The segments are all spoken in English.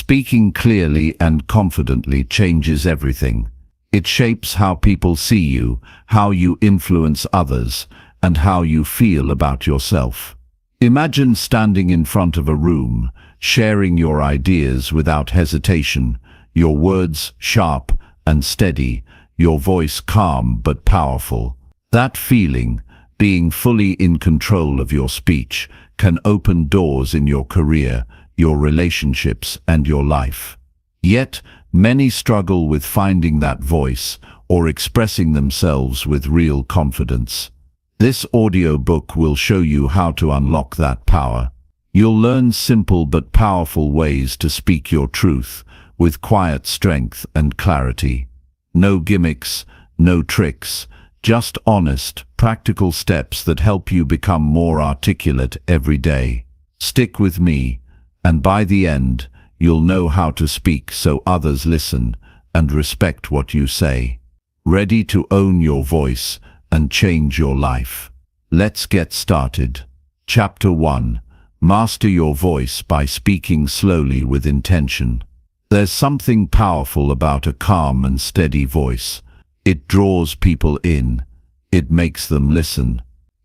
Speaking clearly and confidently changes everything. It shapes how people see you, how you influence others, and how you feel about yourself. Imagine standing in front of a room, sharing your ideas without hesitation, your words sharp and steady, your voice calm but powerful. That feeling, being fully in control of your speech, can open doors in your career, your relationships, and your life. Yet, many struggle with finding that voice or expressing themselves with real confidence. This audiobook will show you how to unlock that power. You'll learn simple but powerful ways to speak your truth with quiet strength and clarity. No gimmicks, no tricks, just honest, practical steps that help you become more articulate every day. Stick with me, and by the end, you'll know how to speak so others listen and respect what you say. Ready to own your voice and change your life? Let's get started. Chapter 1. Master your voice by speaking slowly with intention. There's something powerful about a calm and steady voice. It draws people in. It makes them listen.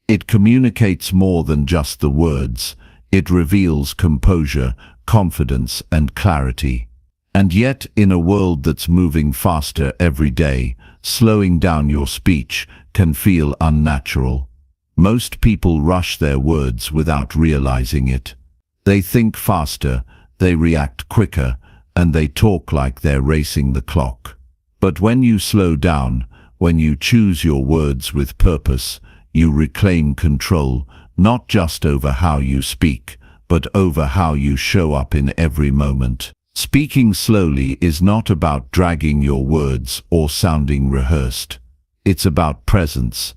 It communicates more than just the words. It reveals composure, confidence, and clarity. And yet, in a world that's moving faster every day, slowing down your speech can feel unnatural. Most people rush their words without realizing it. They think faster, they react quicker, and they talk like they're racing the clock. But when you slow down, when you choose your words with purpose, you reclaim control, not just over how you speak, but over how you show up in every moment. Speaking slowly is not about dragging your words or sounding rehearsed. It's about presence.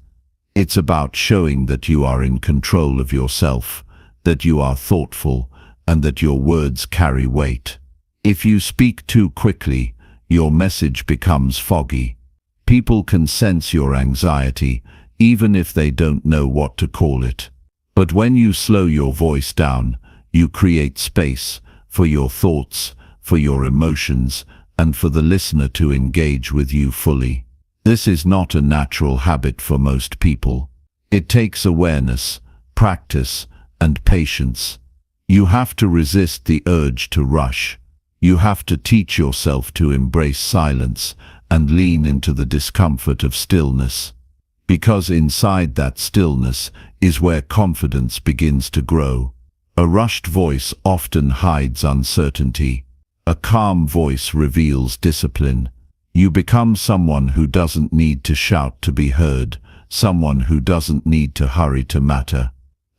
It's about showing that you are in control of yourself, that you are thoughtful, and that your words carry weight. If you speak too quickly, your message becomes foggy. People can sense your anxiety, even if they don't know what to call it. But when you slow your voice down, you create space for your thoughts, for your emotions, and for the listener to engage with you fully. This is not a natural habit for most people. It takes awareness, practice, and patience. You have to resist the urge to rush. You have to teach yourself to embrace silence and lean into the discomfort of stillness. Because inside that stillness is where confidence begins to grow. A rushed voice often hides uncertainty. A calm voice reveals discipline. You become someone who doesn't need to shout to be heard, someone who doesn't need to hurry to matter.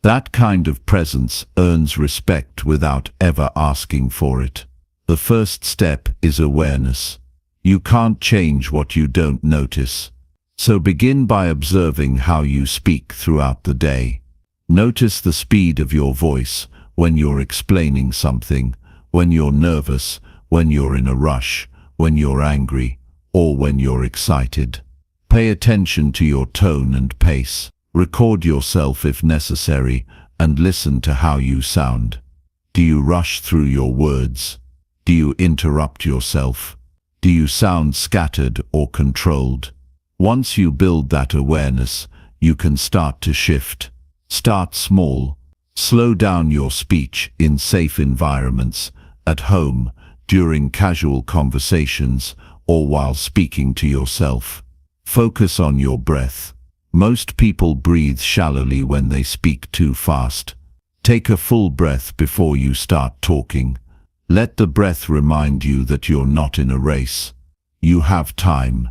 That kind of presence earns respect without ever asking for it. The first step is awareness. You can't change what you don't notice. So begin by observing how you speak throughout the day. Notice the speed of your voice when you're explaining something, when you're nervous, when you're in a rush, when you're angry, or when you're excited. Pay attention to your tone and pace. Record yourself if necessary, and listen to how you sound. Do you rush through your words? Do you interrupt yourself? Do you sound scattered or controlled? Once you build that awareness, you can start to shift. Start small. Slow down your speech in safe environments, at home, during casual conversations, or while speaking to yourself. Focus on your breath. Most people breathe shallowly when they speak too fast. Take a full breath before you start talking. Let the breath remind you that you're not in a race. You have time.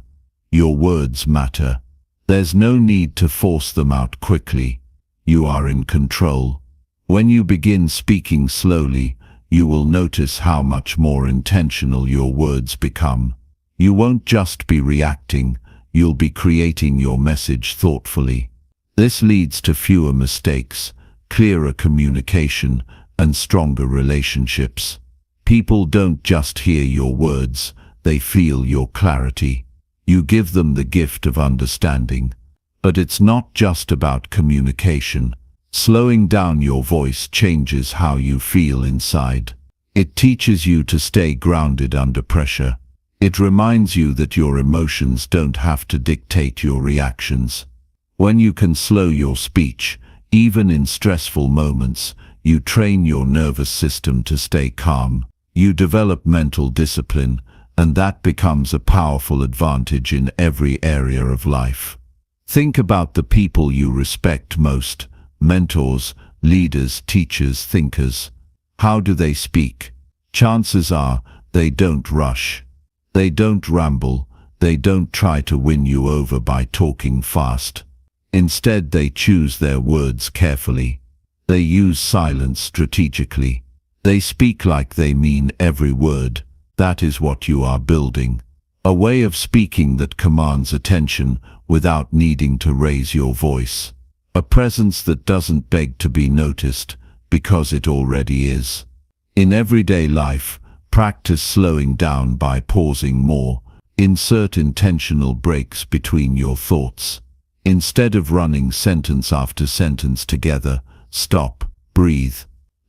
Your words matter. There's no need to force them out quickly. You are in control. When you begin speaking slowly, you will notice how much more intentional your words become. You won't just be reacting, you'll be creating your message thoughtfully. This leads to fewer mistakes, clearer communication, and stronger relationships. People don't just hear your words, they feel your clarity. You give them the gift of understanding. But it's not just about communication. Slowing down your voice changes how you feel inside. It teaches you to stay grounded under pressure. It reminds you that your emotions don't have to dictate your reactions. When you can slow your speech, even in stressful moments, you train your nervous system to stay calm. You develop mental discipline, and that becomes a powerful advantage in every area of life. Think about the people you respect most: mentors, leaders, teachers, thinkers. How do they speak? Chances are they don't rush. They don't ramble. They don't try to win you over by talking fast. Instead, they choose their words carefully. They use silence strategically. They speak like they mean every word. That is what you are building. A way of speaking that commands attention without needing to raise your voice. A presence that doesn't beg to be noticed because it already is. In everyday life, practice slowing down by pausing more. Insert intentional breaks between your thoughts. Instead of running sentence after sentence together, stop, breathe.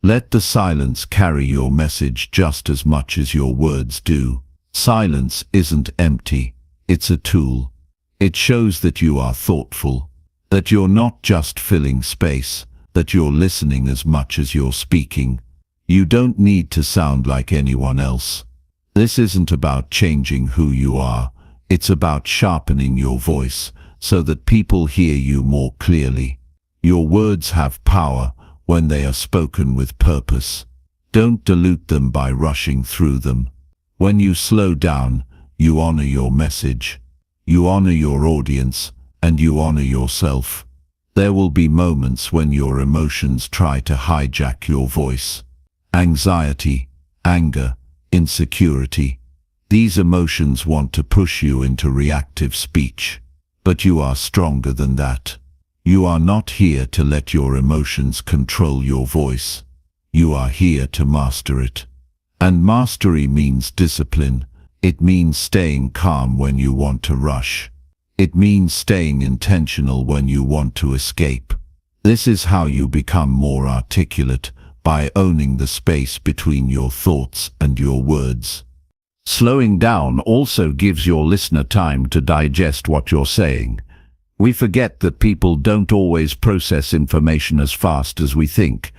Let the silence carry your message just as much as your words do. Silence isn't empty, it's a tool. It shows that you are thoughtful, that you're not just filling space, that you're listening as much as you're speaking. You don't need to sound like anyone else. This isn't about changing who you are, it's about sharpening your voice so that people hear you more clearly. Your words have power when they are spoken with purpose. Don't dilute them by rushing through them. When you slow down, you honor your message, you honor your audience, and you honor yourself. There will be moments when your emotions try to hijack your voice. Anxiety, anger, insecurity. These emotions want to push you into reactive speech. But you are stronger than that. You are not here to let your emotions control your voice. You are here to master it. And mastery means discipline. It means staying calm when you want to rush. It means staying intentional when you want to escape. This is how you become more articulate, by owning the space between your thoughts and your words. Slowing down also gives your listener time to digest what you're saying. We forget that people don't always process information as fast as we think.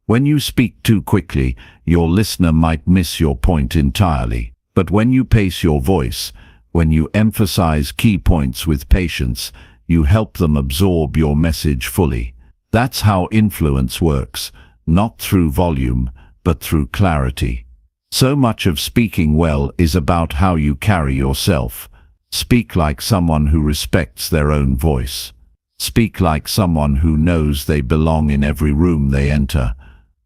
When you speak too quickly, your listener might miss your point entirely. But when you pace your voice, when you emphasize key points with patience, you help them absorb your message fully. That's how influence works, not through volume, but through clarity. So much of speaking well is about how you carry yourself. Speak like someone who respects their own voice. Speak like someone who knows they belong in every room they enter.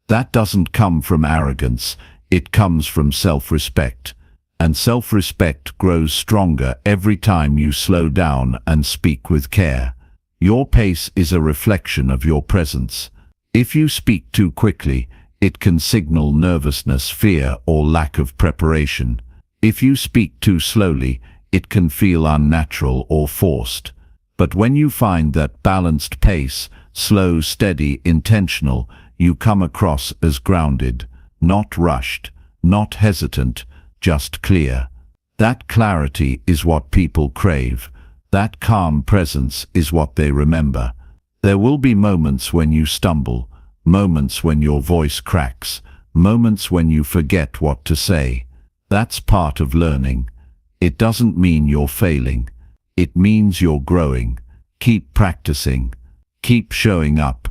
That doesn't come from arrogance, it comes from self-respect. And self-respect grows stronger every time you slow down and speak with care. Your pace is a reflection of your presence. If you speak too quickly, it can signal nervousness, fear, or lack of preparation. If you speak too slowly, it can feel unnatural or forced. But when you find that balanced pace, slow, steady, intentional, you come across as grounded, not rushed, not hesitant, just clear. That clarity is what people crave. That calm presence is what they remember. There will be moments when you stumble, moments when your voice cracks, moments when you forget what to say. That's part of learning. It doesn't mean you're failing. It means you're growing. Keep practicing. Keep showing up.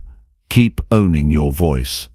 Keep owning your voice.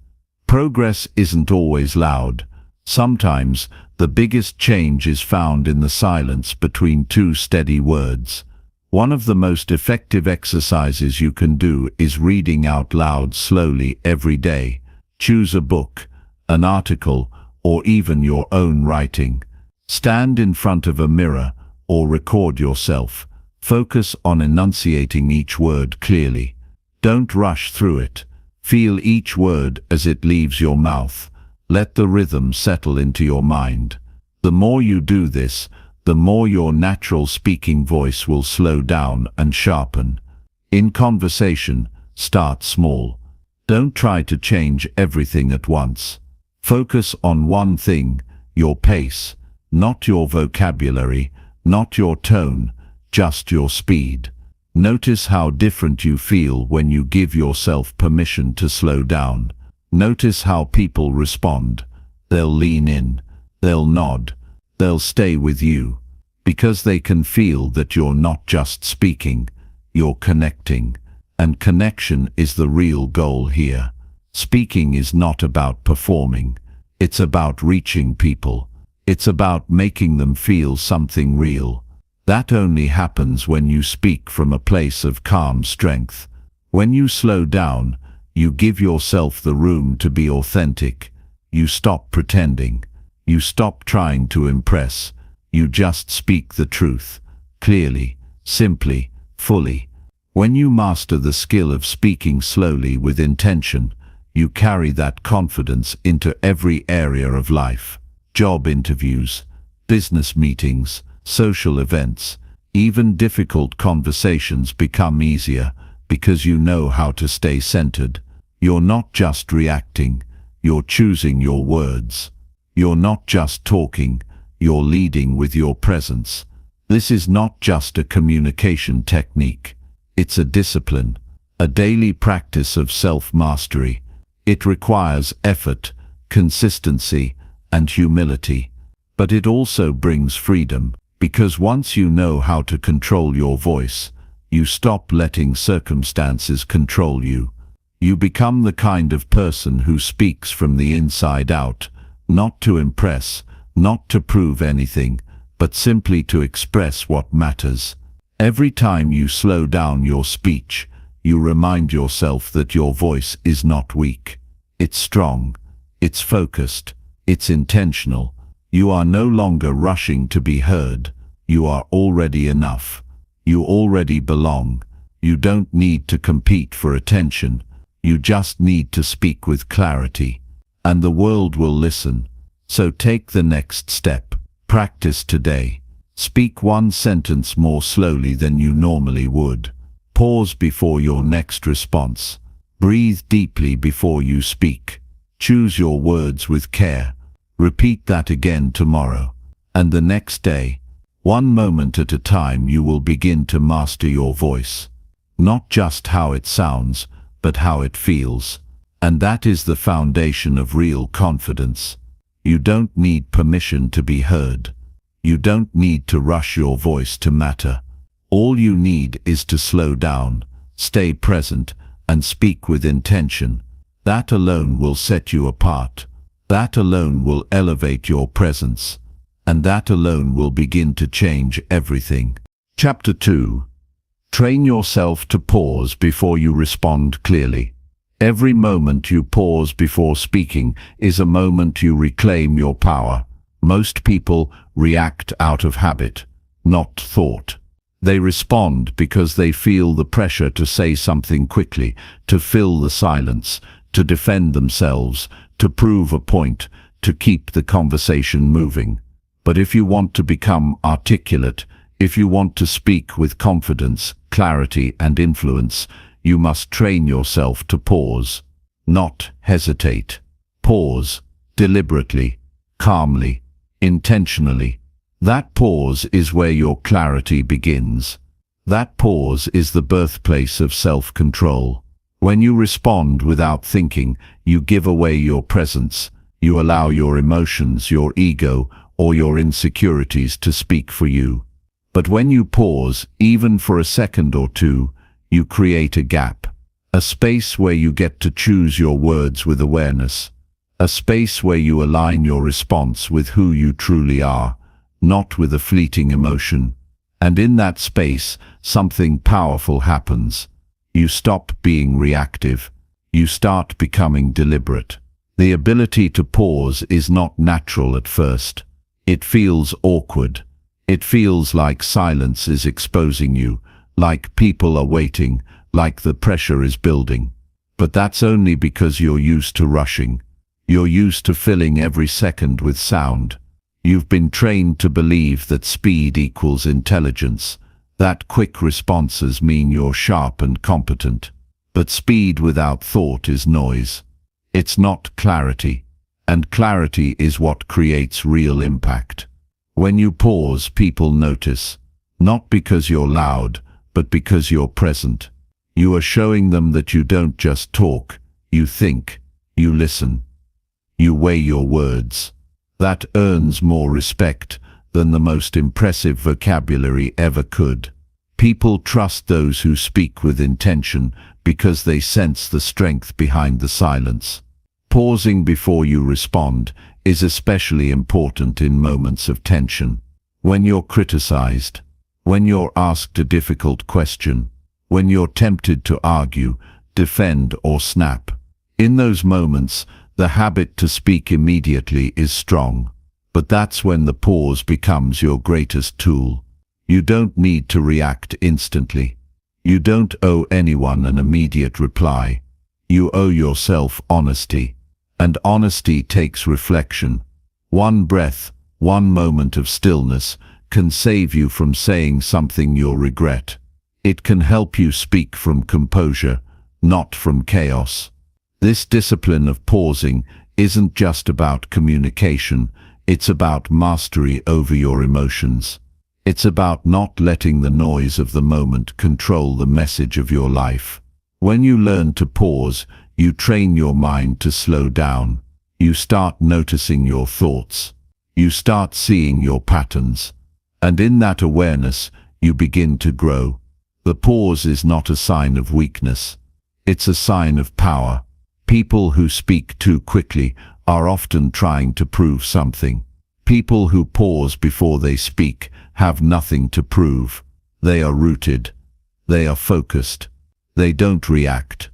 Progress isn't always loud. Sometimes the biggest change is found in the silence between two steady words. One of the most effective exercises you can do is reading out loud slowly every day. Choose a book, an article, or even your own writing. Stand in front of a mirror or record yourself. Focus on enunciating each word clearly. Don't rush through it. Feel each word as it leaves your mouth. Let the rhythm settle into your mind. The more you do this, the more your natural speaking voice will slow down and sharpen. In conversation, start small. Don't try to change everything at once. Focus on one thing, your pace, not your vocabulary, not your tone, just your speed. Notice how different you feel when you give yourself permission to slow down. Notice how people respond. They'll lean in, they'll nod, they'll stay with you, because they can feel that you're not just speaking, you're connecting. And connection is the real goal here. Speaking is not about performing. It's about reaching people. It's about making them feel something real. That only happens when you speak from a place of calm strength. When you slow down, you give yourself the room to be authentic. You stop pretending. You stop trying to impress. You just speak the truth, clearly, simply, fully. When you master the skill of speaking slowly with intention, you carry that confidence into every area of life. Job interviews, business meetings, social events, even difficult conversations become easier because you know how to stay centered. You're not just reacting, you're choosing your words. You're not just talking, you're leading with your presence. This is not just a communication technique. It's a discipline, a daily practice of self-mastery. It requires effort, consistency, and humility. But it also brings freedom, because once you know how to control your voice, you stop letting circumstances control you. You become the kind of person who speaks from the inside out, not to impress, not to prove anything, but simply to express what matters. Every time you slow down your speech, you remind yourself that your voice is not weak. It's strong, it's focused, it's intentional. You are no longer rushing to be heard. You are already enough. You already belong. You don't need to compete for attention. You just need to speak with clarity. And the world will listen. So take the next step. Practice today. Speak one sentence more slowly than you normally would. Pause before your next response. Breathe deeply before you speak. Choose your words with care. Repeat that again tomorrow. And the next day. One moment at a time, you will begin to master your voice. Not just how it sounds, but how it feels. And that is the foundation of real confidence. You don't need permission to be heard. You don't need to rush your voice to matter. All you need is to slow down, stay present, and speak with intention. That alone will set you apart. That alone will elevate your presence. And that alone will begin to change everything. Chapter 2. Train yourself to pause before you respond clearly. Every moment you pause before speaking is a moment you reclaim your power. Most people react out of habit, not thought. They respond because they feel the pressure to say something quickly, to fill the silence, to defend themselves, to prove a point, to keep the conversation moving. But if you want to become articulate, if you want to speak with confidence, clarity, and influence, you must train yourself to pause, not hesitate. Pause, deliberately, calmly, intentionally. That pause is where your clarity begins. That pause is the birthplace of self-control. When you respond without thinking, you give away your presence. You allow your emotions, your ego, or your insecurities to speak for you. But when you pause, even for a second or two, you create a gap. A space where you get to choose your words with awareness. A space where you align your response with who you truly are, not with a fleeting emotion. And in that space, something powerful happens. You stop being reactive. You start becoming deliberate. The ability to pause is not natural at first. It feels awkward. It feels like silence is exposing you, like people are waiting, like the pressure is building. But that's only because you're used to rushing. You're used to filling every second with sound. You've been trained to believe that speed equals intelligence, that quick responses mean you're sharp and competent. But speed without thought is noise. It's not clarity. And clarity is what creates real impact. When you pause, people notice, not because you're loud, but because you're present. You are showing them that you don't just talk, you think, you listen. You weigh your words. That earns more respect than the most impressive vocabulary ever could. People trust those who speak with intention because they sense the strength behind the silence. Pausing before you respond is especially important in moments of tension. When you're criticized, when you're asked a difficult question, when you're tempted to argue, defend, or snap. In those moments, the habit to speak immediately is strong. But that's when the pause becomes your greatest tool. You don't need to react instantly. You don't owe anyone an immediate reply. You owe yourself honesty. And honesty takes reflection. One breath, one moment of stillness can save you from saying something you'll regret. It can help you speak from composure, not from chaos. This discipline of pausing isn't just about communication, it's about mastery over your emotions. It's about not letting the noise of the moment control the message of your life. When you learn to pause, you train your mind to slow down. You start noticing your thoughts. You start seeing your patterns. And in that awareness, you begin to grow. The pause is not a sign of weakness. It's a sign of power. People who speak too quickly are often trying to prove something. People who pause before they speak have nothing to prove. They are rooted. They are focused. They don't react.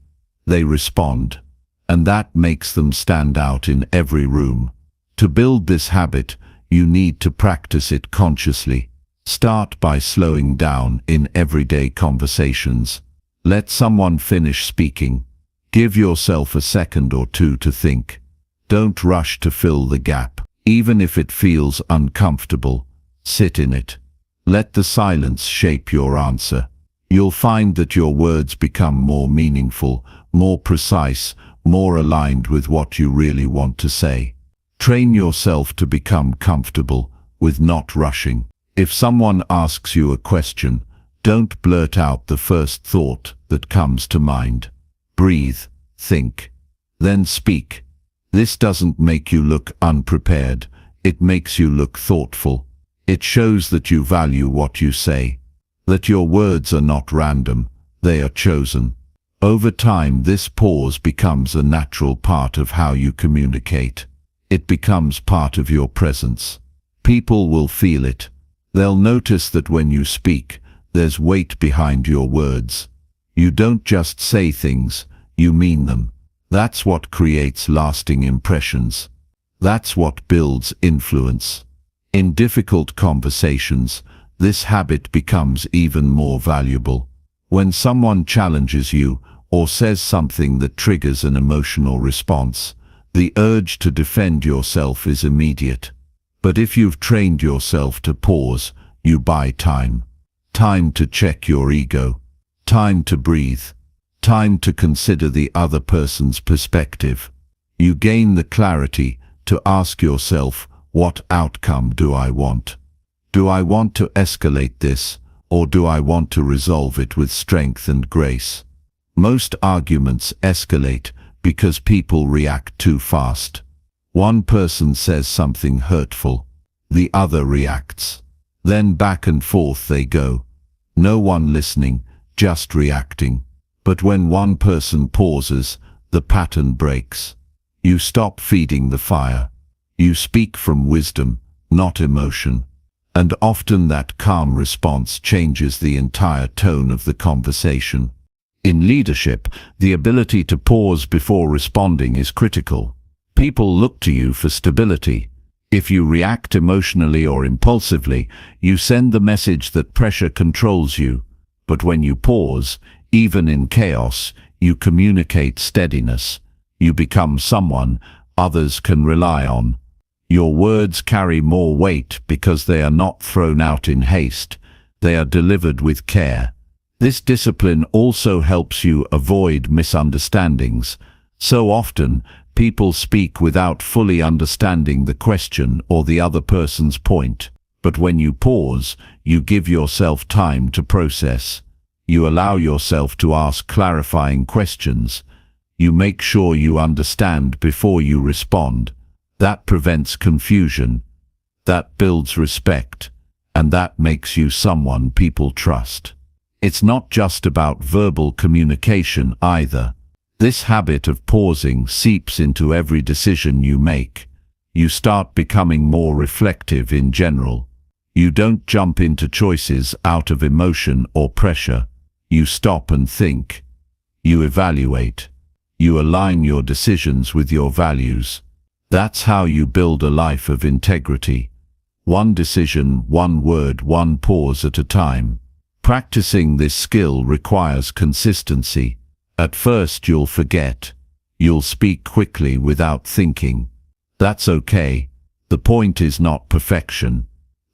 They respond. And that makes them stand out in every room. To build this habit, you need to practice it consciously. Start by slowing down in everyday conversations. Let someone finish speaking. Give yourself a second or two to think. Don't rush to fill the gap. Even if it feels uncomfortable, sit in it. Let the silence shape your answer. You'll find that your words become more meaningful, more precise, more aligned with what you really want to say. Train yourself to become comfortable with not rushing. If someone asks you a question, don't blurt out the first thought that comes to mind. Breathe, think, then speak. This doesn't make you look unprepared. It makes you look thoughtful. It shows that you value what you say, that your words are not random, they are chosen. Over time, this pause becomes a natural part of how you communicate. It becomes part of your presence. People will feel it. They'll notice that when you speak, there's weight behind your words. You don't just say things, you mean them. That's what creates lasting impressions. That's what builds influence. In difficult conversations, this habit becomes even more valuable. When someone challenges you or says something that triggers an emotional response, the urge to defend yourself is immediate. But if you've trained yourself to pause, you buy time. Time to check your ego. Time to breathe. Time to consider the other person's perspective. You gain the clarity to ask yourself, what outcome do I want? Do I want to escalate this, or do I want to resolve it with strength and grace? Most arguments escalate because people react too fast. One person says something hurtful, the other reacts. Then back and forth they go. No one listening, just reacting. But when one person pauses, the pattern breaks. You stop feeding the fire. You speak from wisdom, not emotion. And often that calm response changes the entire tone of the conversation. In leadership, the ability to pause before responding is critical. People look to you for stability. If you react emotionally or impulsively, you send the message that pressure controls you. But when you pause, even in chaos, you communicate steadiness. You become someone others can rely on. Your words carry more weight because they are not thrown out in haste. They are delivered with care. This discipline also helps you avoid misunderstandings. So often, People speak without fully understanding the question or the other person's point. But when you pause, you give yourself time to process. You allow yourself to ask clarifying questions. You make sure you understand before you respond. That prevents confusion. That builds respect. And that makes you someone people trust. It's not just about verbal communication either. This habit of pausing seeps into every decision you make. You start becoming more reflective in general. You don't jump into choices out of emotion or pressure. You stop and think. You evaluate. You align your decisions with your values. That's how you build a life of integrity. One decision, one word, one pause at a time. Practicing this skill requires consistency. At first you'll forget. You'll speak quickly without thinking. That's okay. The point is not perfection.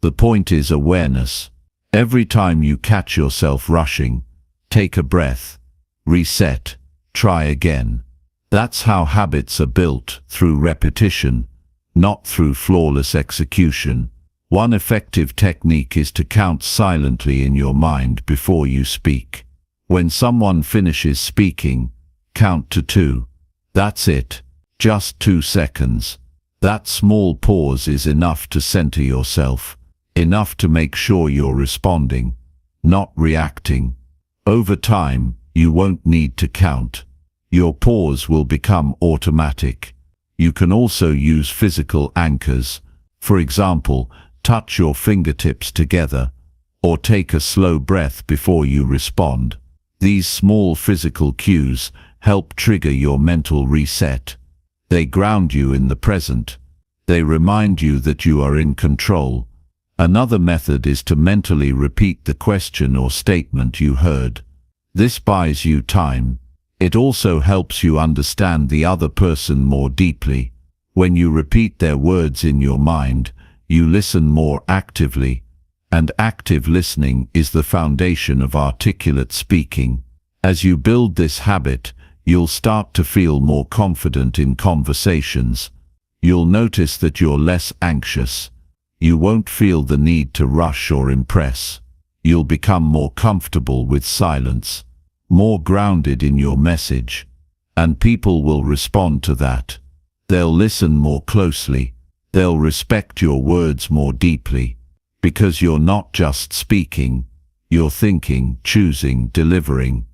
The point is awareness. Every time you catch yourself rushing, take a breath, reset, try again. That's how habits are built, through repetition, not through flawless execution. One effective technique is to count silently in your mind before you speak. When someone finishes speaking, count to 2. That's it. Just 2 seconds. That small pause is enough to center yourself. Enough to make sure you're responding, not reacting. Over time, you won't need to count. Your pause will become automatic. You can also use physical anchors. For example, touch your fingertips together, or take a slow breath before you respond. These small physical cues help trigger your mental reset. They ground you in the present. They remind you that you are in control. Another method is to mentally repeat the question or statement you heard. This buys you time. It also helps you understand the other person more deeply. When you repeat their words in your mind, you listen more actively. And active listening is the foundation of articulate speaking. As you build this habit, you'll start to feel more confident in conversations. You'll notice that you're less anxious. You won't feel the need to rush or impress. You'll become more comfortable with silence, more grounded in your message. And people will respond to that. They'll listen more closely. They'll respect your words more deeply. Because you're not just speaking, you're thinking, choosing, delivering.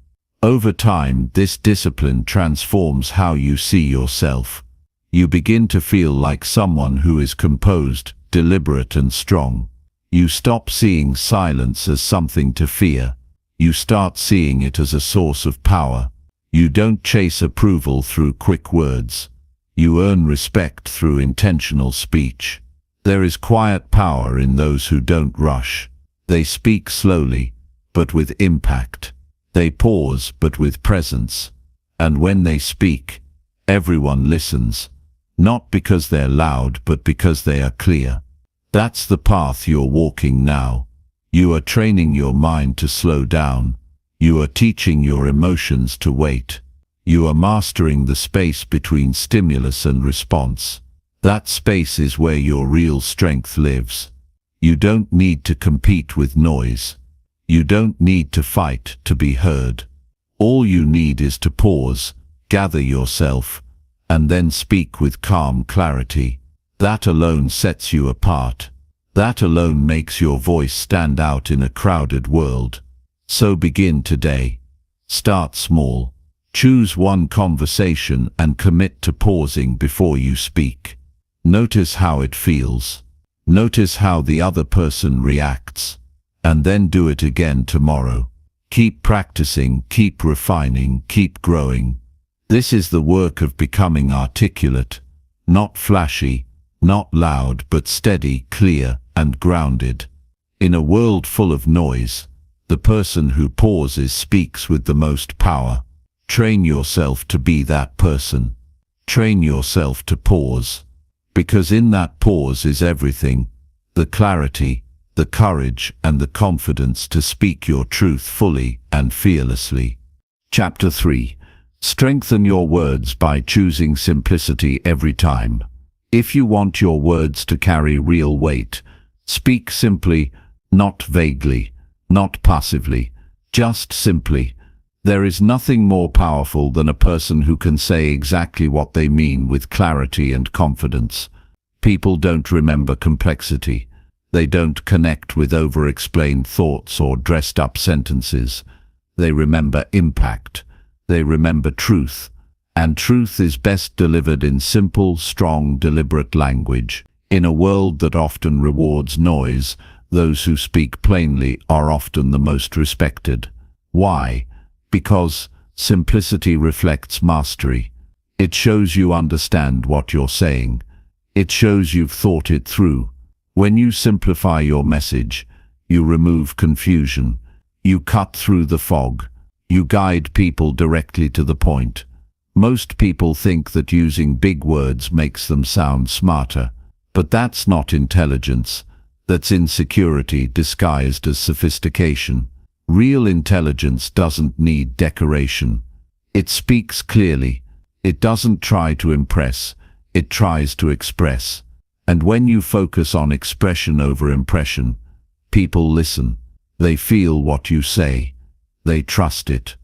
Over time, this discipline transforms how you see yourself. You begin to feel like someone who is composed, deliberate and strong. You stop seeing silence as something to fear. You start seeing it as a source of power. You don't chase approval through quick words. You earn respect through intentional speech. There is quiet power in those who don't rush. They speak slowly, but with impact. They pause, but with presence. And when they speak, everyone listens. Not because they're loud, but because they are clear. That's the path you're walking now. You are training your mind to slow down. You are teaching your emotions to wait. You are mastering the space between stimulus and response. That space is where your real strength lives. You don't need to compete with noise. You don't need to fight to be heard. All you need is to pause, gather yourself, and then speak with calm clarity. That alone sets you apart. That alone makes your voice stand out in a crowded world. So begin today. Start small. Choose one conversation and commit to pausing before you speak. Notice how it feels. Notice how the other person reacts. And then do it again tomorrow. Keep practicing, keep refining, keep growing. This is the work of becoming articulate, not flashy, not loud, but steady, clear, and grounded. In a world full of noise, the person who pauses speaks with the most power. Train yourself to be that person. Train yourself to pause. Because in that pause is everything, the clarity, the courage, and the confidence to speak your truth fully and fearlessly. Chapter 3. Strengthen your words by choosing simplicity every time. If you want your words to carry real weight, speak simply, not vaguely, not passively, just simply. There is nothing more powerful than a person who can say exactly what they mean with clarity and confidence. People don't remember complexity. They don't connect with over-explained thoughts or dressed-up sentences. They remember impact. They remember truth. And truth is best delivered in simple, strong, deliberate language. In a world that often rewards noise, those who speak plainly are often the most respected. Why? Because simplicity reflects mastery. It shows you understand what you're saying. It shows you've thought it through. When you simplify your message, you remove confusion. You cut through the fog. You guide people directly to the point. Most people think that using big words makes them sound smarter. But that's not intelligence. That's insecurity disguised as sophistication. Real intelligence doesn't need decoration. It speaks clearly. It doesn't try to impress. It tries to express. And when you focus on expression over impression, people listen. They feel what you say. They trust it.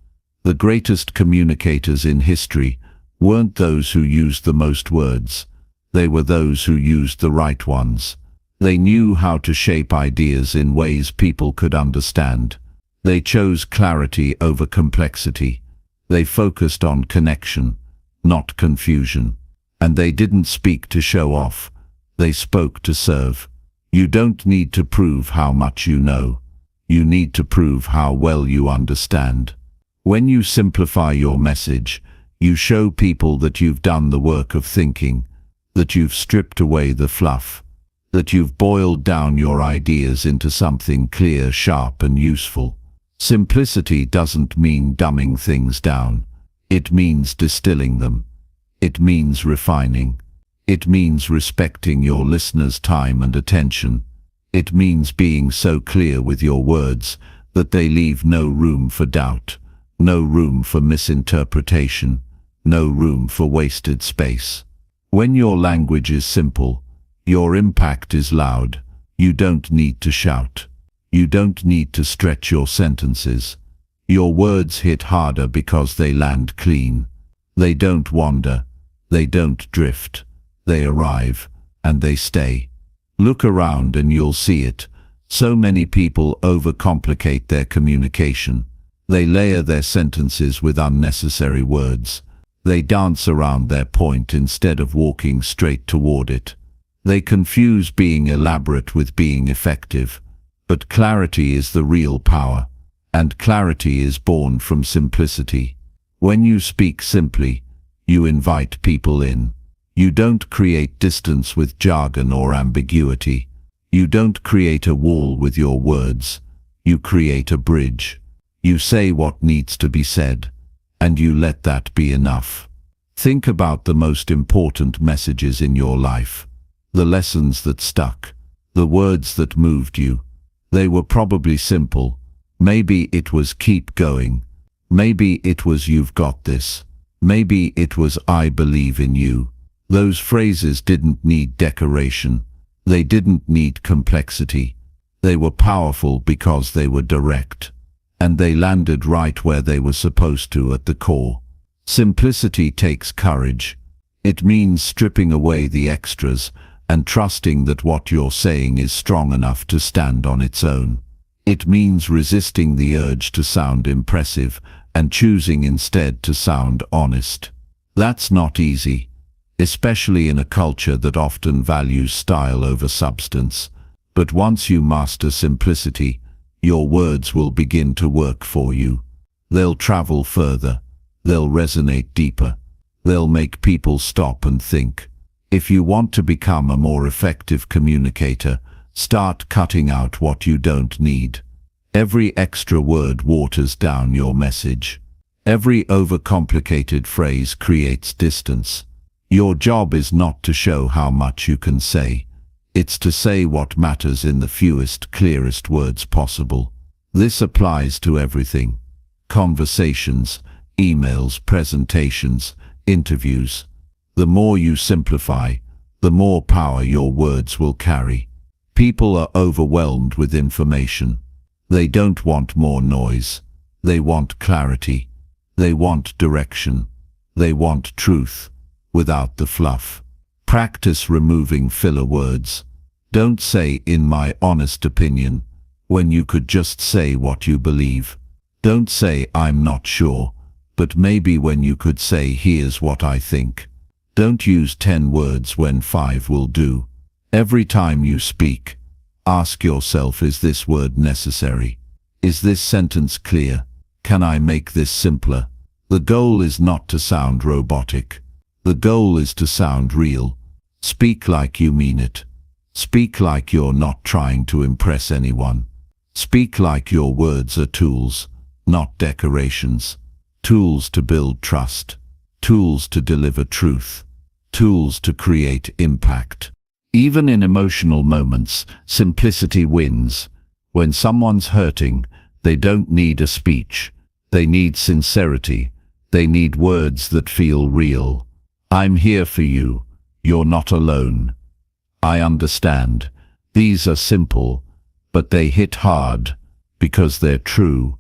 The greatest communicators in history weren't those who used the most words. They were those who used the right ones. They knew how to shape ideas in ways people could understand. They chose clarity over complexity. They focused on connection, not confusion. And they didn't speak to show off. They spoke to serve. You don't need to prove how much you know. You need to prove how well you understand. When you simplify your message, you show people that you've done the work of thinking, that you've stripped away the fluff, that you've boiled down your ideas into something clear, sharp, and useful. Simplicity doesn't mean dumbing things down. It means distilling them. It means refining. It means respecting your listeners' time and attention. It means being so clear with your words that they leave no room for doubt, no room for misinterpretation, no room for wasted space. When your language is simple, your impact is loud. You don't need to shout. You don't need to stretch your sentences. Your words hit harder because they land clean. They don't wander. They don't drift. They arrive, and they stay. Look around and you'll see it. So many people overcomplicate their communication. They layer their sentences with unnecessary words. They dance around their point instead of walking straight toward it. They confuse being elaborate with being effective. But clarity is the real power, and clarity is born from simplicity. When you speak simply, you invite people in. You don't create distance with jargon or ambiguity. You don't create a wall with your words. You create a bridge. You say what needs to be said, and you let that be enough. Think about the most important messages in your life, the lessons that stuck, the words that moved you. They were probably simple. Maybe it was keep going. Maybe it was you've got this. Maybe it was I believe in you. Those phrases didn't need decoration. They didn't need complexity. They were powerful because they were direct. And they landed right where they were supposed to at the core. Simplicity takes courage. It means stripping away the extras and trusting that what you're saying is strong enough to stand on its own. It means resisting the urge to sound impressive and choosing instead to sound honest. That's not easy, especially in a culture that often values style over substance. But once you master simplicity, your words will begin to work for you. They'll travel further. They'll resonate deeper. They'll make people stop and think. If you want to become a more effective communicator, start cutting out what you don't need. Every extra word waters down your message. Every overcomplicated phrase creates distance. Your job is not to show how much you can say. It's to say what matters in the fewest, clearest words possible. This applies to everything. Conversations, emails, presentations, interviews. The more you simplify, the more power your words will carry. People are overwhelmed with information. They don't want more noise. They want clarity. They want direction. They want truth, without the fluff. Practice removing filler words. Don't say "in my honest opinion" when you could just say what you believe. Don't say "I'm not sure," but maybe when you could say "here's what I think." Don't use 10 words when 5 will do. Every time you speak, ask yourself, is this word necessary? Is this sentence clear? Can I make this simpler? The goal is not to sound robotic. The goal is to sound real. Speak like you mean it. Speak like you're not trying to impress anyone. Speak like your words are tools, not decorations. Tools to build trust. Tools to deliver truth. Tools to create impact. Even in emotional moments, simplicity wins. When someone's hurting, they don't need a speech. They need sincerity. They need words that feel real. I'm here for you. You're not alone. I understand. These are simple, but they hit hard because they're true,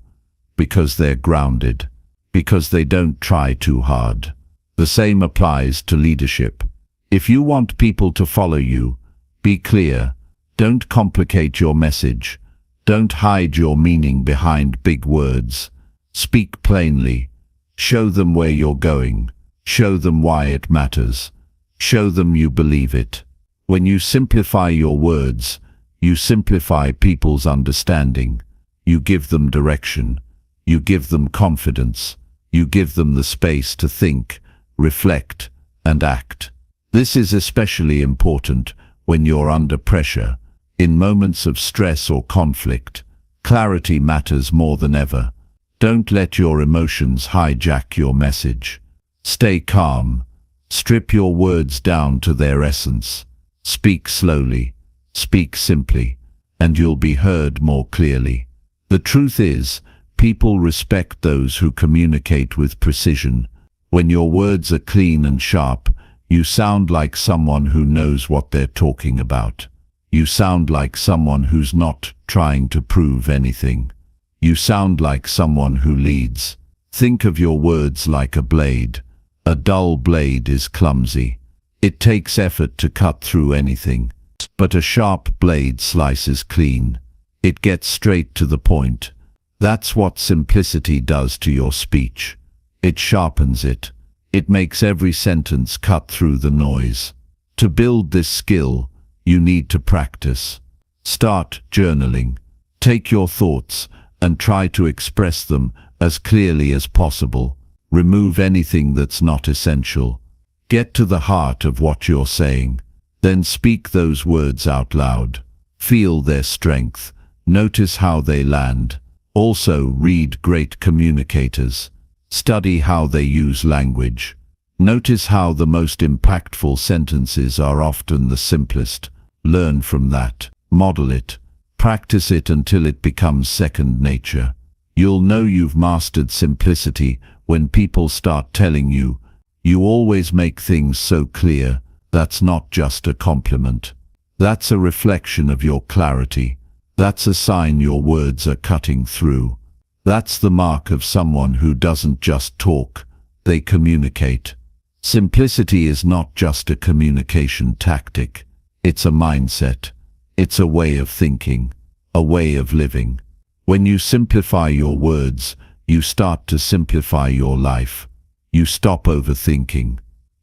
because they're grounded, because they don't try too hard. The same applies to leadership. If you want people to follow you, be clear. Don't complicate your message. Don't hide your meaning behind big words. Speak plainly. Show them where you're going. Show them why it matters. Show them you believe it. When you simplify your words, you simplify people's understanding. You give them direction. You give them confidence. You give them the space to think, reflect, and act. This is especially important when you're under pressure. In moments of stress or conflict, clarity matters more than ever. Don't let your emotions hijack your message. Stay calm. Strip your words down to their essence. Speak slowly, speak simply, and you'll be heard more clearly. The truth is, people respect those who communicate with precision. When your words are clean and sharp, you sound like someone who knows what they're talking about. You sound like someone who's not trying to prove anything. You sound like someone who leads. Think of your words like a blade. A dull blade is clumsy. It takes effort to cut through anything. But a sharp blade slices clean. It gets straight to the point. That's what simplicity does to your speech. It sharpens it. It makes every sentence cut through the noise. To build this skill, you need to practice. Start journaling. Take your thoughts and try to express them as clearly as possible. Remove anything that's not essential. Get to the heart of what you're saying. Then speak those words out loud. Feel their strength. Notice how they land. Also, read great communicators. Study how they use language. Notice how the most impactful sentences are often the simplest. Learn from that. Model it. Practice it until it becomes second nature. You'll know you've mastered simplicity when people start telling you, "You always make things so clear." That's not just a compliment. That's a reflection of your clarity. That's a sign your words are cutting through. That's the mark of someone who doesn't just talk, they communicate. Simplicity is not just a communication tactic. It's a mindset. It's a way of thinking, a way of living. When you simplify your words, you start to simplify your life. You stop overthinking.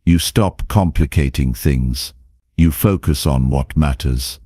You stop complicating things. You focus on what matters.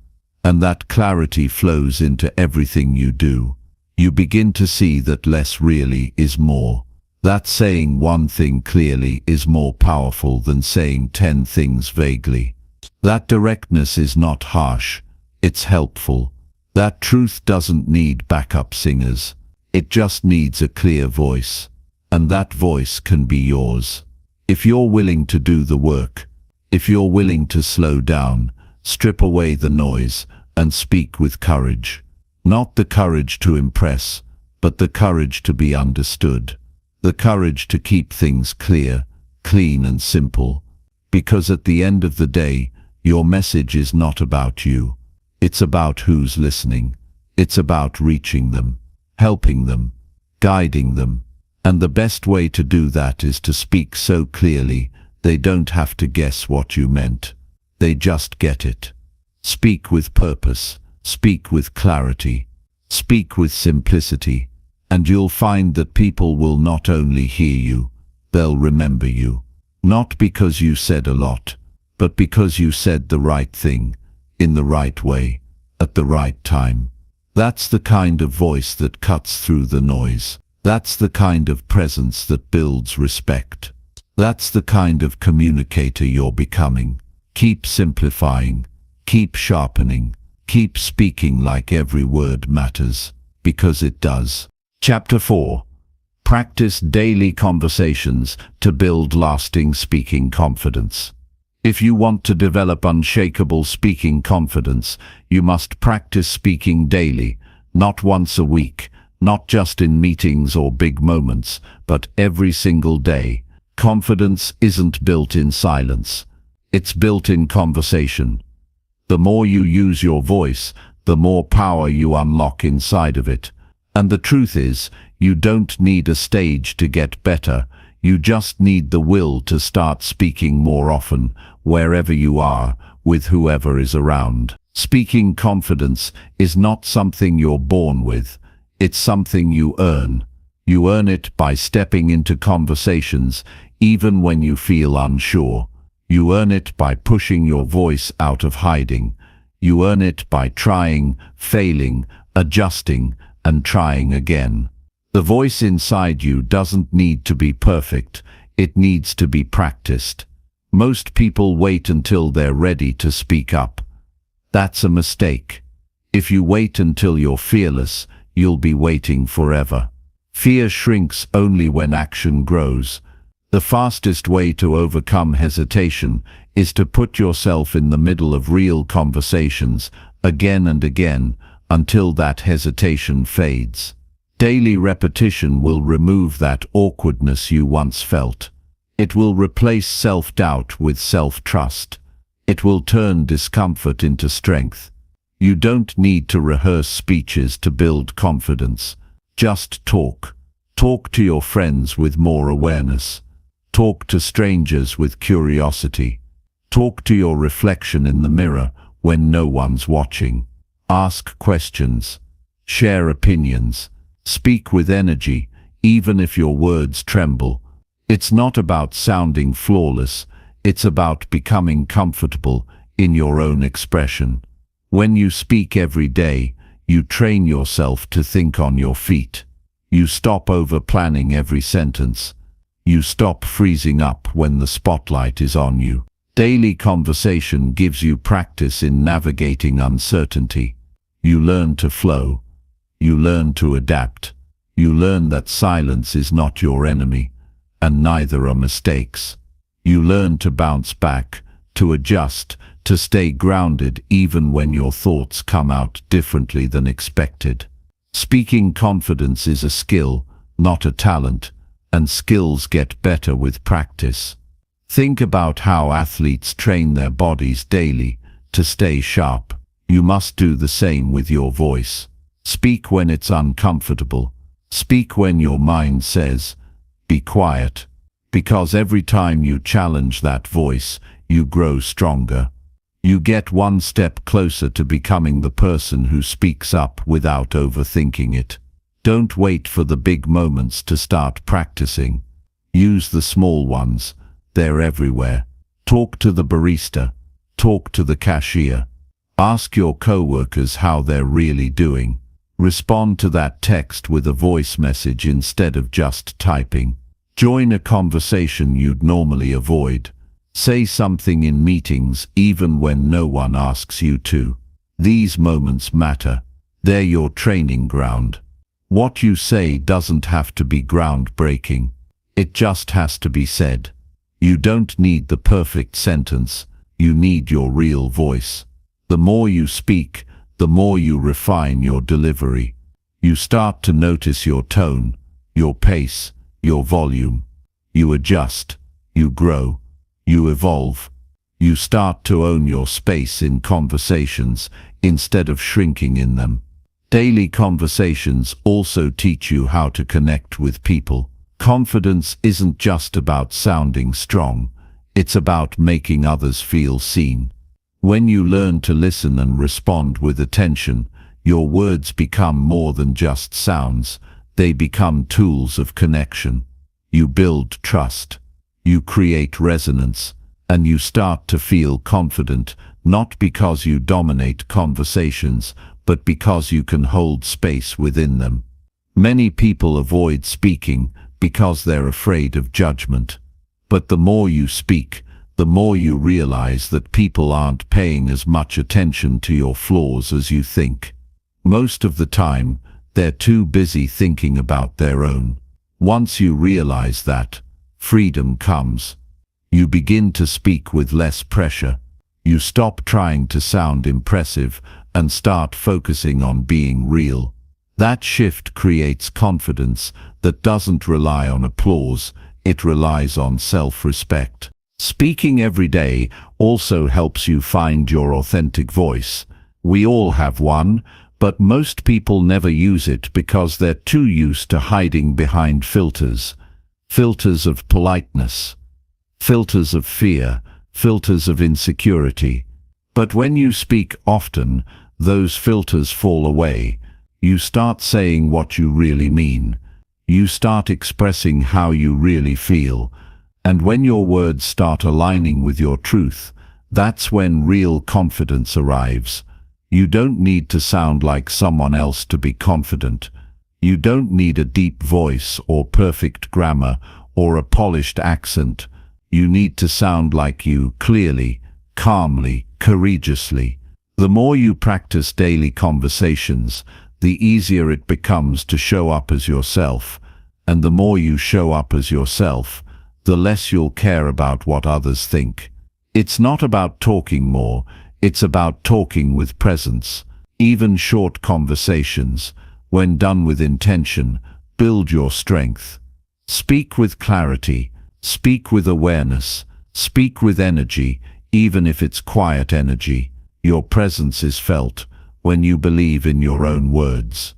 And that clarity flows into everything you do. You begin to see that less really is more. That saying one thing clearly is more powerful than saying 10 things vaguely. That directness is not harsh, it's helpful. That truth doesn't need backup singers. It just needs a clear voice. And that voice can be yours. If you're willing to do the work, if you're willing to slow down, strip away the noise, and speak with courage. Not the courage to impress, but the courage to be understood. The courage to keep things clear, clean and simple. Because at the end of the day, your message is not about you. It's about who's listening. It's about reaching them, helping them, guiding them. And the best way to do that is to speak so clearly, they don't have to guess what you meant. They just get it. Speak with purpose, speak with clarity, speak with simplicity, and you'll find that people will not only hear you, they'll remember you. Not because you said a lot, but because you said the right thing, in the right way, at the right time. That's the kind of voice that cuts through the noise. That's the kind of presence that builds respect. That's the kind of communicator you're becoming. Keep simplifying, keep sharpening, keep speaking like every word matters, because it does. Chapter 4. Practice daily conversations to build lasting speaking confidence. If you want to develop unshakable speaking confidence, you must practice speaking daily, not once a week, not just in meetings or big moments, but every single day. Confidence isn't built in silence. It's built in conversation. The more you use your voice, the more power you unlock inside of it. And the truth is, you don't need a stage to get better. You just need the will to start speaking more often, wherever you are, with whoever is around. Speaking confidence is not something you're born with. It's something you earn. You earn it by stepping into conversations, even when you feel unsure. You earn it by pushing your voice out of hiding. You earn it by trying, failing, adjusting, and trying again. The voice inside you doesn't need to be perfect. It needs to be practiced. Most people wait until they're ready to speak up. That's a mistake. If you wait until you're fearless, you'll be waiting forever. Fear shrinks only when action grows. The fastest way to overcome hesitation is to put yourself in the middle of real conversations again and again until that hesitation fades. Daily repetition will remove that awkwardness you once felt. It will replace self-doubt with self-trust. It will turn discomfort into strength. You don't need to rehearse speeches to build confidence. Just talk. Talk to your friends with more awareness. Talk to strangers with curiosity. Talk to your reflection in the mirror when no one's watching. Ask questions. Share opinions. Speak with energy, even if your words tremble. It's not about sounding flawless. It's about becoming comfortable in your own expression. When you speak every day, you train yourself to think on your feet. You stop over-planning every sentence. You stop freezing up when the spotlight is on you. Daily conversation gives you practice in navigating uncertainty. You learn to flow. You learn to adapt. You learn that silence is not your enemy, and neither are mistakes. You learn to bounce back, to adjust, to stay grounded even when your thoughts come out differently than expected. Speaking confidence is a skill, not a talent, and skills get better with practice. Think about how athletes train their bodies daily to stay sharp. You must do the same with your voice. Speak when it's uncomfortable. Speak when your mind says, "Be quiet." Because every time you challenge that voice, you grow stronger. You get one step closer to becoming the person who speaks up without overthinking it. Don't wait for the big moments to start practicing. Use the small ones. They're everywhere. Talk to the barista. Talk to the cashier. Ask your coworkers how they're really doing. Respond to that text with a voice message instead of just typing. Join a conversation you'd normally avoid. Say something in meetings even when no one asks you to. These moments matter. They're your training ground. What you say doesn't have to be groundbreaking. It just has to be said. You don't need the perfect sentence. You need your real voice. The more you speak, the more you refine your delivery. You start to notice your tone, your pace, your volume. You adjust, you grow, you evolve. You start to own your space in conversations instead of shrinking in them. Daily conversations also teach you how to connect with people. Confidence isn't just about sounding strong, it's about making others feel seen. When you learn to listen and respond with attention, your words become more than just sounds, they become tools of connection. You build trust, you create resonance, and you start to feel confident, not because you dominate conversations, but because you can hold space within them. Many people avoid speaking because they're afraid of judgment. But the more you speak, the more you realize that people aren't paying as much attention to your flaws as you think. Most of the time, they're too busy thinking about their own. Once you realize that, freedom comes. You begin to speak with less pressure. You stop trying to sound impressive and start focusing on being real. That shift creates confidence that doesn't rely on applause, it relies on self-respect. Speaking every day also helps you find your authentic voice. We all have one, but most people never use it because they're too used to hiding behind filters. Filters of politeness, filters of fear, filters of insecurity. But when you speak often, those filters fall away. You start saying what you really mean. You start expressing how you really feel. And when your words start aligning with your truth, that's when real confidence arrives. You don't need to sound like someone else to be confident. You don't need a deep voice or perfect grammar or a polished accent. You need to sound like you, clearly, calmly, courageously. The more you practice daily conversations, the easier it becomes to show up as yourself. And the more you show up as yourself, the less you'll care about what others think. It's not about talking more, it's about talking with presence. Even short conversations, when done with intention, build your strength. Speak with clarity, speak with awareness, speak with energy, even if it's quiet energy. Your presence is felt when you believe in your own words.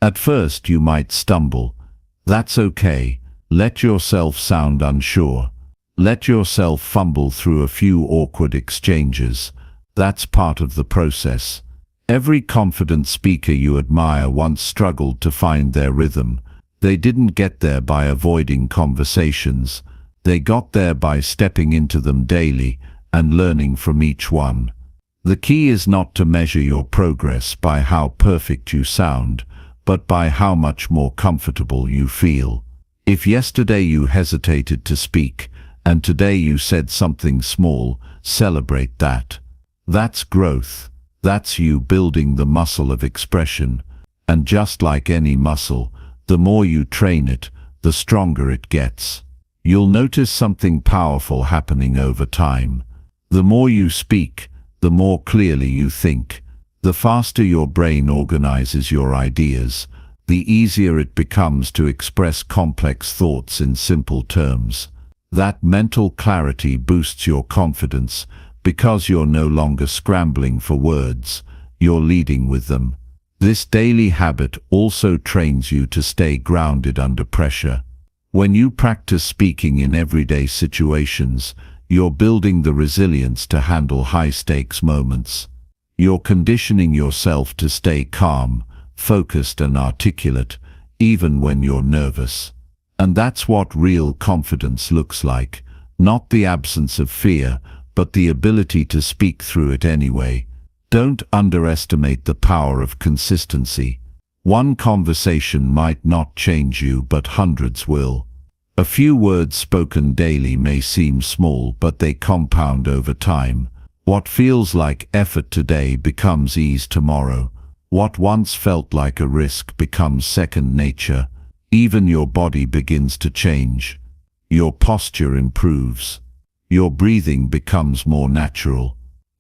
At first you might stumble. That's okay. Let yourself sound unsure. Let yourself fumble through a few awkward exchanges. That's part of the process. Every confident speaker you admire once struggled to find their rhythm. They didn't get there by avoiding conversations. They got there by stepping into them daily and learning from each one. The key is not to measure your progress by how perfect you sound, but by how much more comfortable you feel. If yesterday you hesitated to speak, and today you said something small, celebrate that. That's growth. That's you building the muscle of expression. And just like any muscle, the more you train it, the stronger it gets. You'll notice something powerful happening over time. The more you speak, the more clearly you think. The faster your brain organizes your ideas, the easier it becomes to express complex thoughts in simple terms. That mental clarity boosts your confidence because you're no longer scrambling for words, you're leading with them. This daily habit also trains you to stay grounded under pressure. When you practice speaking in everyday situations, you're building the resilience to handle high-stakes moments. You're conditioning yourself to stay calm, focused and articulate, even when you're nervous. And that's what real confidence looks like, not the absence of fear, but the ability to speak through it anyway. Don't underestimate the power of consistency. One conversation might not change you, but hundreds will. A few words spoken daily may seem small, but they compound over time. What feels like effort today becomes ease tomorrow. What once felt like a risk becomes second nature. Even your body begins to change. Your posture improves. Your breathing becomes more natural.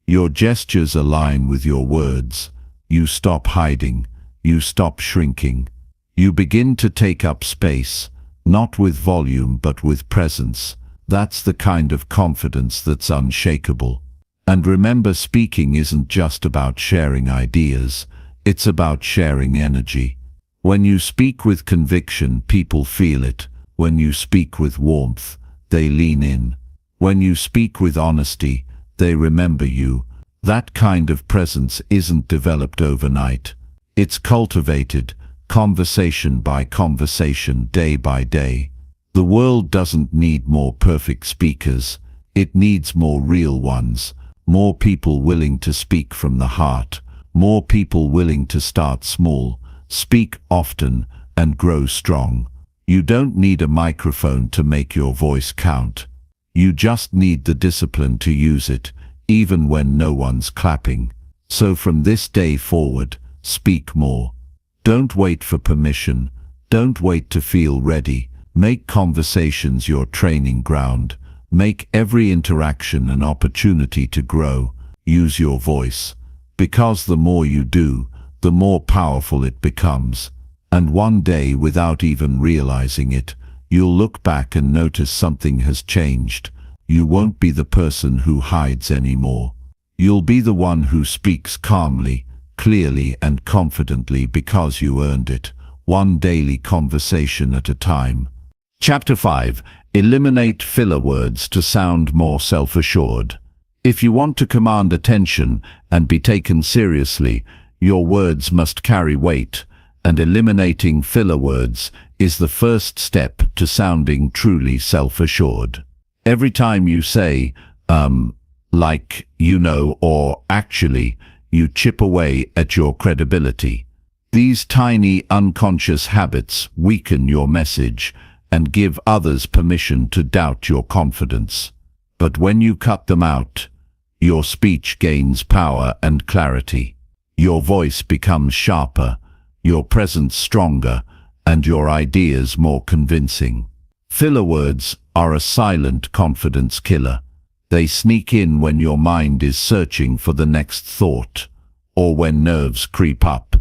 Your gestures align with your words. You stop hiding. You stop shrinking. You begin to take up space, not with volume but with presence. That's the kind of confidence that's unshakable. And remember, speaking isn't just about sharing ideas, it's about sharing energy. When you speak with conviction, people feel it. When you speak with warmth, they lean in. When you speak with honesty, they remember you. That kind of presence isn't developed overnight. It's cultivated, conversation by conversation, day by day. The world doesn't need more perfect speakers. It needs more real ones. More people willing to speak from the heart. More people willing to start small, speak often, and grow strong. You don't need a microphone to make your voice count. You just need the discipline to use it, even when no one's clapping. So from this day forward, speak more. Don't wait for permission. Don't wait to feel ready. Make conversations your training ground. Make every interaction an opportunity to grow. Use your voice. Because the more you do, the more powerful it becomes. And one day, without even realizing it, you'll look back and notice something has changed. You won't be the person who hides anymore. You'll be the one who speaks calmly, clearly and confidently because you earned it, one daily conversation at a time. Chapter 5. Eliminate filler words to sound more self-assured. If you want to command attention and be taken seriously, your words must carry weight, and eliminating filler words is the first step to sounding truly self-assured. Every time you say, like, you know, or actually, you chip away at your credibility. These tiny unconscious habits weaken your message and give others permission to doubt your confidence. But when you cut them out, your speech gains power and clarity. Your voice becomes sharper, your presence stronger, and your ideas more convincing. Filler words are a silent confidence killer. They sneak in when your mind is searching for the next thought, or when nerves creep up.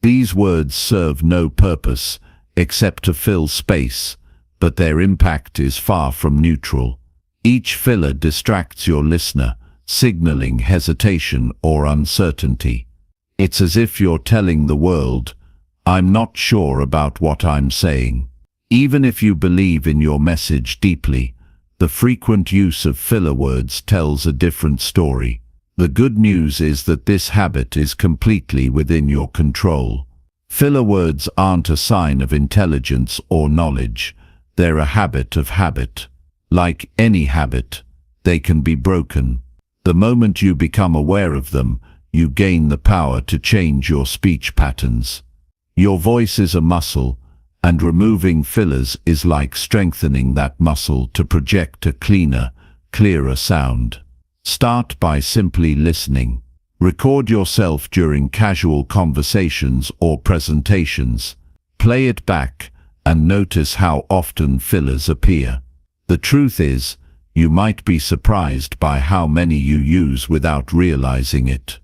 These words serve no purpose except to fill space, but their impact is far from neutral. Each filler distracts your listener, signaling hesitation or uncertainty. It's as if you're telling the world, I'm not sure about what I'm saying. Even if you believe in your message deeply, the frequent use of filler words tells a different story. The good news is that this habit is completely within your control. Filler words aren't a sign of intelligence or knowledge. They're a habit of habit. Like any habit, they can be broken. The moment you become aware of them, you gain the power to change your speech patterns. Your voice is a muscle, and removing fillers is like strengthening that muscle to project a cleaner, clearer sound. Start by simply listening. Record yourself during casual conversations or presentations. Play it back and notice how often fillers appear. The truth is, you might be surprised by how many you use without realizing it.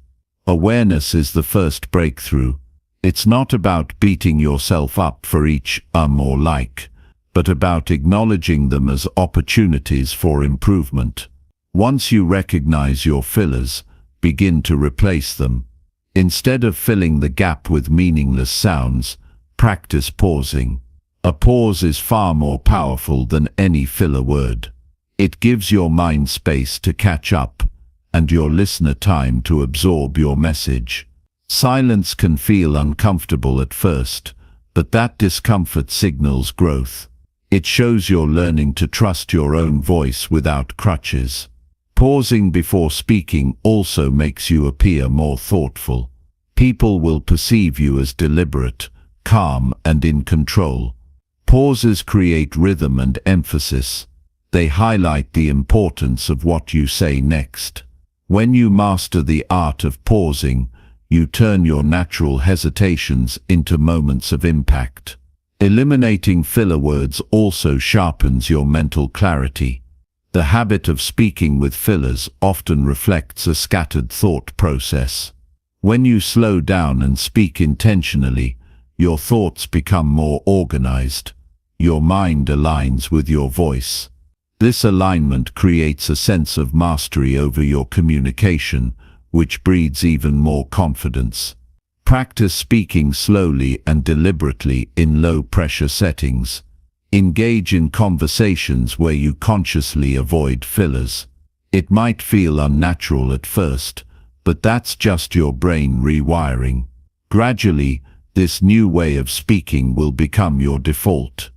Awareness is the first breakthrough. It's not about beating yourself up for each or like, but about acknowledging them as opportunities for improvement. Once you recognize your fillers, begin to replace them. Instead of filling the gap with meaningless sounds, practice pausing. A pause is far more powerful than any filler word. It gives your mind space to catch up, and your listener time to absorb your message. Silence can feel uncomfortable at first, but that discomfort signals growth. It shows you're learning to trust your own voice without crutches. Pausing before speaking also makes you appear more thoughtful. People will perceive you as deliberate, calm, and in control. Pauses create rhythm and emphasis. They highlight the importance of what you say next. When you master the art of pausing, you turn your natural hesitations into moments of impact. Eliminating filler words also sharpens your mental clarity. The habit of speaking with fillers often reflects a scattered thought process. When you slow down and speak intentionally, your thoughts become more organized. Your mind aligns with your voice. This alignment creates a sense of mastery over your communication, which breeds even more confidence. Practice speaking slowly and deliberately in low-pressure settings. Engage in conversations where you consciously avoid fillers. It might feel unnatural at first, but that's just your brain rewiring. Gradually, this new way of speaking will become your default.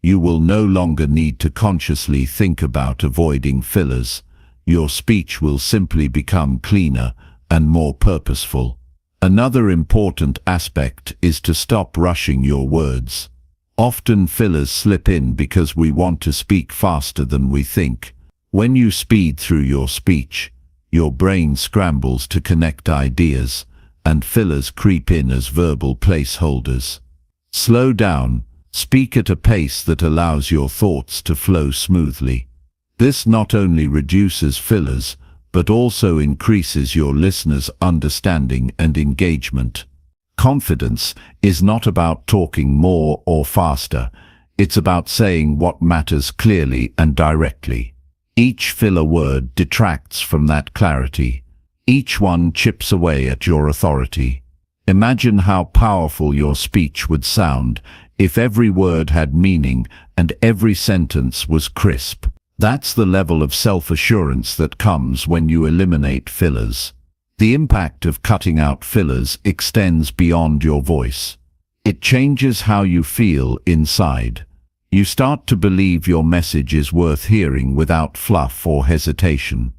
You will no longer need to consciously think about avoiding fillers. Your speech will simply become cleaner and more purposeful. Another important aspect is to stop rushing your words. Often fillers slip in because we want to speak faster than we think. When you speed through your speech, your brain scrambles to connect ideas, and fillers creep in as verbal placeholders. Slow down. Speak at a pace that allows your thoughts to flow smoothly. This not only reduces fillers, but also increases your listeners' understanding and engagement. Confidence is not about talking more or faster. It's about saying what matters clearly and directly. Each filler word detracts from that clarity. Each one chips away at your authority. Imagine how powerful your speech would sound if every word had meaning and every sentence was crisp. That's the level of self-assurance that comes when you eliminate fillers. The impact of cutting out fillers extends beyond your voice. It changes how you feel inside. You start to believe your message is worth hearing without fluff or hesitation.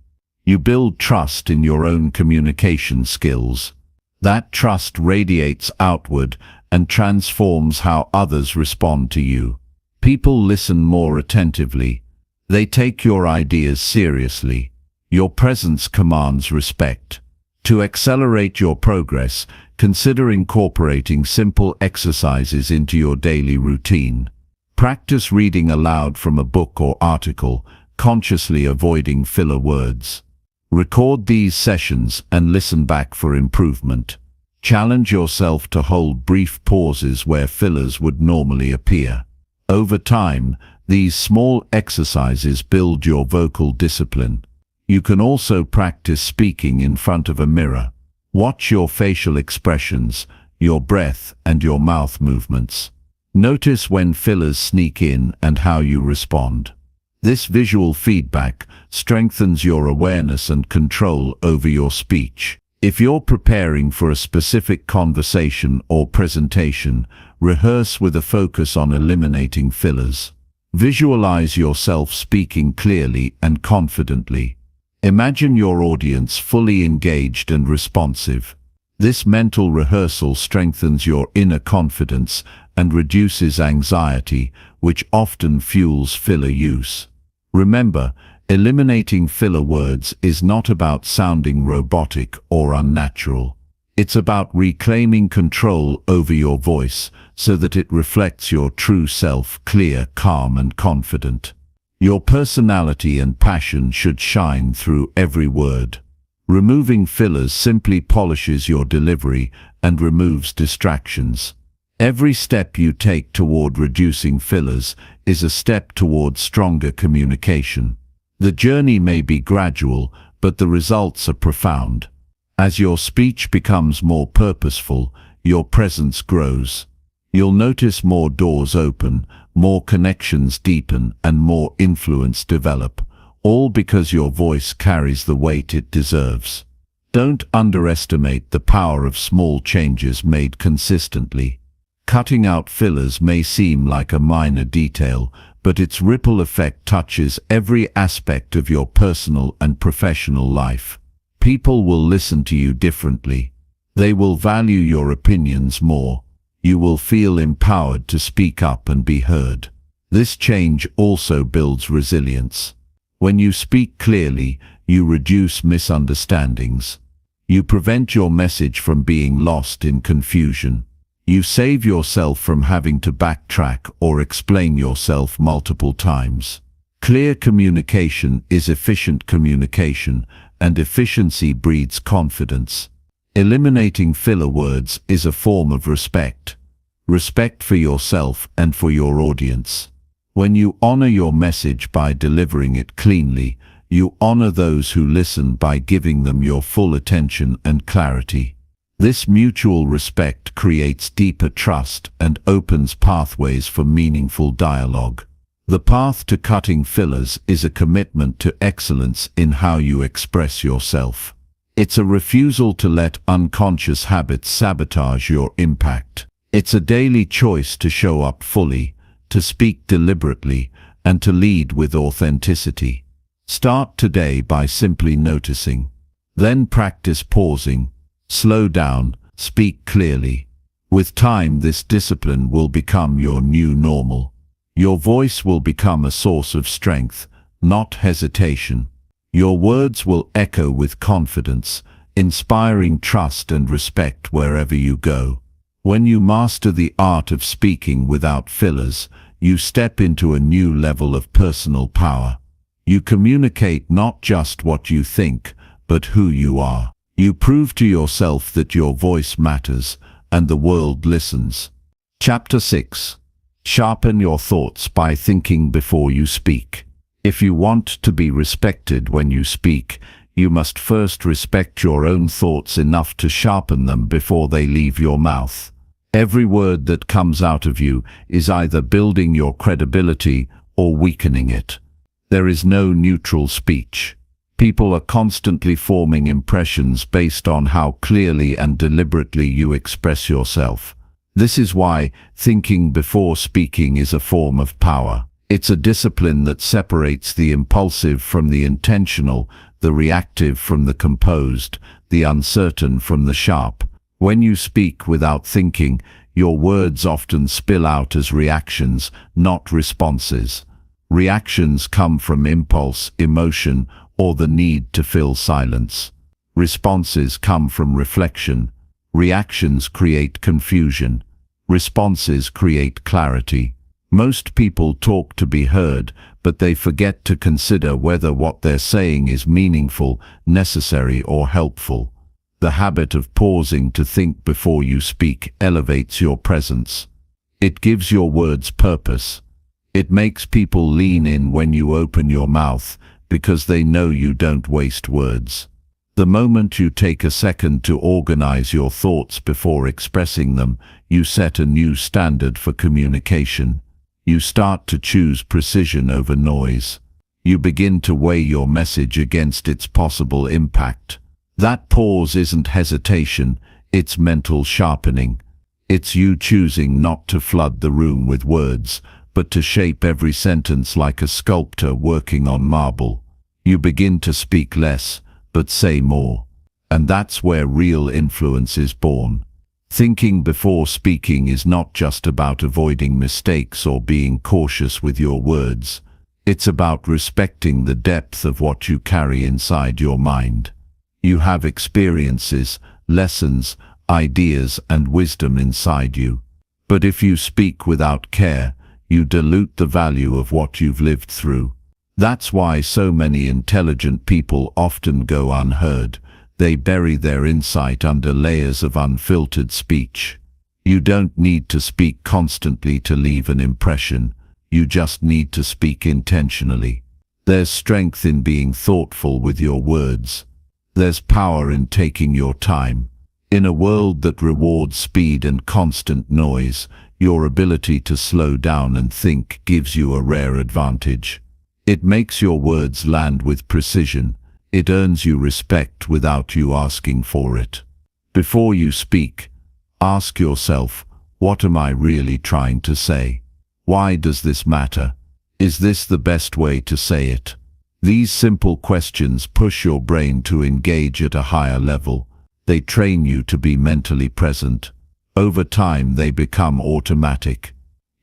You build trust in your own communication skills. That trust radiates outward and transforms how others respond to you. People listen more attentively. They take your ideas seriously. Your presence commands respect. To accelerate your progress, consider incorporating simple exercises into your daily routine. Practice reading aloud from a book or article, consciously avoiding filler words. Record these sessions and listen back for improvement. Challenge yourself to hold brief pauses where fillers would normally appear. Over time, these small exercises build your vocal discipline. You can also practice speaking in front of a mirror. Watch your facial expressions, your breath, and your mouth movements. Notice when fillers sneak in and how you respond. This visual feedback strengthens your awareness and control over your speech. If you're preparing for a specific conversation or presentation, rehearse with a focus on eliminating fillers. Visualize yourself speaking clearly and confidently. Imagine your audience fully engaged and responsive. This mental rehearsal strengthens your inner confidence and reduces anxiety, which often fuels filler use. Remember, eliminating filler words is not about sounding robotic or unnatural. It's about reclaiming control over your voice so that it reflects your true self, clear, calm, and confident. Your personality and passion should shine through every word. Removing fillers simply polishes your delivery and removes distractions. Every step you take toward reducing fillers is a step toward stronger communication. The journey may be gradual, but the results are profound. As your speech becomes more purposeful, your presence grows. You'll notice more doors open, more connections deepen, and more influence develop, all because your voice carries the weight it deserves. Don't underestimate the power of small changes made consistently. Cutting out fillers may seem like a minor detail, but its ripple effect touches every aspect of your personal and professional life. People will listen to you differently. They will value your opinions more. You will feel empowered to speak up and be heard. This change also builds resilience. When you speak clearly, you reduce misunderstandings. You prevent your message from being lost in confusion. You save yourself from having to backtrack or explain yourself multiple times. Clear communication is efficient communication, and efficiency breeds confidence. Eliminating filler words is a form of respect. respect for yourself and for your audience. When you honor your message by delivering it cleanly, you honor those who listen by giving them your full attention and clarity. This mutual respect creates deeper trust and opens pathways for meaningful dialogue. The path to cutting fillers is a commitment to excellence in how you express yourself. It's a refusal to let unconscious habits sabotage your impact. It's a daily choice to show up fully, to speak deliberately, and to lead with authenticity. Start today by simply noticing. Then practice pausing. Slow down, speak clearly. With time, this discipline will become your new normal. Your voice will become a source of strength, not hesitation. Your words will echo with confidence, inspiring trust and respect wherever you go. When you master the art of speaking without fillers, you step into a new level of personal power. You communicate not just what you think, but who you are. You prove to yourself that your voice matters, and the world listens. Chapter 6. Sharpen your thoughts by thinking before you speak. If you want to be respected when you speak, you must first respect your own thoughts enough to sharpen them before they leave your mouth. Every word that comes out of you is either building your credibility or weakening it. There is no neutral speech. People are constantly forming impressions based on how clearly and deliberately you express yourself. This is why thinking before speaking is a form of power. It's a discipline that separates the impulsive from the intentional, the reactive from the composed, the uncertain from the sharp. When you speak without thinking, your words often spill out as reactions, not responses. Reactions come from impulse, emotion, or the need to fill silence. Responses come from reflection. Reactions create confusion. Responses create clarity. Most people talk to be heard, but they forget to consider whether what they're saying is meaningful, necessary, or helpful. The habit of pausing to think before you speak elevates your presence. It gives your words purpose. It makes people lean in when you open your mouth, because they know you don't waste words. The moment you take a second to organize your thoughts before expressing them, you set a new standard for communication. You start to choose precision over noise. You begin to weigh your message against its possible impact. That pause isn't hesitation, it's mental sharpening. It's you choosing not to flood the room with words, but to shape every sentence like a sculptor working on marble. You begin to speak less, but say more. And that's where real influence is born. Thinking before speaking is not just about avoiding mistakes or being cautious with your words. It's about respecting the depth of what you carry inside your mind. You have experiences, lessons, ideas, and wisdom inside you. But if you speak without care, you dilute the value of what you've lived through. That's why so many intelligent people often go unheard. They bury their insight under layers of unfiltered speech. You don't need to speak constantly to leave an impression. You just need to speak intentionally. There's strength in being thoughtful with your words. There's power in taking your time. In a world that rewards speed and constant noise, your ability to slow down and think gives you a rare advantage. It makes your words land with precision. It earns you respect without you asking for it. Before you speak, ask yourself, what am I really trying to say? Why does this matter? Is this the best way to say it? These simple questions push your brain to engage at a higher level. They train you to be mentally present. Over time, they become automatic.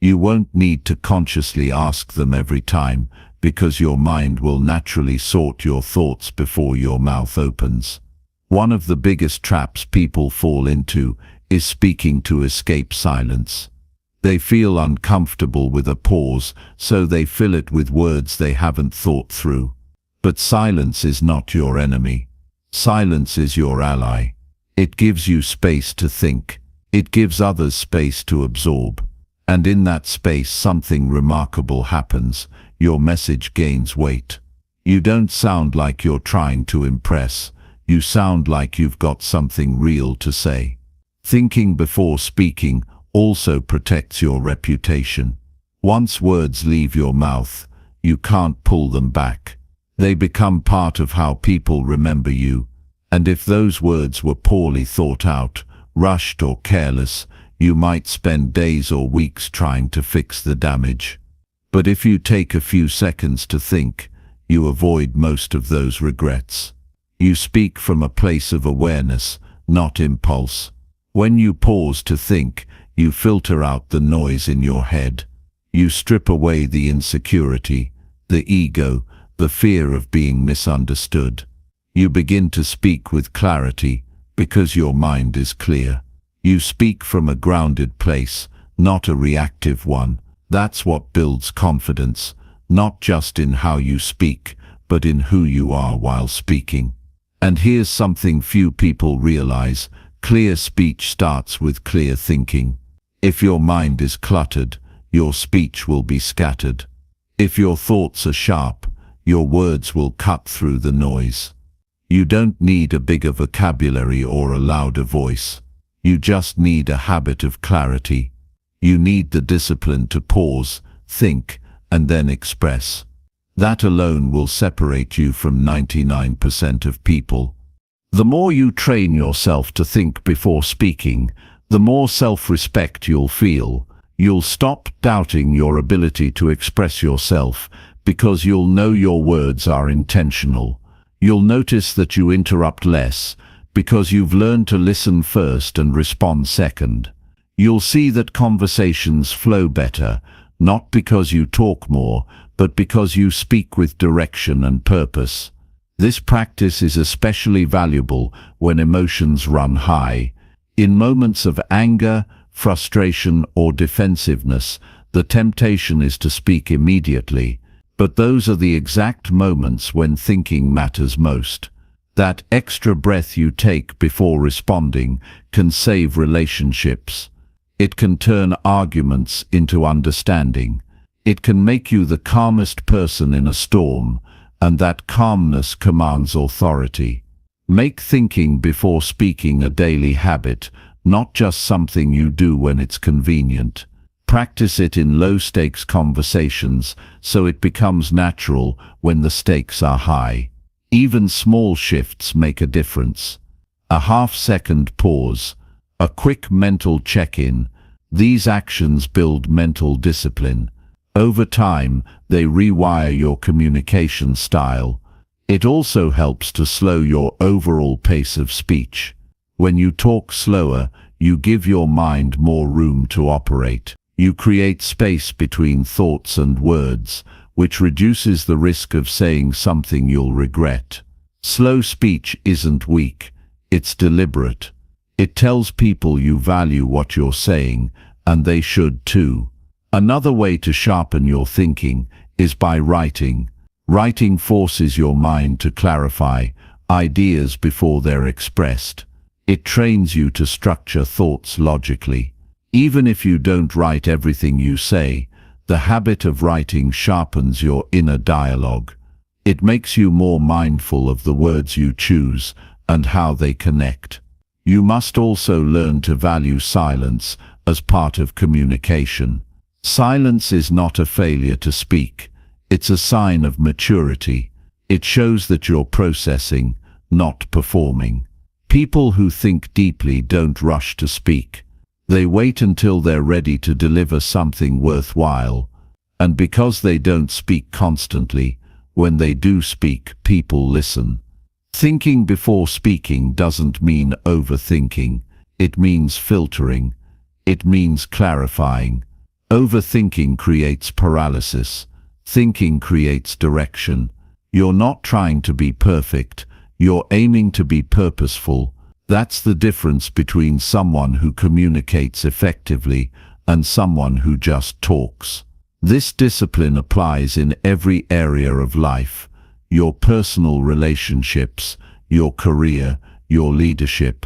You won't need to consciously ask them every time, because your mind will naturally sort your thoughts before your mouth opens. One of the biggest traps people fall into is speaking to escape silence. They feel uncomfortable with a pause, so they fill it with words they haven't thought through. But silence is not your enemy. Silence is your ally. It gives you space to think. It gives others space to absorb. And in that space something remarkable happens. Your message gains weight. You don't sound like you're trying to impress. You sound like you've got something real to say. Thinking before speaking also protects your reputation. Once words leave your mouth, you can't pull them back. They become part of how people remember you. And if those words were poorly thought out, rushed or careless, you might spend days or weeks trying to fix the damage. But if you take a few seconds to think, you avoid most of those regrets. You speak from a place of awareness, not impulse. When you pause to think, you filter out the noise in your head. You strip away the insecurity, the ego, the fear of being misunderstood. You begin to speak with clarity because your mind is clear. You speak from a grounded place, not a reactive one. That's what builds confidence, not just in how you speak, but in who you are while speaking. And here's something few people realize. Clear speech starts with clear thinking. If your mind is cluttered, your speech will be scattered. If your thoughts are sharp, your words will cut through the noise. You don't need a bigger vocabulary or a louder voice. You just need a habit of clarity. You need the discipline to pause, think, and then express. That alone will separate you from 99% of people. The more you train yourself to think before speaking, the more self-respect you'll feel. You'll stop doubting your ability to express yourself because you'll know your words are intentional. You'll notice that you interrupt less because you've learned to listen first and respond second. You'll see that conversations flow better, not because you talk more, but because you speak with direction and purpose. This practice is especially valuable when emotions run high. In moments of anger, frustration, or defensiveness, the temptation is to speak immediately. But those are the exact moments when thinking matters most. That extra breath you take before responding can save relationships. It can turn arguments into understanding. It can make you the calmest person in a storm, and that calmness commands authority. Make thinking before speaking a daily habit, not just something you do when it's convenient. Practice it in low-stakes conversations so it becomes natural when the stakes are high. Even small shifts make a difference. A half-second pause, a quick mental check-in, these actions build mental discipline. Over time, they rewire your communication style. It also helps to slow your overall pace of speech. When you talk slower, you give your mind more room to operate. You create space between thoughts and words, which reduces the risk of saying something you'll regret. Slow speech isn't weak, it's deliberate. It tells people you value what you're saying, and they should too. Another way to sharpen your thinking is by writing. Writing forces your mind to clarify ideas before they're expressed. It trains you to structure thoughts logically. Even if you don't write everything you say, the habit of writing sharpens your inner dialogue. It makes you more mindful of the words you choose and how they connect. You must also learn to value silence as part of communication. Silence is not a failure to speak. It's a sign of maturity. It shows that you're processing, not performing. People who think deeply don't rush to speak. They wait until they're ready to deliver something worthwhile. And because they don't speak constantly, when they do speak, people listen. Thinking before speaking doesn't mean overthinking. It means filtering. It means clarifying. Overthinking creates paralysis. Thinking creates direction. You're not trying to be perfect. You're aiming to be purposeful. That's the difference between someone who communicates effectively and someone who just talks. This discipline applies in every area of life: your personal relationships, your career, your leadership.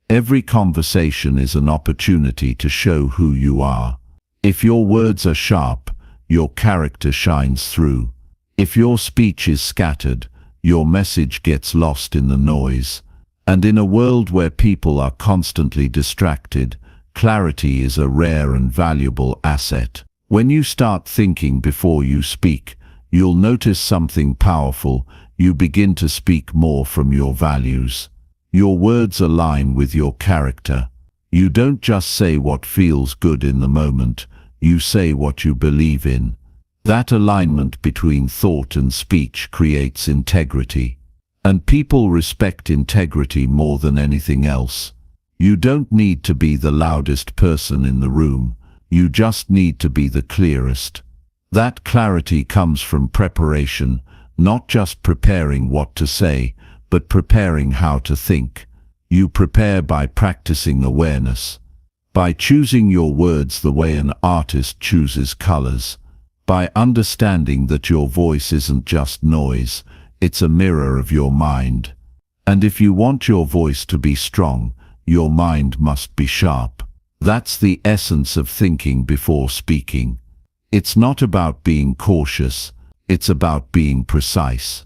Every conversation is an opportunity to show who you are. If your words are sharp, your character shines through. If your speech is scattered, your message gets lost in the noise. And in a world where people are constantly distracted, clarity is a rare and valuable asset. When you start thinking before you speak, you'll notice something powerful. You begin to speak more from your values. Your words align with your character. You don't just say what feels good in the moment, you say what you believe in. That alignment between thought and speech creates integrity. And people respect integrity more than anything else. You don't need to be the loudest person in the room, you just need to be the clearest. That clarity comes from preparation, not just preparing what to say, but preparing how to think. You prepare by practicing awareness, by choosing your words the way an artist chooses colors, by understanding that your voice isn't just noise, it's a mirror of your mind. And if you want your voice to be strong, your mind must be sharp. That's the essence of thinking before speaking. It's not about being cautious, it's about being precise.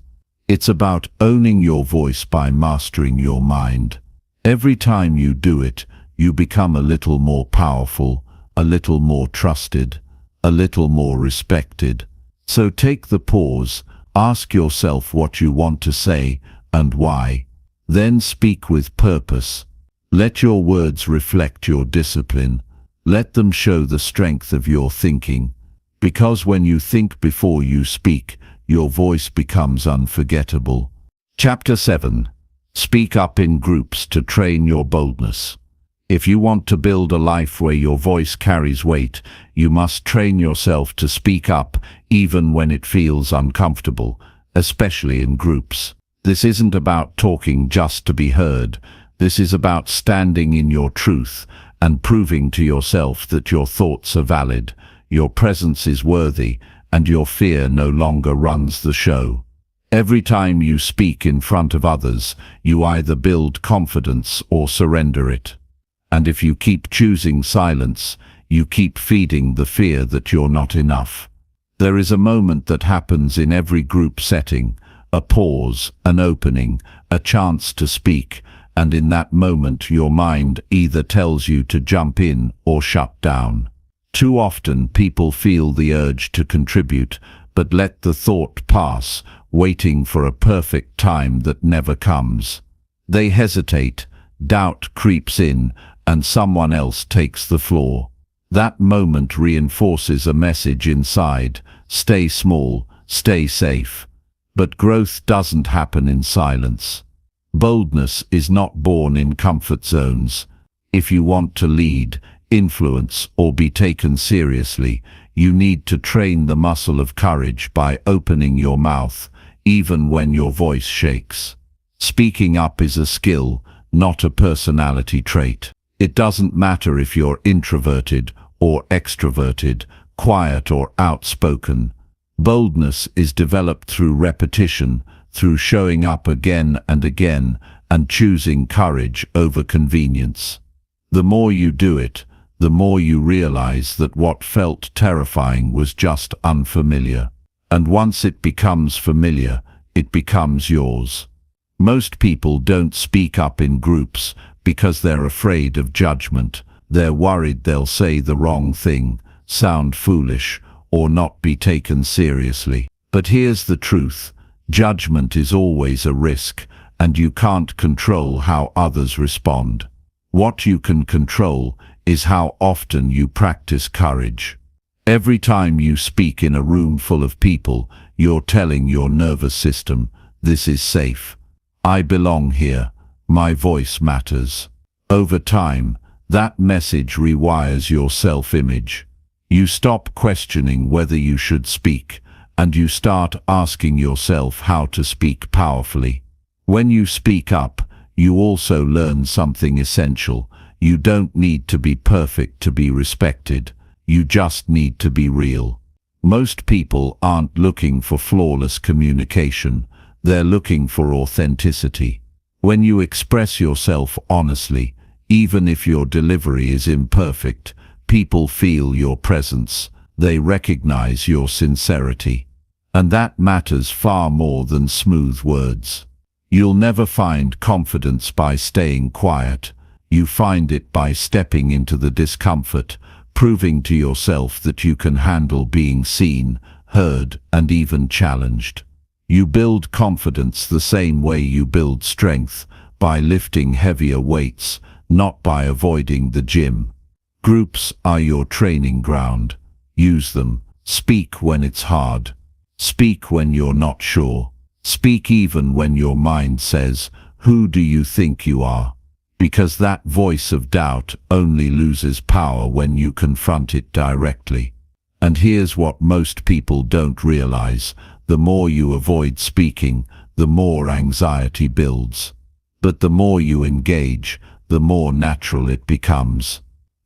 It's about owning your voice by mastering your mind. Every time you do it, you become a little more powerful, a little more trusted, a little more respected. So take the pause, ask yourself what you want to say and why. Then speak with purpose. Let your words reflect your discipline. Let them show the strength of your thinking. Because when you think before you speak, your voice becomes unforgettable. Chapter 7. Speak up in groups to train your boldness. If you want to build a life where your voice carries weight, you must train yourself to speak up even when it feels uncomfortable, especially in groups. This isn't about talking just to be heard. This is about standing in your truth and proving to yourself that your thoughts are valid, your presence is worthy, and your fear no longer runs the show. Every time you speak in front of others, you either build confidence or surrender it. And if you keep choosing silence, you keep feeding the fear that you're not enough. There is a moment that happens in every group setting, a pause, an opening, a chance to speak, and in that moment your mind either tells you to jump in or shut down. Too often people feel the urge to contribute, but let the thought pass, waiting for a perfect time that never comes. They hesitate, doubt creeps in, and someone else takes the floor. That moment reinforces a message inside: stay small, stay safe. But growth doesn't happen in silence. Boldness is not born in comfort zones. If you want to lead, influence, or be taken seriously, you need to train the muscle of courage by opening your mouth, even when your voice shakes. Speaking up is a skill, not a personality trait. It doesn't matter if you're introverted or extroverted, quiet or outspoken. Boldness is developed through repetition, through showing up again and again, and choosing courage over convenience. The more you do it, the more you realize that what felt terrifying was just unfamiliar. And once it becomes familiar, it becomes yours. Most people don't speak up in groups because they're afraid of judgment. They're worried they'll say the wrong thing, sound foolish, or not be taken seriously. But here's the truth: judgment is always a risk, and you can't control how others respond. What you can control is how often you practice courage. Every time you speak in a room full of people, you're telling your nervous system, this is safe. I belong here. My voice matters. Over time, that message rewires your self-image. You stop questioning whether you should speak, and you start asking yourself how to speak powerfully. When you speak up, you also learn something essential. You don't need to be perfect to be respected. You just need to be real. Most people aren't looking for flawless communication. They're looking for authenticity. When you express yourself honestly, Even if your delivery is imperfect, people feel your presence. They recognize your sincerity. And that matters far more than smooth words. You'll never find confidence by staying quiet. You find it by stepping into the discomfort, proving to yourself that you can handle being seen, heard, and even challenged. You build confidence the same way you build strength, by lifting heavier weights, not by avoiding the gym. Groups are your training ground. Use them. Speak when it's hard. Speak when you're not sure. Speak even when your mind says, "Who do you think you are?" Because that voice of doubt only loses power when you confront it directly. And here's what most people don't realize: the more you avoid speaking, the more anxiety builds. But the more you engage, the more natural it becomes.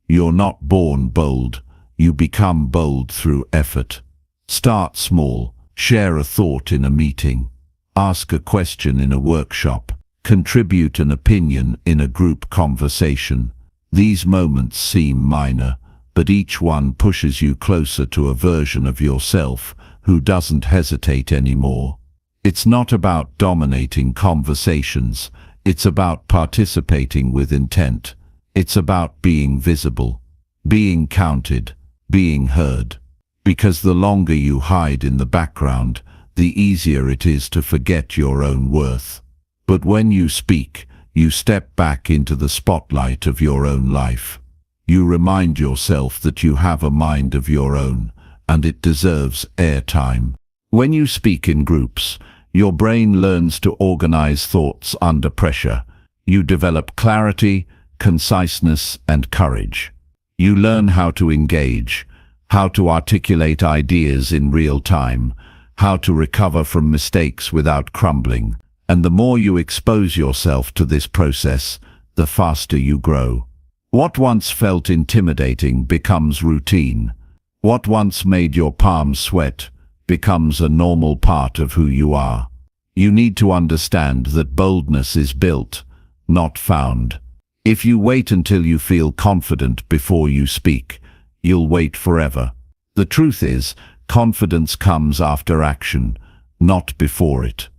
You're not born bold, you become bold through effort. Start small, share a thought in a meeting, ask a question in a workshop, contribute an opinion in a group conversation. These moments seem minor, but each one pushes you closer to a version of yourself who doesn't hesitate anymore. It's not about dominating conversations, it's about participating with intent. It's about being visible, being counted, being heard. Because the longer you hide in the background, the easier it is to forget your own worth. But when you speak, you step back into the spotlight of your own life. You remind yourself that you have a mind of your own, and it deserves airtime. When you speak in groups, your brain learns to organize thoughts under pressure. You develop clarity, conciseness, and courage. You learn how to engage, how to articulate ideas in real time, how to recover from mistakes without crumbling. And the more you expose yourself to this process, the faster you grow. What once felt intimidating becomes routine. What once made your palms sweat becomes a normal part of who you are. You need to understand that boldness is built, not found. If you wait until you feel confident before you speak, you'll wait forever. The truth is, confidence comes after action, not before it.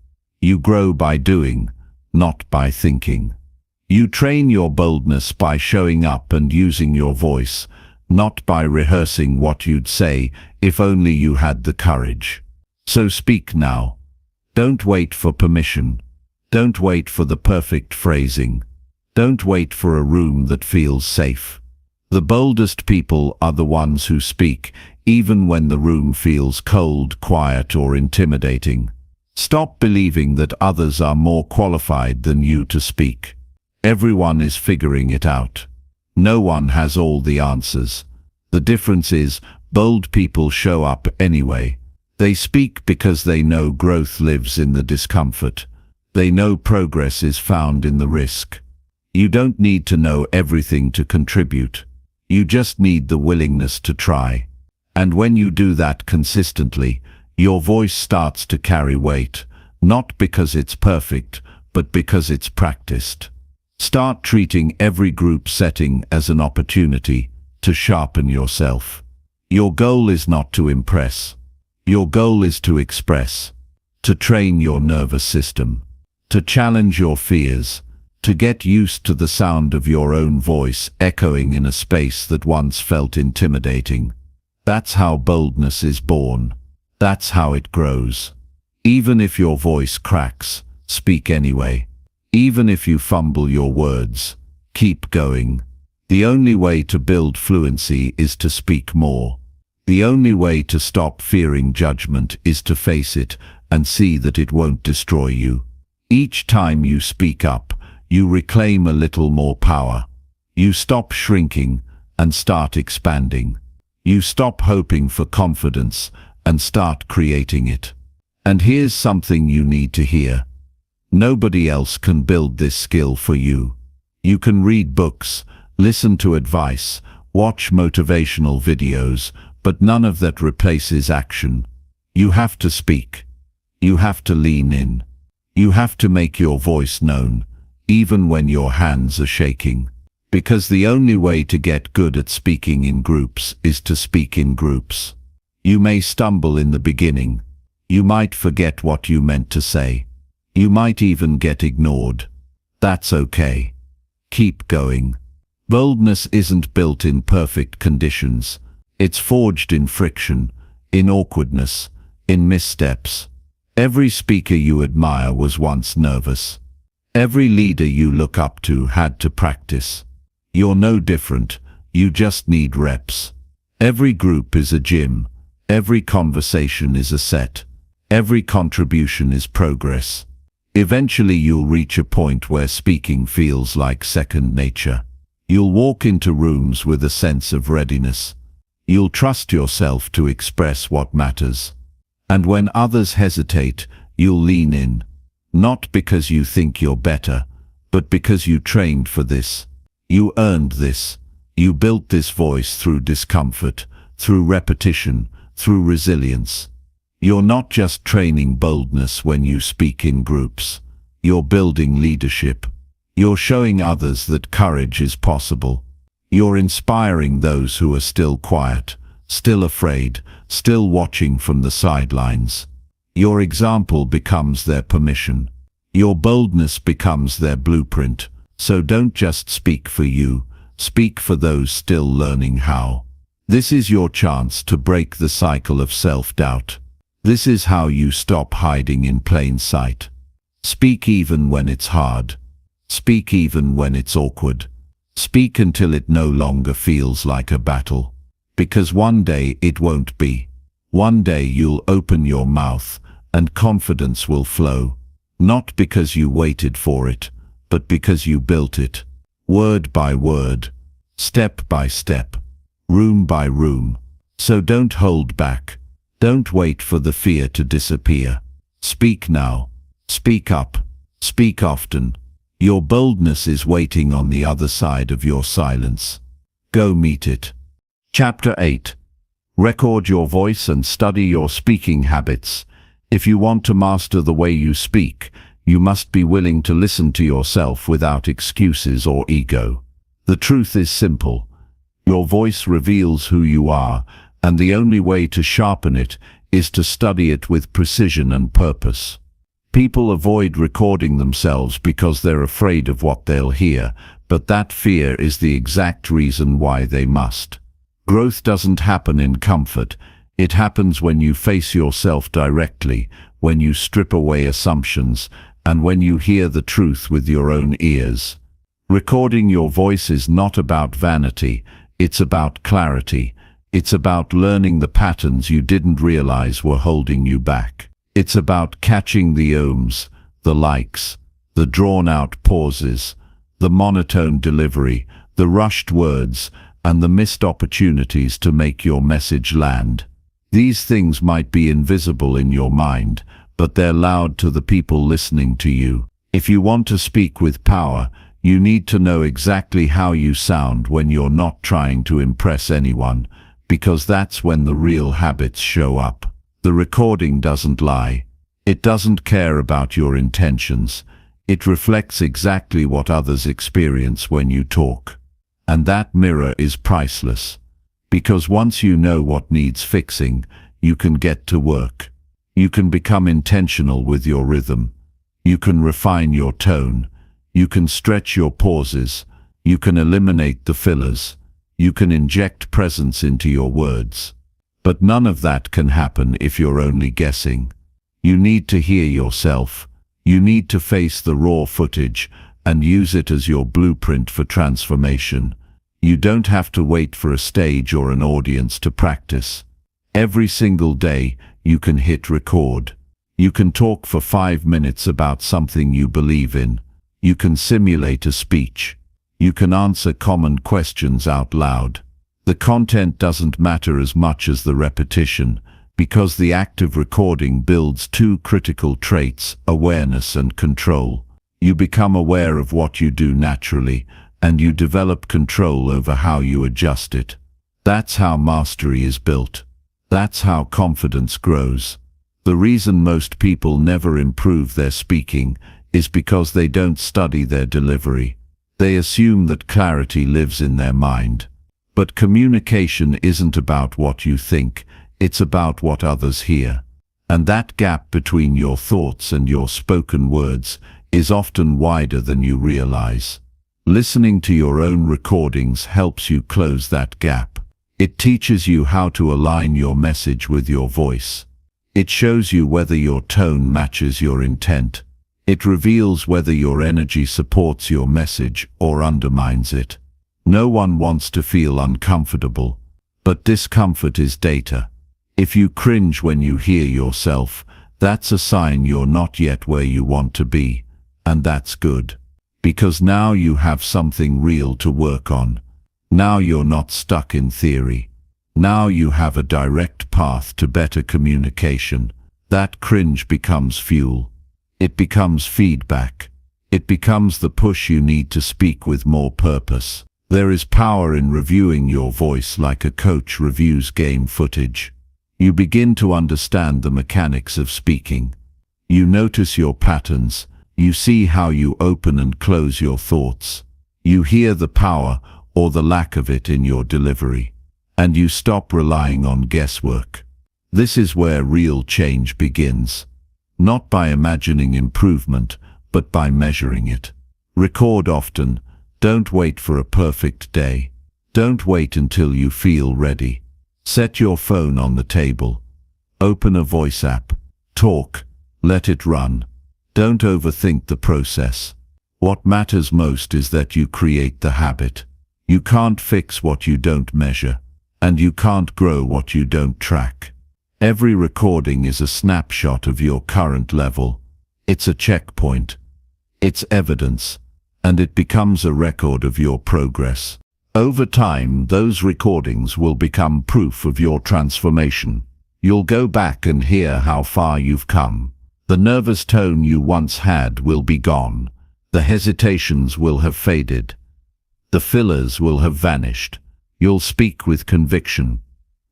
You grow by doing, not by thinking. You train your boldness by showing up and using your voice, not by rehearsing what you'd say if only you had the courage. So speak now. Don't wait for permission. Don't wait for the perfect phrasing. Don't wait for a room that feels safe. The boldest people are the ones who speak, even when the room feels cold, quiet, or intimidating. Stop believing that others are more qualified than you to speak. Everyone is figuring it out. No one has all the answers. The difference is, bold people show up anyway. They speak because they know growth lives in the discomfort. They know progress is found in the risk. You don't need to know everything to contribute. You just need the willingness to try. And when you do that consistently, your voice starts to carry weight, not because it's perfect, but because it's practiced. Start treating every group setting as an opportunity to sharpen yourself. Your goal is not to impress. Your goal is to express, to train your nervous system, to challenge your fears, to get used to the sound of your own voice echoing in a space that once felt intimidating. That's how boldness is born. That's how it grows. Even if your voice cracks, speak anyway. Even if you fumble your words, keep going. The only way to build fluency is to speak more. The only way to stop fearing judgment is to face it and see that it won't destroy you. Each time you speak up, you reclaim a little more power. You stop shrinking and start expanding. You stop hoping for confidence and start creating it. And here's something you need to hear. Nobody else can build this skill for you. You can read books, listen to advice, watch motivational videos, but none of that replaces action. You have to speak. You have to lean in. You have to make your voice known, even when your hands are shaking. Because the only way to get good at speaking in groups is to speak in groups. You may stumble in the beginning. You might forget what you meant to say. You might even get ignored. That's okay. Keep going. Boldness isn't built in perfect conditions. It's forged in friction, in awkwardness, in missteps. Every speaker you admire was once nervous. Every leader you look up to had to practice. You're no different. You just need reps. Every group is a gym. Every conversation is a set. Every contribution is progress. Eventually you'll reach a point where speaking feels like second nature. You'll walk into rooms with a sense of readiness. You'll trust yourself to express what matters. And when others hesitate, you'll lean in. Not because you think you're better, but because you trained for this. You earned this. You built this voice through discomfort, through repetition, through resilience. You're not just training boldness when you speak in groups. You're building leadership. You're showing others that courage is possible. You're inspiring those who are still quiet, still afraid, still watching from the sidelines. Your example becomes their permission. Your boldness becomes their blueprint. So don't just speak for you, speak for those still learning how. This is your chance to break the cycle of self-doubt. This is how you stop hiding in plain sight. Speak even when it's hard. Speak even when it's awkward. Speak until it no longer feels like a battle. Because one day it won't be. One day you'll open your mouth and confidence will flow. Not because you waited for it, but because you built it. Word by word. Step by step. Room by room. So don't hold back. Don't wait for the fear to disappear. Speak now. Speak up. Speak often. Your boldness is waiting on the other side of your silence. Go meet it. Chapter 8. Record your voice and study your speaking habits. If you want to master the way you speak, you must be willing to listen to yourself without excuses or ego. The truth is simple. Your voice reveals who you are, and the only way to sharpen it is to study it with precision and purpose. People avoid recording themselves because they're afraid of what they'll hear, but that fear is the exact reason why they must. Growth doesn't happen in comfort. It happens when you face yourself directly, when you strip away assumptions, and when you hear the truth with your own ears. Recording your voice is not about vanity, it's about clarity. It's about learning the patterns you didn't realize were holding you back. It's about catching the ohms, the likes, the drawn-out pauses, the monotone delivery, the rushed words, and the missed opportunities to make your message land. These things might be invisible in your mind, but they're loud to the people listening to you. If you want to speak with power, you need to know exactly how you sound when you're not trying to impress anyone, because that's when the real habits show up. The recording doesn't lie. It doesn't care about your intentions. It reflects exactly what others experience when you talk. And that mirror is priceless. Because once you know what needs fixing, you can get to work. You can become intentional with your rhythm. You can refine your tone. You can stretch your pauses. You can eliminate the fillers. You can inject presence into your words. But none of that can happen if you're only guessing. You need to hear yourself. You need to face the raw footage and use it as your blueprint for transformation. You don't have to wait for a stage or an audience to practice. Every single day, you can hit record. You can talk for 5 minutes about something you believe in. You can simulate a speech. You can answer common questions out loud. The content doesn't matter as much as the repetition, because the act of recording builds two critical traits, awareness and control. You become aware of what you do naturally, and you develop control over how you adjust it. That's how mastery is built. That's how confidence grows. The reason most people never improve their speaking is because they don't study their delivery. They assume that clarity lives in their mind. But communication isn't about what you think, it's about what others hear. And that gap between your thoughts and your spoken words is often wider than you realize. Listening to your own recordings helps you close that gap. It teaches you how to align your message with your voice. It shows you whether your tone matches your intent. It reveals whether your energy supports your message or undermines it. No one wants to feel uncomfortable, but discomfort is data. If you cringe when you hear yourself, that's a sign you're not yet where you want to be, and that's good. Because now you have something real to work on. Now you're not stuck in theory. Now you have a direct path to better communication. That cringe becomes fuel. It becomes feedback. It becomes the push you need to speak with more purpose. There is power in reviewing your voice like a coach reviews game footage. You begin to understand the mechanics of speaking. You notice your patterns. You see how you open and close your thoughts. You hear the power or the lack of it in your delivery. And you stop relying on guesswork. This is where real change begins. Not by imagining improvement, but by measuring it. Record often. Don't wait for a perfect day. Don't wait until you feel ready. Set your phone on the table. Open a voice app. Talk. Let it run. Don't overthink the process. What matters most is that you create the habit. You can't fix what you don't measure, and you can't grow what you don't track. Every recording is a snapshot of your current level. It's a checkpoint. It's evidence, and it becomes a record of your progress. Over time, those recordings will become proof of your transformation. You'll go back and hear how far you've come. The nervous tone you once had will be gone. The hesitations will have faded. The fillers will have vanished. You'll speak with conviction,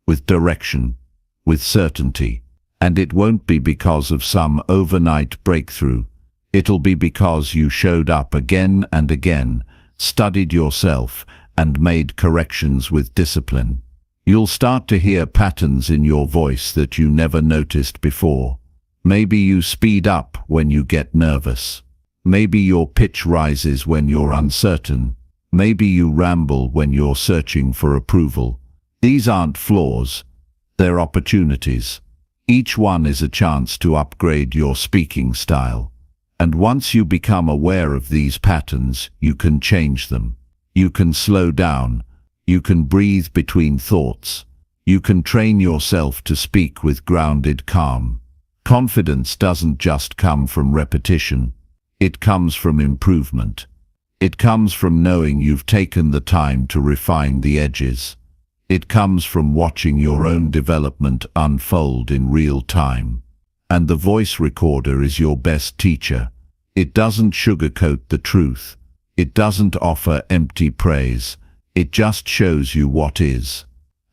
with direction, with certainty. And it won't be because of some overnight breakthrough. It'll be because you showed up again and again, studied yourself, and made corrections with discipline. You'll start to hear patterns in your voice that you never noticed before. Maybe you speed up when you get nervous. Maybe your pitch rises when you're uncertain. Maybe you ramble when you're searching for approval. These aren't flaws. They're opportunities. Each one is a chance to upgrade your speaking style. And once you become aware of these patterns, you can change them. You can slow down. You can breathe between thoughts. You can train yourself to speak with grounded calm. Confidence doesn't just come from repetition. It comes from improvement. It comes from knowing you've taken the time to refine the edges. It comes from watching your own development unfold in real time. And the voice recorder is your best teacher. It doesn't sugarcoat the truth. It doesn't offer empty praise. It just shows you what is.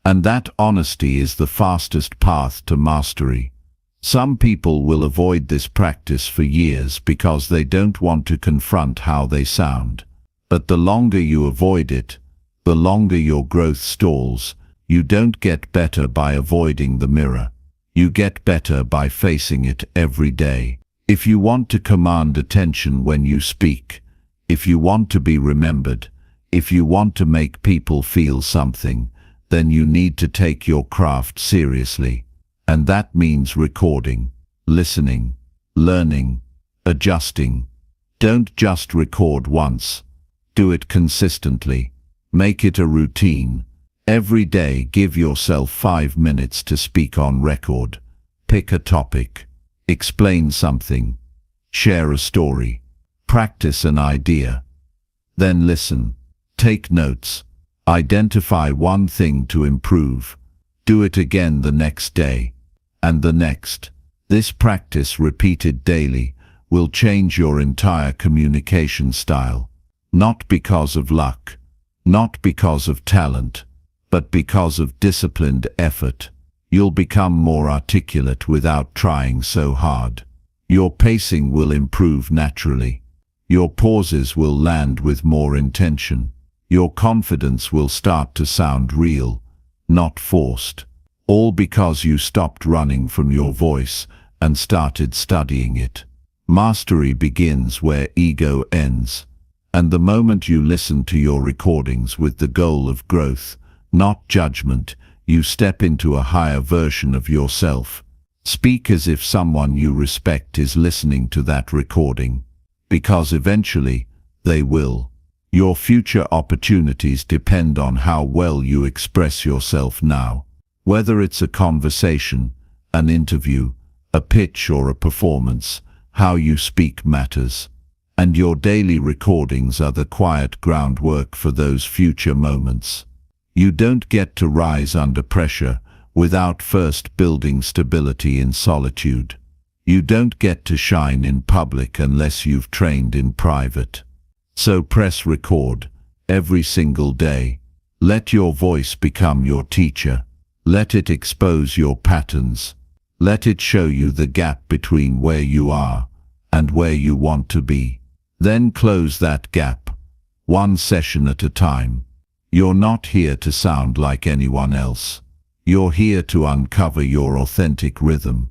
And that honesty is the fastest path to mastery. Some people will avoid this practice for years because they don't want to confront how they sound. But the longer you avoid it, the longer your growth stalls. You don't get better by avoiding the mirror. You get better by facing it every day. If you want to command attention when you speak, if you want to be remembered, if you want to make people feel something, then you need to take your craft seriously. And that means recording, listening, learning, adjusting. Don't just record once. Do it consistently. Make it a routine. Every day, give yourself 5 minutes to speak on record. Pick a topic. Explain something. Share a story. Practice an idea. Then listen. Take notes. Identify one thing to improve. Do it again the next day. And the next. This practice, repeated daily, will change your entire communication style. Not because of luck. Not because of talent. But because of disciplined effort. You'll become more articulate without trying so hard. Your pacing will improve naturally. Your pauses will land with more intention. Your confidence will start to sound real, not forced. All because you stopped running from your voice and started studying it. Mastery begins where ego ends. And the moment you listen to your recordings with the goal of growth, not judgment, you step into a higher version of yourself. Speak as if someone you respect is listening to that recording, because eventually they will. Your future opportunities depend on how well you express yourself now. Whether it's a conversation, an interview, a pitch or a performance, how you speak matters. And your daily recordings are the quiet groundwork for those future moments. You don't get to rise under pressure without first building stability in solitude. You don't get to shine in public unless you've trained in private. So press record every single day. Let your voice become your teacher. Let it expose your patterns. Let it show you the gap between where you are and where you want to be. Then close that gap, one session at a time. You're not here to sound like anyone else. You're here to uncover your authentic rhythm,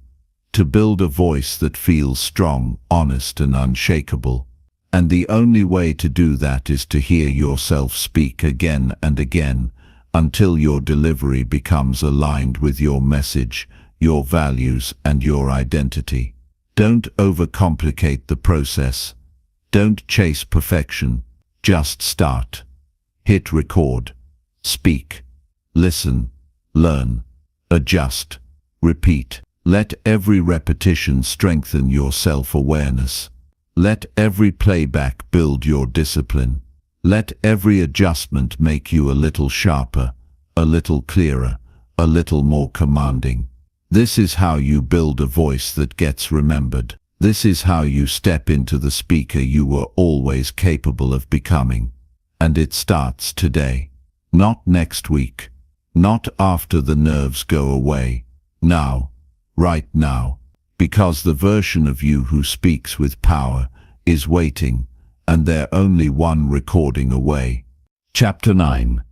to build a voice that feels strong, honest, and unshakable. And the only way to do that is to hear yourself speak again and again, until your delivery becomes aligned with your message, your values, and your identity. Don't overcomplicate the process. Don't chase perfection. Just start. Hit record. Speak. Listen. Learn. Adjust. Repeat. Let every repetition strengthen your self-awareness. Let every playback build your discipline. Let every adjustment make you a little sharper, a little clearer, a little more commanding. This is how you build a voice that gets remembered. This is how you step into the speaker you were always capable of becoming. And it starts today. Not next week. Not after the nerves go away. Now. Right now. Because the version of you who speaks with power is waiting, and they're only one recording away. Chapter 9.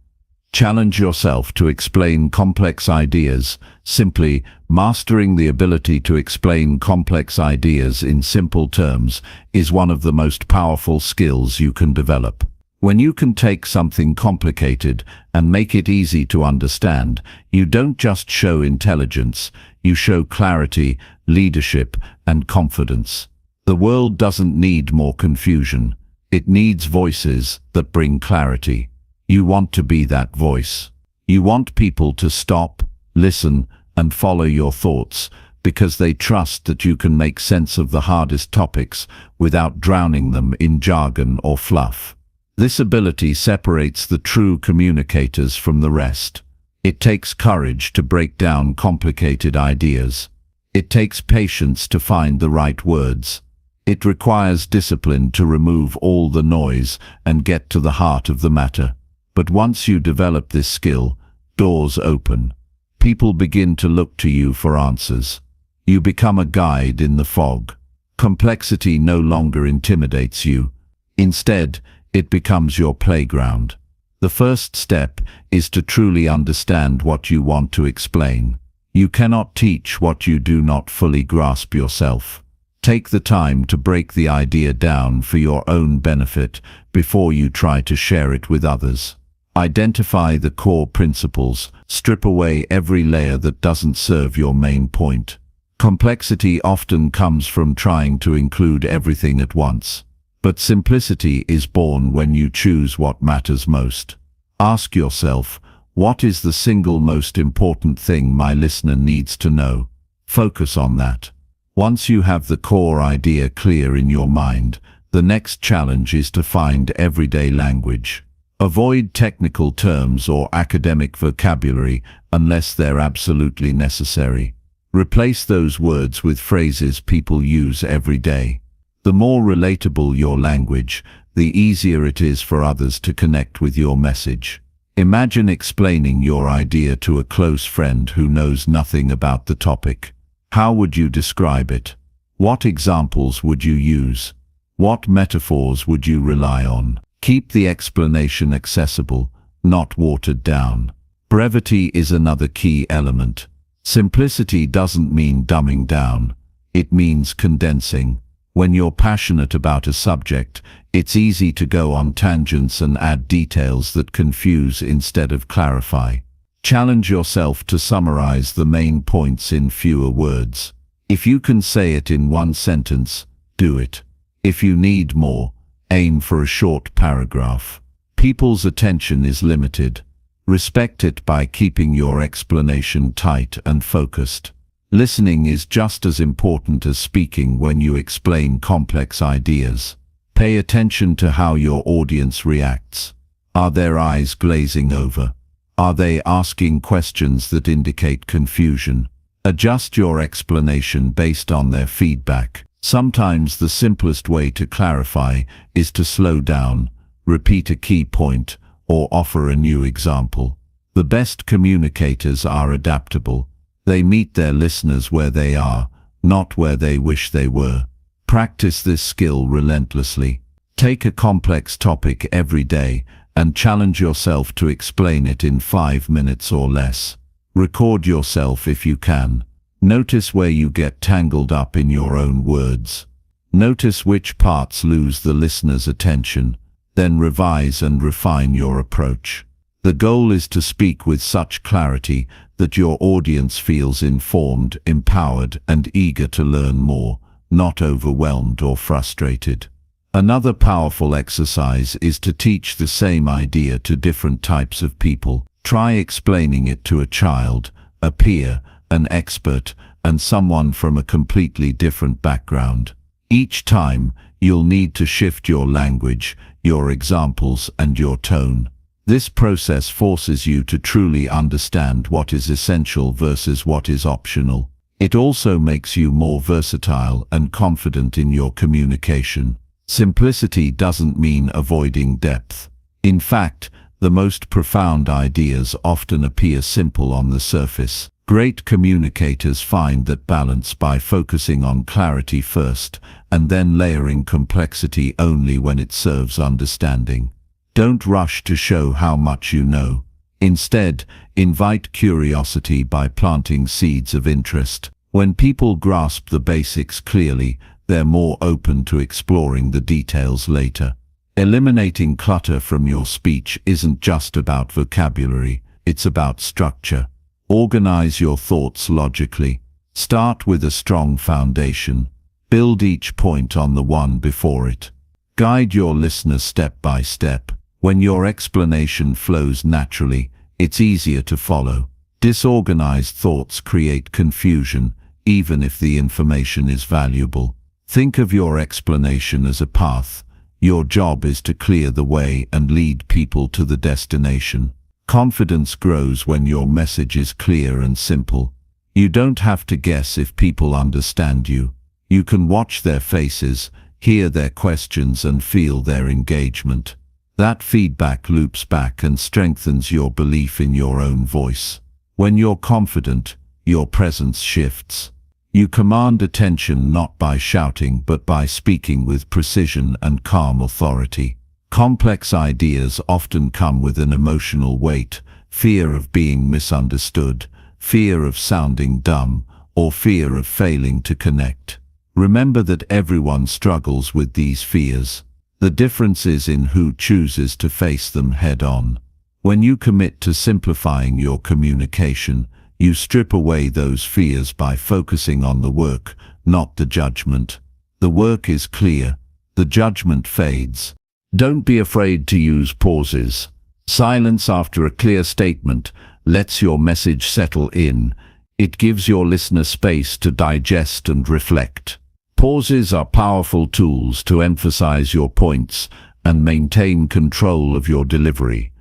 Challenge yourself to explain complex ideas. Simply, mastering the ability to explain complex ideas in simple terms is one of the most powerful skills you can develop. When you can take something complicated and make it easy to understand, you don't just show intelligence, you show clarity, leadership, and confidence. The world doesn't need more confusion. It needs voices that bring clarity. You want to be that voice. You want people to stop, listen, and follow your thoughts, because they trust that you can make sense of the hardest topics without drowning them in jargon or fluff. This ability separates the true communicators from the rest. It takes courage to break down complicated ideas. It takes patience to find the right words. It requires discipline to remove all the noise and get to the heart of the matter. But once you develop this skill, doors open. People begin to look to you for answers. You become a guide in the fog. Complexity no longer intimidates you. Instead, it becomes your playground. The first step is to truly understand what you want to explain. You cannot teach what you do not fully grasp yourself. Take the time to break the idea down for your own benefit before you try to share it with others. Identify the core principles. Strip away every layer that doesn't serve your main point. Complexity often comes from trying to include everything at once. But simplicity is born when you choose what matters most. Ask yourself, what is the single most important thing my listener needs to know? Focus on that. Once you have the core idea clear in your mind, the next challenge is to find everyday language. Avoid technical terms or academic vocabulary unless they're absolutely necessary. Replace those words with phrases people use every day. The more relatable your language, the easier it is for others to connect with your message. Imagine explaining your idea to a close friend who knows nothing about the topic. How would you describe it? What examples would you use? What metaphors would you rely on? Keep the explanation accessible, not watered down. Brevity is another key element. Simplicity doesn't mean dumbing down. It means condensing. When you're passionate about a subject, it's easy to go on tangents and add details that confuse instead of clarify. Challenge yourself to summarize the main points in fewer words. If you can say it in one sentence, do it. If you need more, aim for a short paragraph. People's attention is limited. Respect it by keeping your explanation tight and focused. Listening is just as important as speaking when you explain complex ideas. Pay attention to how your audience reacts. Are their eyes glazing over? Are they asking questions that indicate confusion? Adjust your explanation based on their feedback. Sometimes the simplest way to clarify is to slow down, repeat a key point, or offer a new example. The best communicators are adaptable. They meet their listeners where they are, not where they wish they were. Practice this skill relentlessly. Take a complex topic every day and challenge yourself to explain it in 5 minutes or less. Record yourself if you can. Notice where you get tangled up in your own words. Notice which parts lose the listener's attention. Then revise and refine your approach. The goal is to speak with such clarity that your audience feels informed, empowered, and eager to learn more, not overwhelmed or frustrated. Another powerful exercise is to teach the same idea to different types of people. Try explaining it to a child, a peer, an expert, and someone from a completely different background. Each time, you'll need to shift your language, your examples, and your tone. This process forces you to truly understand what is essential versus what is optional. It also makes you more versatile and confident in your communication. Simplicity doesn't mean avoiding depth. In fact, the most profound ideas often appear simple on the surface. Great communicators find that balance by focusing on clarity first and then layering complexity only when it serves understanding. Don't rush to show how much you know. Instead, invite curiosity by planting seeds of interest. When people grasp the basics clearly, they're more open to exploring the details later. Eliminating clutter from your speech isn't just about vocabulary, it's about structure. Organize your thoughts logically. Start with a strong foundation. Build each point on the one before it. Guide your listeners step by step. When your explanation flows naturally, it's easier to follow. Disorganized thoughts create confusion, even if the information is valuable. Think of your explanation as a path. Your job is to clear the way and lead people to the destination. Confidence grows when your message is clear and simple. You don't have to guess if people understand you. You can watch their faces, hear their questions, and feel their engagement. That feedback loops back and strengthens your belief in your own voice. When you're confident, your presence shifts. You command attention not by shouting but by speaking with precision and calm authority. Complex ideas often come with an emotional weight, fear of being misunderstood, fear of sounding dumb, or fear of failing to connect. Remember that everyone struggles with these fears. The difference is in who chooses to face them head-on. When you commit to simplifying your communication, you strip away those fears by focusing on the work, not the judgment. The work is clear. The judgment fades. Don't be afraid to use pauses. Silence after a clear statement lets your message settle in. It gives your listener space to digest and reflect. Pauses are powerful tools to emphasize your points and maintain control of your delivery.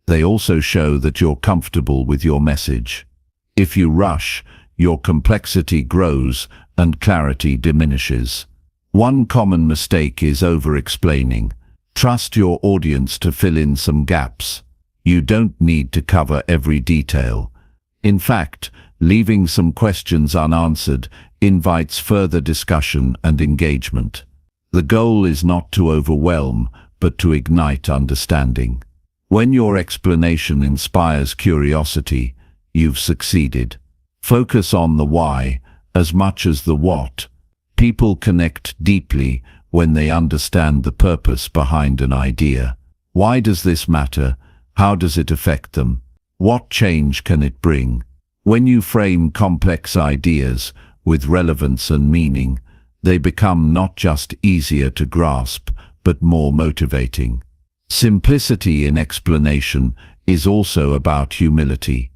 They also show that you're comfortable with your message. If you rush, your complexity grows and clarity diminishes. One common mistake is over-explaining. Trust your audience to fill in some gaps. You don't need to cover every detail. In fact, leaving some questions unanswered invites further discussion and engagement. The goal is not to overwhelm, but to ignite understanding. When your explanation inspires curiosity, you've succeeded. Focus on the why as much as the what. People connect deeply when they understand the purpose behind an idea. Why does this matter? How does it affect them? What change can it bring? When you frame complex ideas with relevance and meaning, they become not just easier to grasp, but more motivating. Simplicity in explanation is also about humility.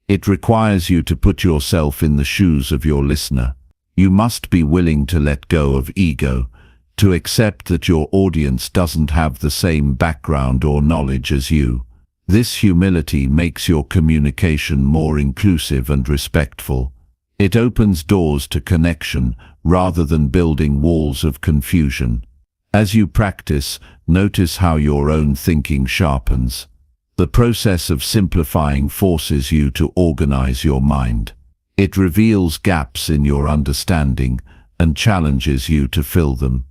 It requires you to put yourself in the shoes of your listener. You must be willing to let go of ego, to accept that your audience doesn't have the same background or knowledge as you. This humility makes your communication more inclusive and respectful. It opens doors to connection rather than building walls of confusion. As you practice, notice how your own thinking sharpens. The process of simplifying forces you to organize your mind. It reveals gaps in your understanding and challenges you to fill them.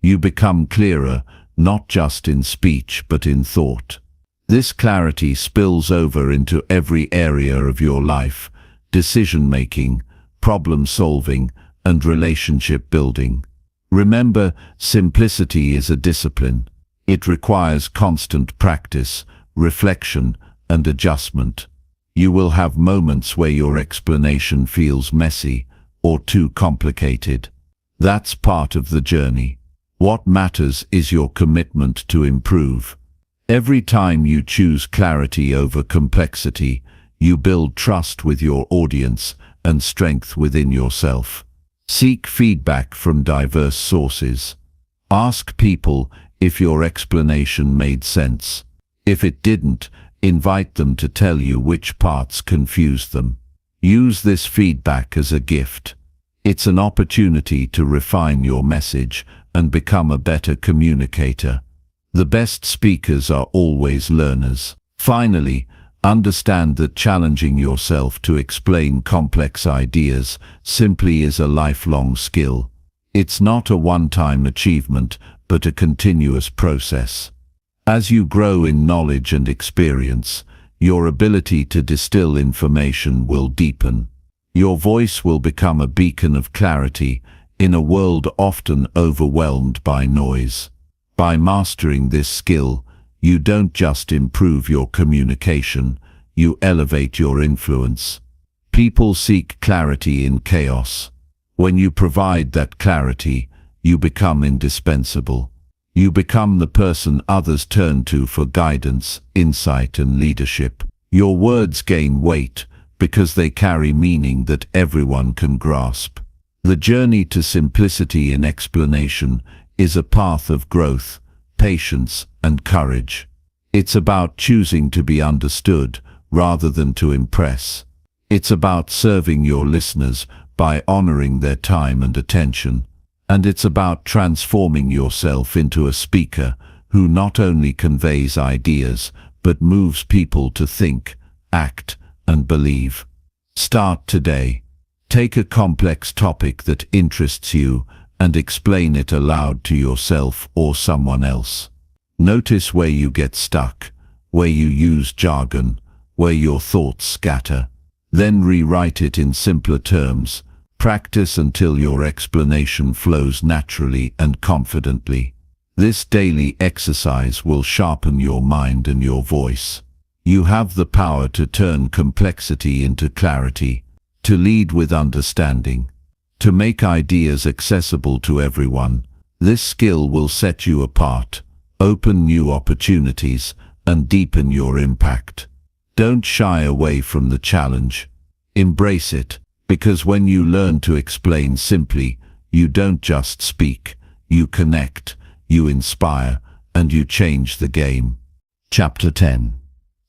You become clearer, not just in speech but in thought. This clarity spills over into every area of your life: decision-making, problem-solving, and relationship building. Remember, simplicity is a discipline. It requires constant practice, reflection, and adjustment. You will have moments where your explanation feels messy or too complicated. That's part of the journey. What matters is your commitment to improve. Every time you choose clarity over complexity, you build trust with your audience and strength within yourself. Seek feedback from diverse sources. Ask people if your explanation made sense. If it didn't, invite them to tell you which parts confused them. Use this feedback as a gift. It's an opportunity to refine your message and become a better communicator. The best speakers are always learners. Finally, understand that challenging yourself to explain complex ideas simply is a lifelong skill. It's not a one-time achievement, but a continuous process. As you grow in knowledge and experience, your ability to distill information will deepen. Your voice will become a beacon of clarity in a world often overwhelmed by noise. By mastering this skill, you don't just improve your communication, you elevate your influence. People seek clarity in chaos. When you provide that clarity, you become indispensable. You become the person others turn to for guidance, insight, and leadership. Your words gain weight because they carry meaning that everyone can grasp. The journey to simplicity in explanation is a path of growth, patience, and courage. It's about choosing to be understood rather than to impress. It's about serving your listeners by honoring their time and attention. And it's about transforming yourself into a speaker who not only conveys ideas, but moves people to think, act, and believe. Start today. Take a complex topic that interests you and explain it aloud to yourself or someone else. Notice where you get stuck, where you use jargon, where your thoughts scatter. Then rewrite it in simpler terms. Practice until your explanation flows naturally and confidently. This daily exercise will sharpen your mind and your voice. You have the power to turn complexity into clarity, to lead with understanding, to make ideas accessible to everyone. This skill will set you apart, open new opportunities, and deepen your impact. Don't shy away from the challenge. Embrace it, because when you learn to explain simply, you don't just speak, you connect, you inspire, and you change the game. Chapter 10.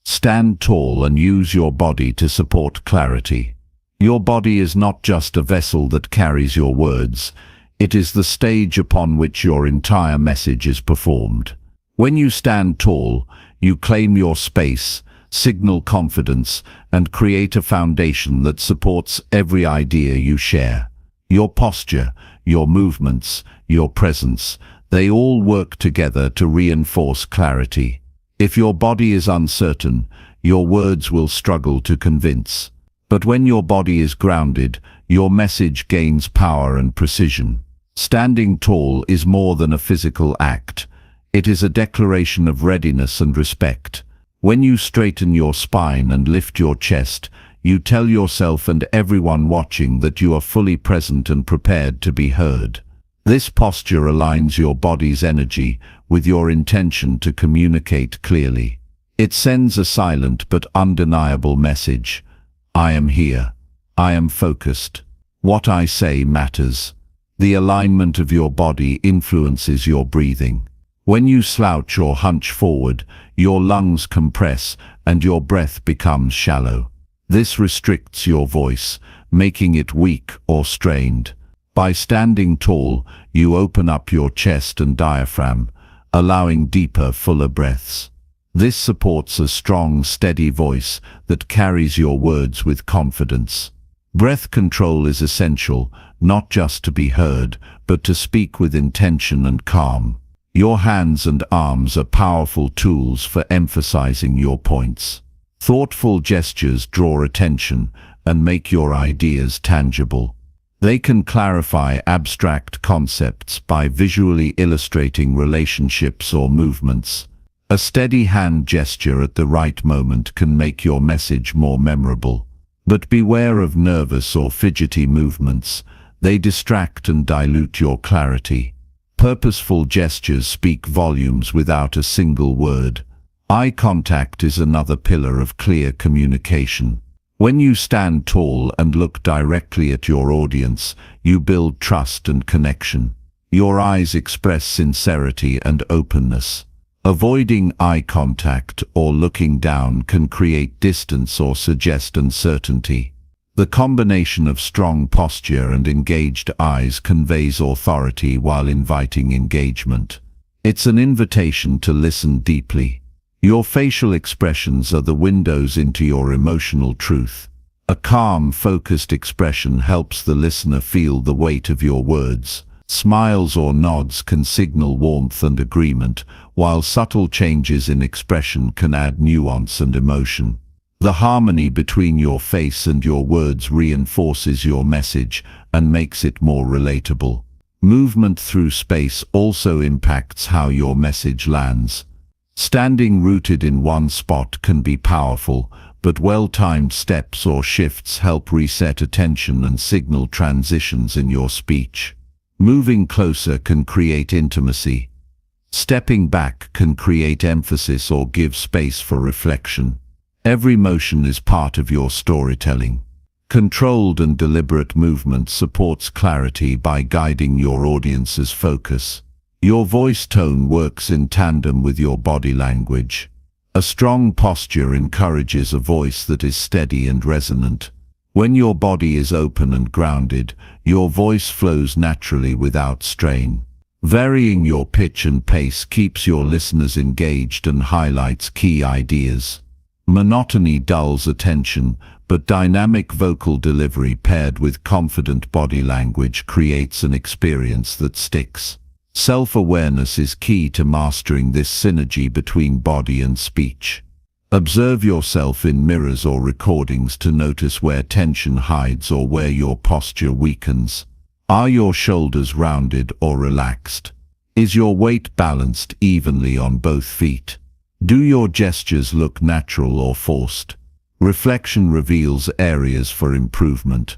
Stand tall and use your body to support clarity. Your body is not just a vessel that carries your words, it is the stage upon which your entire message is performed. When you stand tall, you claim your space, signal confidence, and create a foundation that supports every idea you share. Your posture, your movements, your presence, They all work together to reinforce clarity. If your body is uncertain, your words will struggle to convince. But when your body is grounded, your message gains power and precision. Standing tall is more than a physical act. It is a declaration of readiness and respect. When you straighten your spine and lift your chest, you tell yourself and everyone watching that you are fully present and prepared to be heard. This posture aligns your body's energy with your intention to communicate clearly. It sends a silent but undeniable message. I am here. I am focused. What I say matters. The alignment of your body influences your breathing. When you slouch or hunch forward, your lungs compress and your breath becomes shallow. This restricts your voice, making it weak or strained. By standing tall, you open up your chest and diaphragm, allowing deeper, fuller breaths. This supports a strong, steady voice that carries your words with confidence. Breath control is essential, not just to be heard, but to speak with intention and calm. Your hands and arms are powerful tools for emphasizing your points. Thoughtful gestures draw attention and make your ideas tangible. They can clarify abstract concepts by visually illustrating relationships or movements. A steady hand gesture at the right moment can make your message more memorable. But beware of nervous or fidgety movements. They distract and dilute your clarity. Purposeful gestures speak volumes without a single word. Eye contact is another pillar of clear communication. When you stand tall and look directly at your audience, you build trust and connection. Your eyes express sincerity and openness. Avoiding eye contact or looking down can create distance or suggest uncertainty. The combination of strong posture and engaged eyes conveys authority while inviting engagement. It's an invitation to listen deeply. Your facial expressions are the windows into your emotional truth. A calm, focused expression helps the listener feel the weight of your words. Smiles or nods can signal warmth and agreement, while subtle changes in expression can add nuance and emotion. The harmony between your face and your words reinforces your message and makes it more relatable. Movement through space also impacts how your message lands. Standing rooted in one spot can be powerful, but well-timed steps or shifts help reset attention and signal transitions in your speech. Moving closer can create intimacy. Stepping back can create emphasis or give space for reflection. Every motion is part of your storytelling. Controlled and deliberate movement supports clarity by guiding your audience's focus. Your voice tone works in tandem with your body language. A strong posture encourages a voice that is steady and resonant. When your body is open and grounded, your voice flows naturally without strain. Varying your pitch and pace keeps your listeners engaged and highlights key ideas. Monotony dulls attention, but dynamic vocal delivery paired with confident body language creates an experience that sticks. Self-awareness is key to mastering this synergy between body and speech. Observe yourself in mirrors or recordings to notice where tension hides or where your posture weakens. Are your shoulders rounded or relaxed? Is your weight balanced evenly on both feet? Do your gestures look natural or forced? Reflection reveals areas for improvement.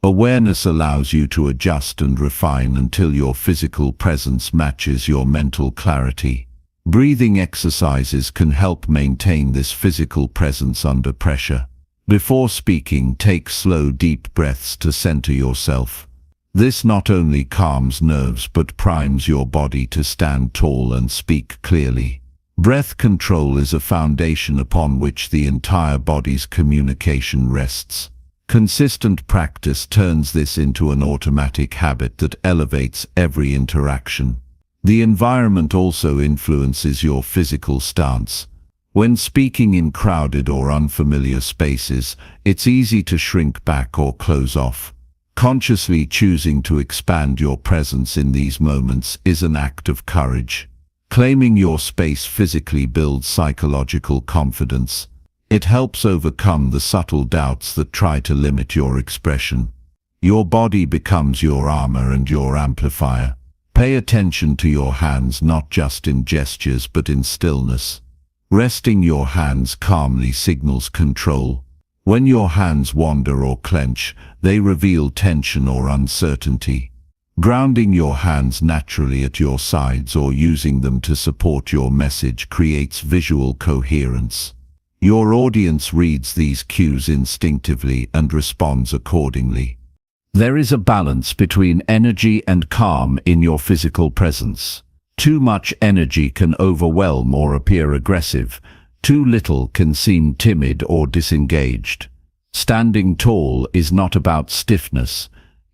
Awareness allows you to adjust and refine until your physical presence matches your mental clarity. Breathing exercises can help maintain this physical presence under pressure. Before speaking, take slow, deep breaths to center yourself. This not only calms nerves but primes your body to stand tall and speak clearly. Breath control is a foundation upon which the entire body's communication rests. Consistent practice turns this into an automatic habit that elevates every interaction. The environment also influences your physical stance. When speaking in crowded or unfamiliar spaces, it's easy to shrink back or close off. Consciously choosing to expand your presence in these moments is an act of courage. Claiming your space physically builds psychological confidence. It helps overcome the subtle doubts that try to limit your expression. Your body becomes your armor and your amplifier. Pay attention to your hands, not just in gestures but in stillness. Resting your hands calmly signals control. When your hands wander or clench, they reveal tension or uncertainty. Grounding your hands naturally at your sides or using them to support your message creates visual coherence. Your audience reads these cues instinctively and responds accordingly. There is a balance between energy and calm in your physical presence. Too much energy can overwhelm or appear aggressive. Too little can seem timid or disengaged. Standing tall is not about stiffness.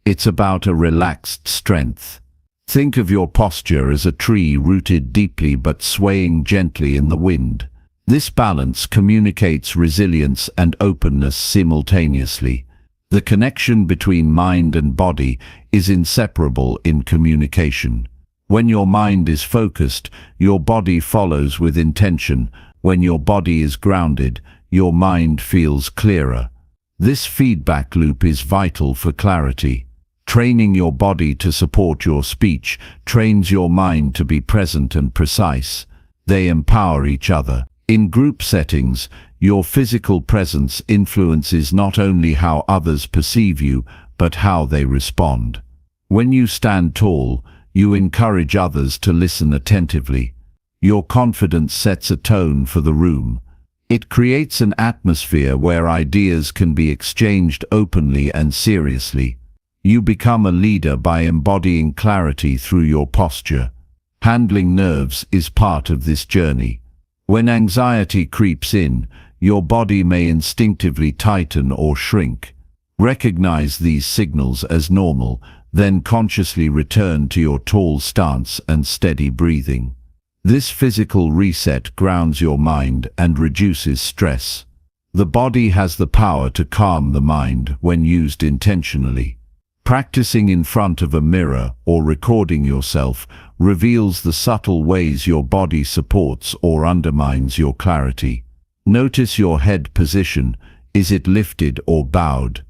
It's about a relaxed strength. Think of your posture as a tree rooted deeply but swaying gently in the wind. This balance communicates resilience and openness simultaneously. The connection between mind and body is inseparable in communication. When your mind is focused, your body follows with intention. When your body is grounded, your mind feels clearer. This feedback loop is vital for clarity. Training your body to support your speech trains your mind to be present and precise. They empower each other. In group settings, your physical presence influences not only how others perceive you, but how they respond. When you stand tall, you encourage others to listen attentively. Your confidence sets a tone for the room. It creates an atmosphere where ideas can be exchanged openly and seriously. You become a leader by embodying clarity through your posture. Handling nerves is part of this journey. When anxiety creeps in, your body may instinctively tighten or shrink. Recognize these signals as normal, then consciously return to your tall stance and steady breathing. This physical reset grounds your mind and reduces stress. The body has the power to calm the mind when used intentionally. Practicing in front of a mirror or recording yourself reveals the subtle ways your body supports or undermines your clarity. Notice your head position. Is it lifted or bowed?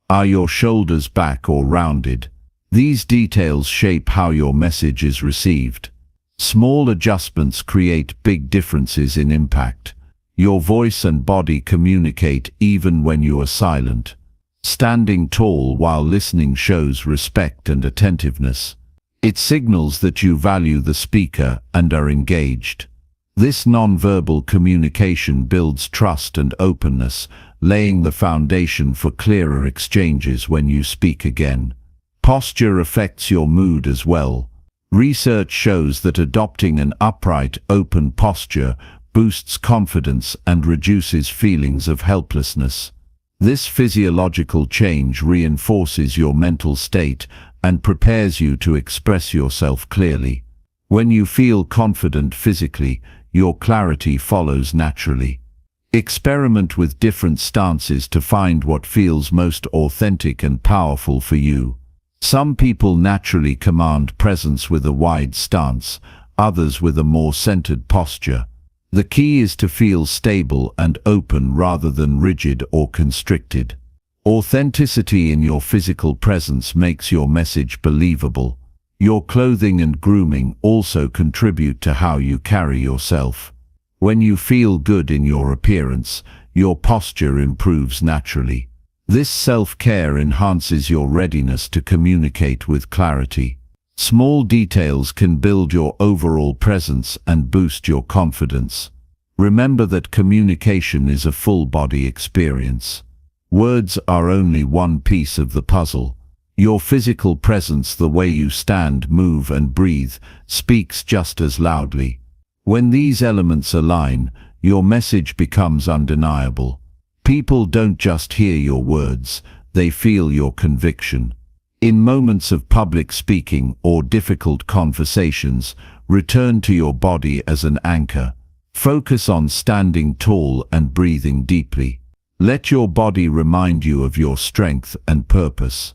Are your shoulders back or rounded? These details shape how your message is received. Small adjustments create big differences in impact. Your voice and body communicate even when you are silent. Standing tall while listening shows respect and attentiveness. It signals that you value the speaker and are engaged. This nonverbal communication builds trust and openness, laying the foundation for clearer exchanges when you speak again. Posture affects your mood as well. Research shows that adopting an upright, open posture boosts confidence and reduces feelings of helplessness. This physiological change reinforces your mental state and prepares you to express yourself clearly. When you feel confident physically, your clarity follows naturally. Experiment with different stances to find what feels most authentic and powerful for you. Some people naturally command presence with a wide stance, others with a more centered posture. The key is to feel stable and open rather than rigid or constricted. Authenticity in your physical presence makes your message believable. Your clothing and grooming also contribute to how you carry yourself. When you feel good in your appearance, your posture improves naturally. This self-care enhances your readiness to communicate with clarity. Small details can build your overall presence and boost your confidence. Remember that communication is a full-body experience. Words are only one piece of the puzzle. Your physical presence, the way you stand, move, and breathe, speaks just as loudly. When these elements align, your message becomes undeniable. People don't just hear your words, they feel your conviction. In moments of public speaking or difficult conversations, return to your body as an anchor. Focus on standing tall and breathing deeply. Let your body remind you of your strength and purpose.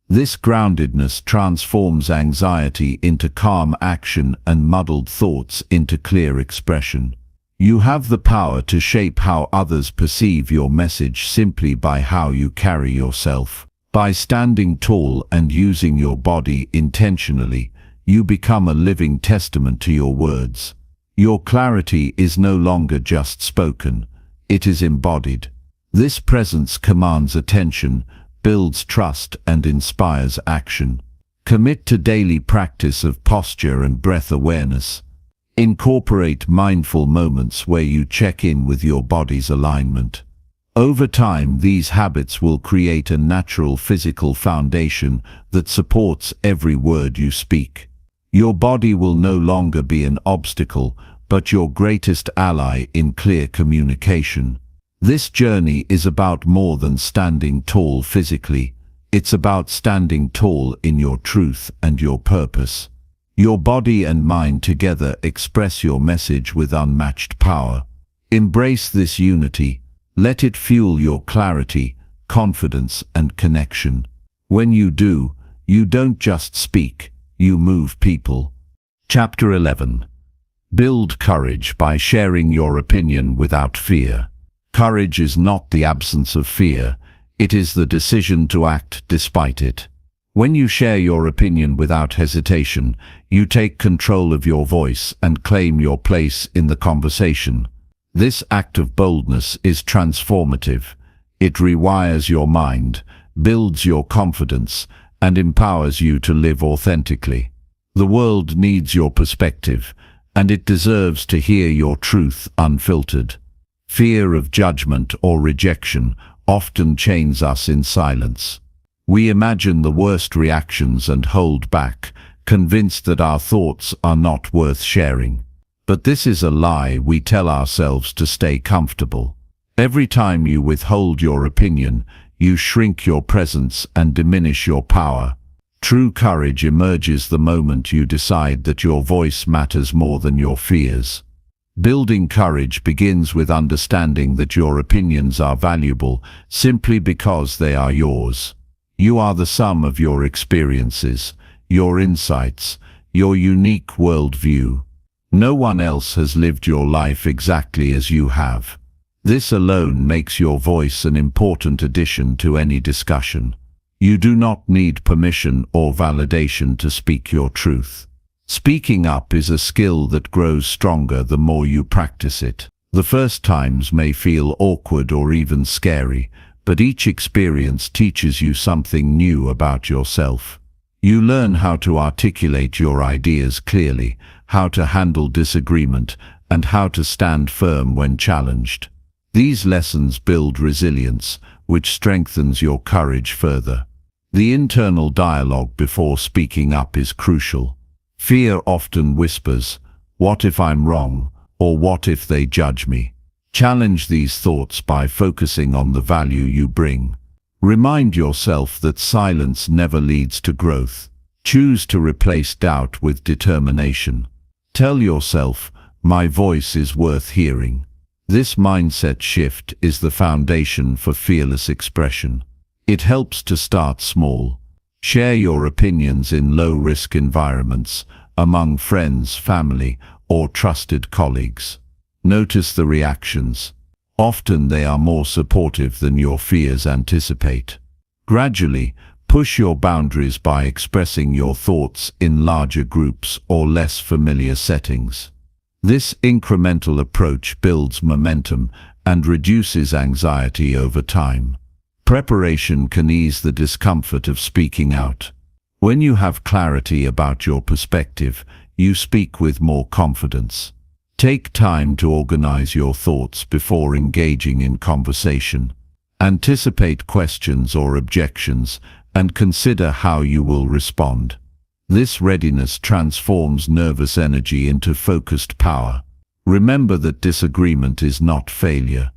This groundedness transforms anxiety into calm action and muddled thoughts into clear expression. You have the power to shape how others perceive your message simply by how you carry yourself. By standing tall and using your body intentionally, you become a living testament to your words. Your clarity is no longer just spoken, it is embodied. This presence commands attention, builds trust, and inspires action. Commit to daily practice of posture and breath awareness. Incorporate mindful moments where you check in with your body's alignment. Over time, these habits will create a natural physical foundation that supports every word you speak. Your body will no longer be an obstacle, but your greatest ally in clear communication. This journey is about more than standing tall physically. It's about standing tall in your truth and your purpose. Your body and mind together express your message with unmatched power. Embrace this unity. Let it fuel your clarity, confidence, and connection. When you do, you don't just speak, you move people. Chapter 11. Build courage by sharing your opinion without fear. Courage is not the absence of fear, it is the decision to act despite it. When you share your opinion without hesitation, you take control of your voice and claim your place in the conversation. This act of boldness is transformative. It rewires your mind, builds your confidence, and empowers you to live authentically. The world needs your perspective, and it deserves to hear your truth unfiltered. Fear of judgment or rejection often chains us in silence. We imagine the worst reactions and hold back, convinced that our thoughts are not worth sharing. But this is a lie we tell ourselves to stay comfortable. Every time you withhold your opinion, you shrink your presence and diminish your power. True courage emerges the moment you decide that your voice matters more than your fears. Building courage begins with understanding that your opinions are valuable simply because they are yours. You are the sum of your experiences, your insights, your unique worldview. No one else has lived your life exactly as you have. This alone makes your voice an important addition to any discussion. You do not need permission or validation to speak your truth. Speaking up is a skill that grows stronger the more you practice it. The first times may feel awkward or even scary, but each experience teaches you something new about yourself. You learn how to articulate your ideas clearly, how to handle disagreement, and how to stand firm when challenged. These lessons build resilience, which strengthens your courage further. The internal dialogue before speaking up is crucial. Fear often whispers, "What if I'm wrong?" or "What if they judge me?" Challenge these thoughts by focusing on the value you bring. Remind yourself that silence never leads to growth. Choose to replace doubt with determination. Tell yourself, "My voice is worth hearing." This mindset shift is the foundation for fearless expression. It helps to start small. Share your opinions in low-risk environments, among friends, family, or trusted colleagues. Notice the reactions. Often they are more supportive than your fears anticipate. Gradually, push your boundaries by expressing your thoughts in larger groups or less familiar settings. This incremental approach builds momentum and reduces anxiety over time. Preparation can ease the discomfort of speaking out. When you have clarity about your perspective, you speak with more confidence. Take time to organize your thoughts before engaging in conversation. Anticipate questions or objections and consider how you will respond. This readiness transforms nervous energy into focused power. Remember that disagreement is not failure.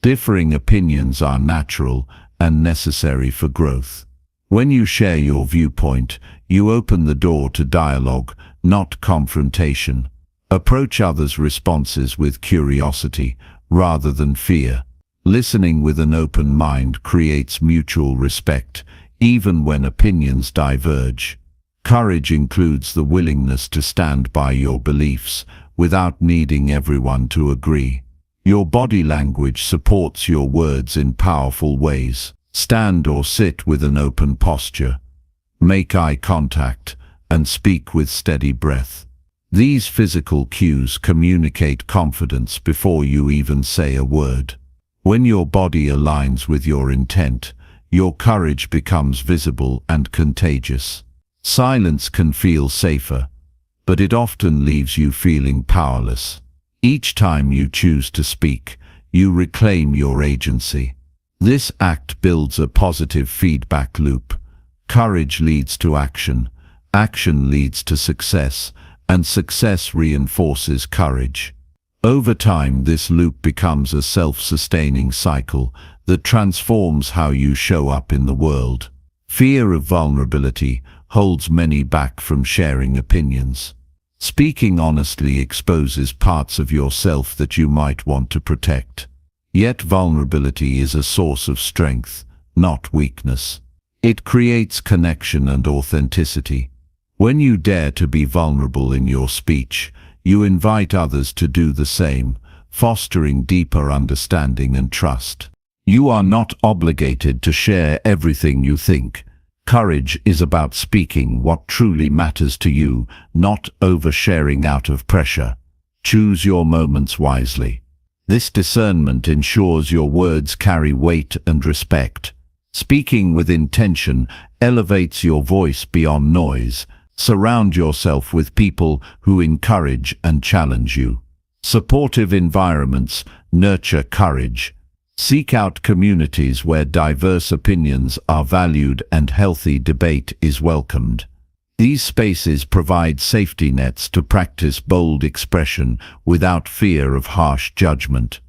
Differing opinions are natural and necessary for growth. When you share your viewpoint, you open the door to dialogue, not confrontation. Approach others' responses with curiosity rather than fear. Listening with an open mind creates mutual respect, even when opinions diverge. Courage includes the willingness to stand by your beliefs without needing everyone to agree. Your body language supports your words in powerful ways. Stand or sit with an open posture. Make eye contact and speak with steady breath. These physical cues communicate confidence before you even say a word. When your body aligns with your intent, your courage becomes visible and contagious. Silence can feel safer, but it often leaves you feeling powerless. Each time you choose to speak, you reclaim your agency. This act builds a positive feedback loop. Courage leads to action, action leads to success, and success reinforces courage. Over time, this loop becomes a self-sustaining cycle that transforms how you show up in the world. Fear of vulnerability holds many back from sharing opinions. Speaking honestly exposes parts of yourself that you might want to protect. Yet vulnerability is a source of strength, not weakness. It creates connection and authenticity. When you dare to be vulnerable in your speech, you invite others to do the same, fostering deeper understanding and trust. You are not obligated to share everything you think. Courage is about speaking what truly matters to you, not oversharing out of pressure. Choose your moments wisely. This discernment ensures your words carry weight and respect. Speaking with intention elevates your voice beyond noise. Surround yourself with people who encourage and challenge you. Supportive environments nurture courage. Seek out communities where diverse opinions are valued and healthy debate is welcomed. These spaces provide safety nets to practice bold expression without fear of harsh judgment.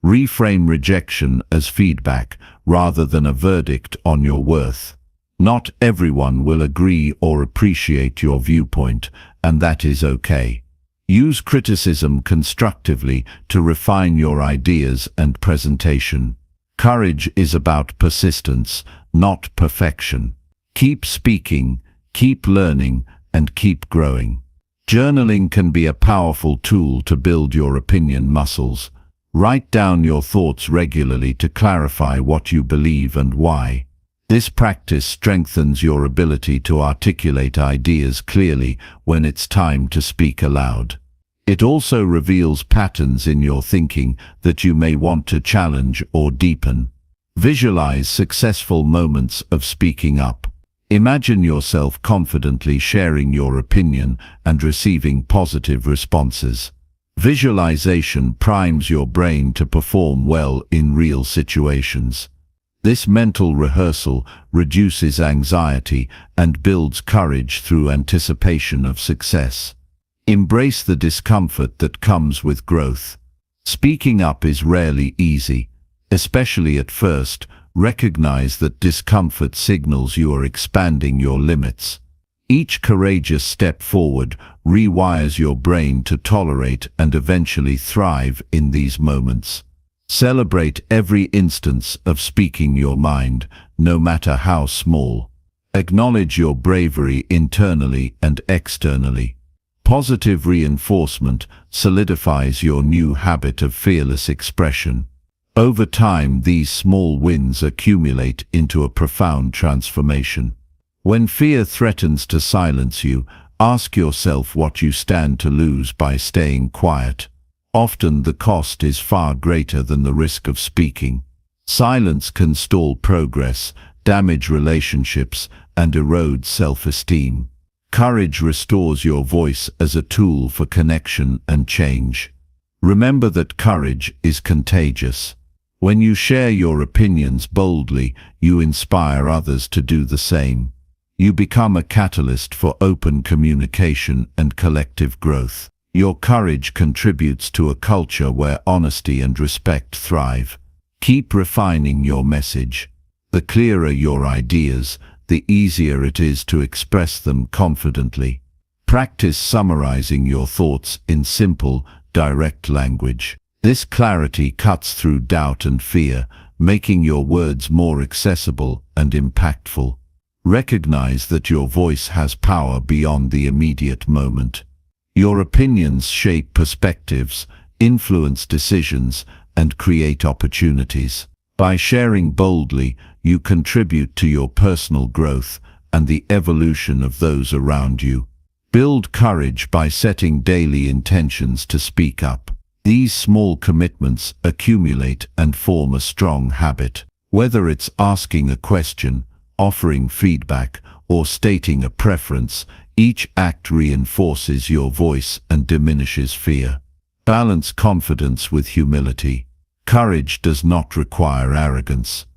Reframe rejection as feedback rather than a verdict on your worth. Not everyone will agree or appreciate your viewpoint, and that is okay. Use criticism constructively to refine your ideas and presentation. Courage is about persistence, not perfection. Keep speaking, keep learning, and keep growing. Journaling can be a powerful tool to build your opinion muscles. Write down your thoughts regularly to clarify what you believe and why. This practice strengthens your ability to articulate ideas clearly when it's time to speak aloud. It also reveals patterns in your thinking that you may want to challenge or deepen. Visualize successful moments of speaking up. Imagine yourself confidently sharing your opinion and receiving positive responses. Visualization primes your brain to perform well in real situations. This mental rehearsal reduces anxiety and builds courage through anticipation of success. Embrace the discomfort that comes with growth. Speaking up is rarely easy, especially at first. Recognize that discomfort signals you are expanding your limits. Each courageous step forward rewires your brain to tolerate and eventually thrive in these moments. Celebrate every instance of speaking your mind, no matter how small. Acknowledge your bravery internally and externally. Positive reinforcement solidifies your new habit of fearless expression. Over time, these small wins accumulate into a profound transformation. When fear threatens to silence you, ask yourself what you stand to lose by staying quiet. Often the cost is far greater than the risk of speaking. Silence can stall progress, damage relationships, and erode self-esteem. Courage restores your voice as a tool for connection and change. Remember that courage is contagious. When you share your opinions boldly, you inspire others to do the same. You become a catalyst for open communication and collective growth. Your courage contributes to a culture where honesty and respect thrive. Keep refining your message. The clearer your ideas, the easier it is to express them confidently. Practice summarizing your thoughts in simple, direct language. This clarity cuts through doubt and fear, making your words more accessible and impactful. Recognize that your voice has power beyond the immediate moment. Your opinions shape perspectives, influence decisions, and create opportunities. By sharing boldly, you contribute to your personal growth and the evolution of those around you. Build courage by setting daily intentions to speak up. These small commitments accumulate and form a strong habit. Whether it's asking a question, offering feedback, or stating a preference, each act reinforces your voice and diminishes fear. Balance confidence with humility. Courage does not require arrogance.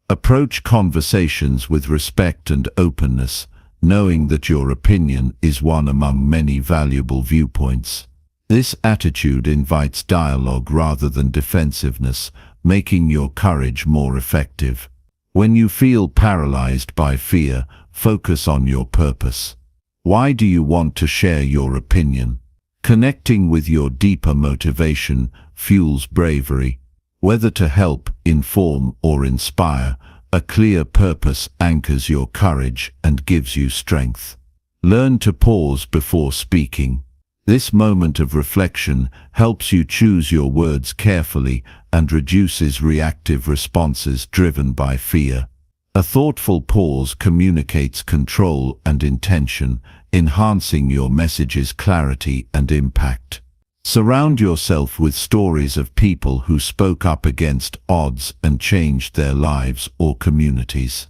Approach conversations with respect and openness, knowing that your opinion is one among many valuable viewpoints. This attitude invites dialogue rather than defensiveness, making your courage more effective. When you feel paralyzed by fear, focus on your purpose. Why do you want to share your opinion? Connecting with your deeper motivation fuels bravery. Whether to help, inform, or inspire, a clear purpose anchors your courage and gives you strength. Learn to pause before speaking. This moment of reflection helps you choose your words carefully and reduces reactive responses driven by fear. A thoughtful pause communicates control and intention, enhancing your message's clarity and impact. Surround yourself with stories of people who spoke up against odds and changed their lives or communities.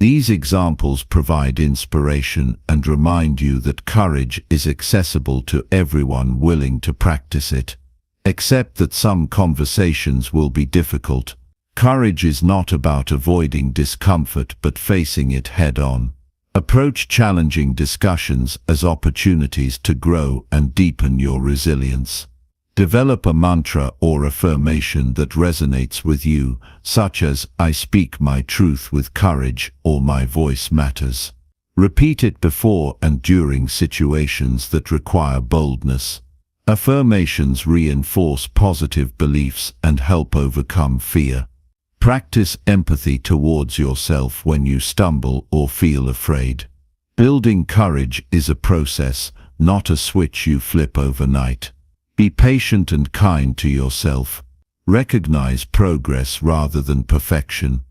These examples provide inspiration and remind you that courage is accessible to everyone willing to practice it. Accept that some conversations will be difficult. Courage is not about avoiding discomfort but facing it head-on. Approach challenging discussions as opportunities to grow and deepen your resilience. Develop a mantra or affirmation that resonates with you, such as, "I speak my truth with courage," or "My voice matters." Repeat it before and during situations that require boldness. Affirmations reinforce positive beliefs and help overcome fear. Practice empathy towards yourself when you stumble or feel afraid. Building courage is a process, not a switch you flip overnight. Be patient and kind to yourself. Recognize progress rather than perfection.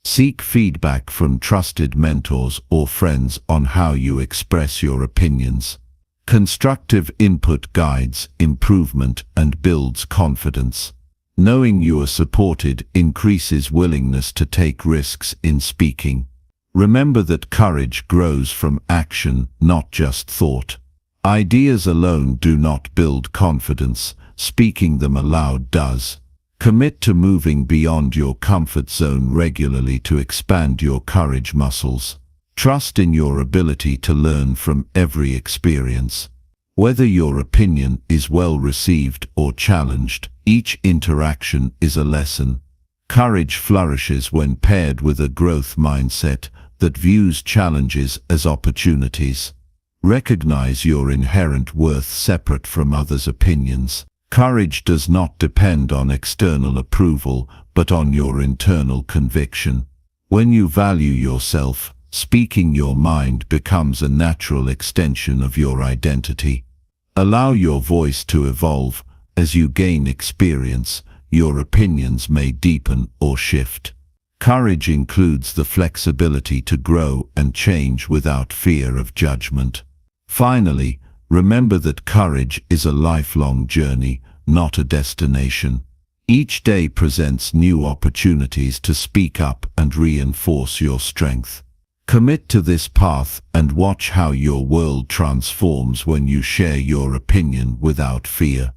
Seek feedback from trusted mentors or friends on how you express your opinions. Constructive input guides improvement and builds confidence. Knowing you are supported increases willingness to take risks in speaking. Remember that courage grows from action, not just thought. Ideas alone do not build confidence, speaking them aloud does. Commit to moving beyond your comfort zone regularly to expand your courage muscles. Trust in your ability to learn from every experience. Whether your opinion is well received or challenged, each interaction is a lesson. Courage flourishes when paired with a growth mindset that views challenges as opportunities. Recognize your inherent worth separate from others' opinions. Courage does not depend on external approval, but on your internal conviction. When you value yourself, speaking your mind becomes a natural extension of your identity. Allow your voice to evolve. As you gain experience, your opinions may deepen or shift. Courage includes the flexibility to grow and change without fear of judgment. Finally, remember that courage is a lifelong journey, not a destination. Each day presents new opportunities to speak up and reinforce your strength. Commit to this path and watch how your world transforms when you share your opinion without fear.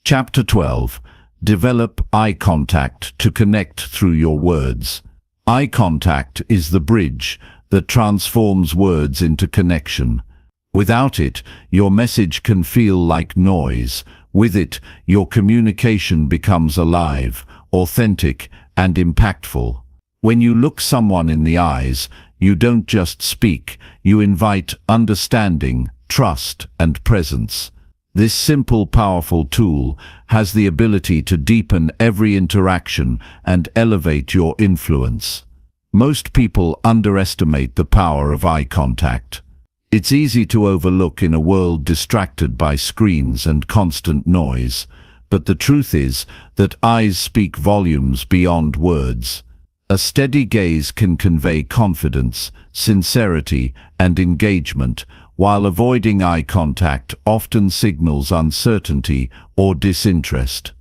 Chapter 12. Develop eye contact to connect through your words. Eye contact is the bridge that transforms words into connection. Without it, your message can feel like noise. With it, your communication becomes alive, authentic, and impactful. When you look someone in the eyes, you don't just speak, you invite understanding, trust, and presence. This simple, powerful tool has the ability to deepen every interaction and elevate your influence. Most people underestimate the power of eye contact. It's easy to overlook in a world distracted by screens and constant noise, but the truth is that eyes speak volumes beyond words. A steady gaze can convey confidence, sincerity, and engagement, while avoiding eye contact often signals uncertainty or disinterest.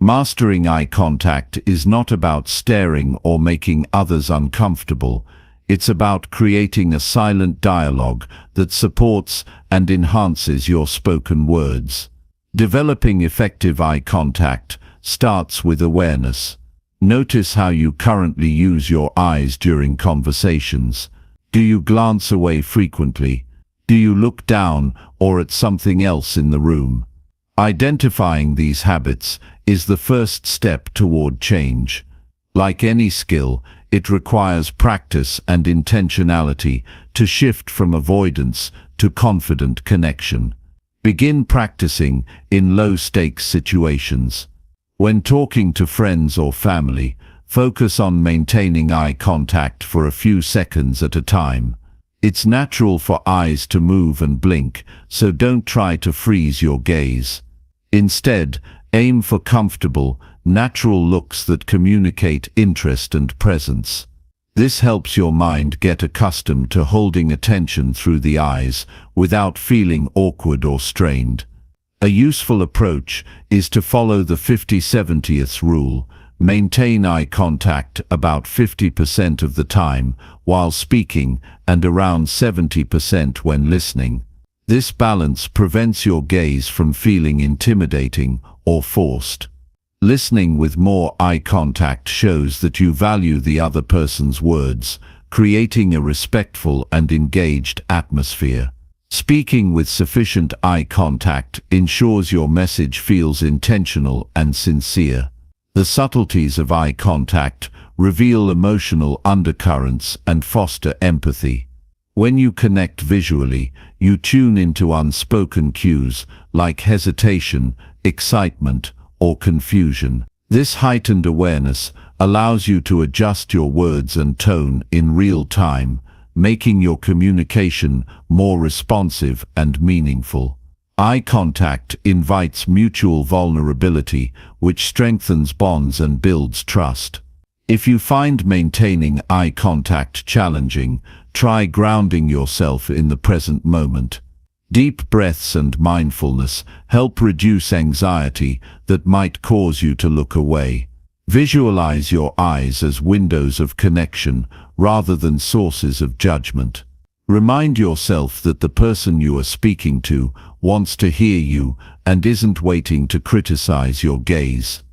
Mastering eye contact is not about staring or making others uncomfortable. It's about creating a silent dialogue that supports and enhances your spoken words. Developing effective eye contact starts with awareness. Notice how you currently use your eyes during conversations. Do you glance away frequently? Do you look down or at something else in the room? Identifying these habits is the first step toward change. Like any skill, it requires practice and intentionality to shift from avoidance to confident connection. Begin practicing in low-stakes situations. When talking to friends or family, focus on maintaining eye contact for a few seconds at a time. It's natural for eyes to move and blink, so don't try to freeze your gaze. Instead, aim for comfortable, natural looks that communicate interest and presence. This helps your mind get accustomed to holding attention through the eyes without feeling awkward or strained. A useful approach is to follow the 50-70th rule. Maintain eye contact about 50% of the time while speaking and around 70% when listening. This balance prevents your gaze from feeling intimidating or forced. Listening with more eye contact shows that you value the other person's words, creating a respectful and engaged atmosphere. Speaking with sufficient eye contact ensures your message feels intentional and sincere. The subtleties of eye contact reveal emotional undercurrents and foster empathy. When you connect visually, you tune into unspoken cues like hesitation, excitement, or confusion. This heightened awareness allows you to adjust your words and tone in real time, making your communication more responsive and meaningful. Eye contact invites mutual vulnerability, which strengthens bonds and builds trust. If you find maintaining eye contact challenging, try grounding yourself in the present moment. Deep breaths and mindfulness help reduce anxiety that might cause you to look away. Visualize your eyes as windows of connection rather than sources of judgment. Remind yourself that the person you are speaking to wants to hear you and isn't waiting to criticize your gaze.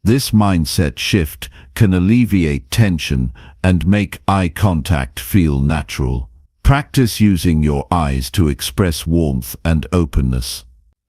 This mindset shift can alleviate tension and make eye contact feel natural. Practice using your eyes to express warmth and openness.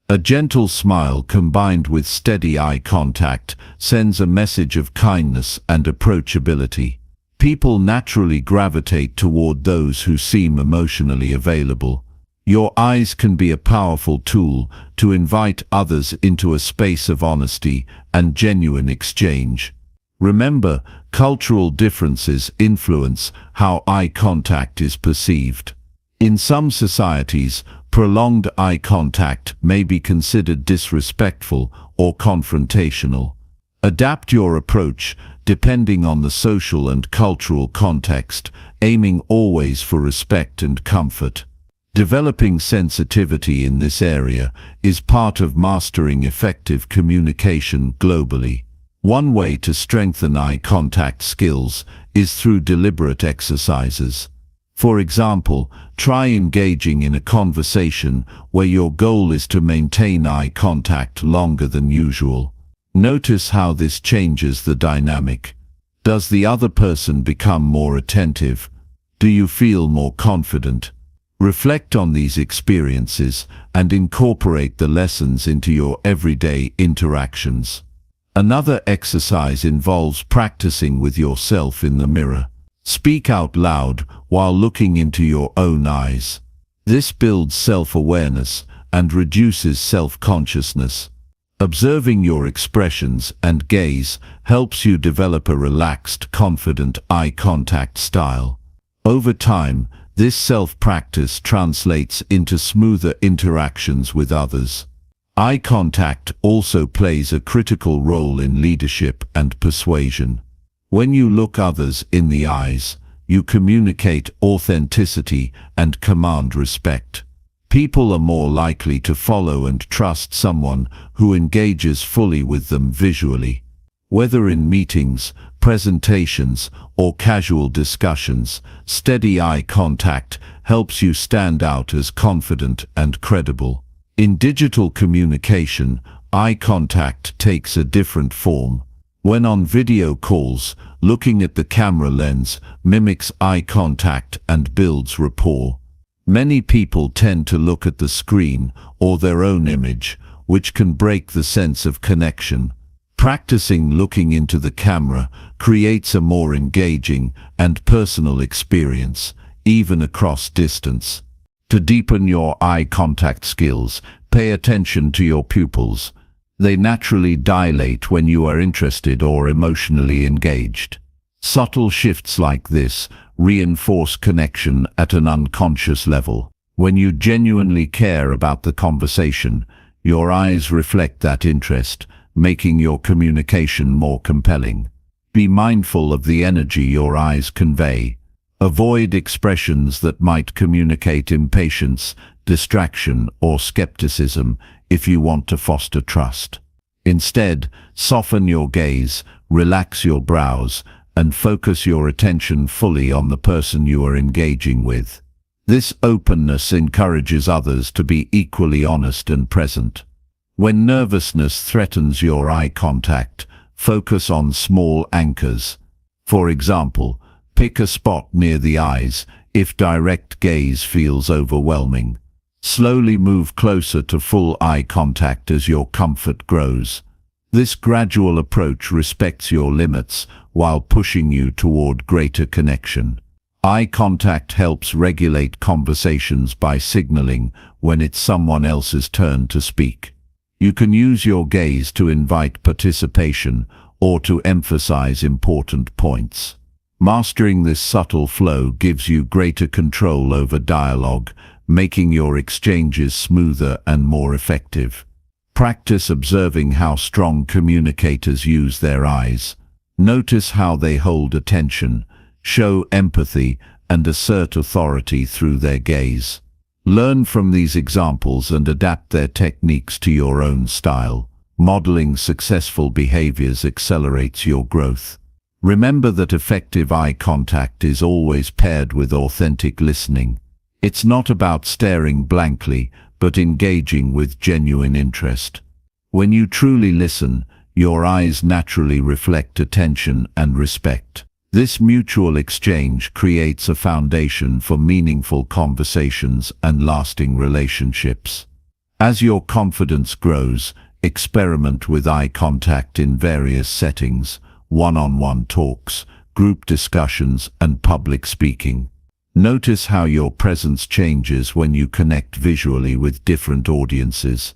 A gentle smile combined with steady eye contact sends a message of kindness and approachability. People naturally gravitate toward those who seem emotionally available. Your eyes can be a powerful tool to invite others into a space of honesty and genuine exchange. Remember, cultural differences influence how eye contact is perceived. In some societies, prolonged eye contact may be considered disrespectful or confrontational. Adapt your approach depending on the social and cultural context, aiming always for respect and comfort. Developing sensitivity in this area is part of mastering effective communication globally. One way to strengthen eye contact skills is through deliberate exercises. For example, try engaging in a conversation where your goal is to maintain eye contact longer than usual. Notice how this changes the dynamic. Does the other person become more attentive? Do you feel more confident? Reflect on these experiences and incorporate the lessons into your everyday interactions. Another exercise involves practicing with yourself in the mirror. Speak out loud while looking into your own eyes. This builds self-awareness and reduces self-consciousness. Observing your expressions and gaze helps you develop a relaxed, confident eye contact style. Over time, this self-practice translates into smoother interactions with others. Eye contact also plays a critical role in leadership and persuasion. When you look others in the eyes, you communicate authenticity and command respect. People are more likely to follow and trust someone who engages fully with them visually. Whether in meetings, presentations, or casual discussions, steady eye contact helps you stand out as confident and credible. In digital communication, eye contact takes a different form. When on video calls, looking at the camera lens mimics eye contact and builds rapport. Many people tend to look at the screen or their own image, which can break the sense of connection. Practicing looking into the camera creates a more engaging and personal experience, even across distance. To deepen your eye contact skills, pay attention to your pupils. They naturally dilate when you are interested or emotionally engaged. Subtle shifts like this reinforce connection at an unconscious level. When you genuinely care about the conversation, your eyes reflect that interest, making your communication more compelling. Be mindful of the energy your eyes convey. Avoid expressions that might communicate impatience, distraction, or skepticism if you want to foster trust. Instead, soften your gaze, relax your brows, and focus your attention fully on the person you are engaging with. This openness encourages others to be equally honest and present. When nervousness threatens your eye contact, focus on small anchors. For example, pick a spot near the eyes if direct gaze feels overwhelming. Slowly move closer to full eye contact as your comfort grows. This gradual approach respects your limits while pushing you toward greater connection. Eye contact helps regulate conversations by signaling when it's someone else's turn to speak. You can use your gaze to invite participation or to emphasize important points. Mastering this subtle flow gives you greater control over dialogue, making your exchanges smoother and more effective. Practice observing how strong communicators use their eyes. Notice how they hold attention, show empathy, and assert authority through their gaze. Learn from these examples and adapt their techniques to your own style. Modeling successful behaviors accelerates your growth. Remember that effective eye contact is always paired with authentic listening. It's not about staring blankly, but engaging with genuine interest. When you truly listen, your eyes naturally reflect attention and respect. This mutual exchange creates a foundation for meaningful conversations and lasting relationships. As your confidence grows, experiment with eye contact in various settings: one-on-one talks, group discussions, and public speaking. Notice how your presence changes when you connect visually with different audiences.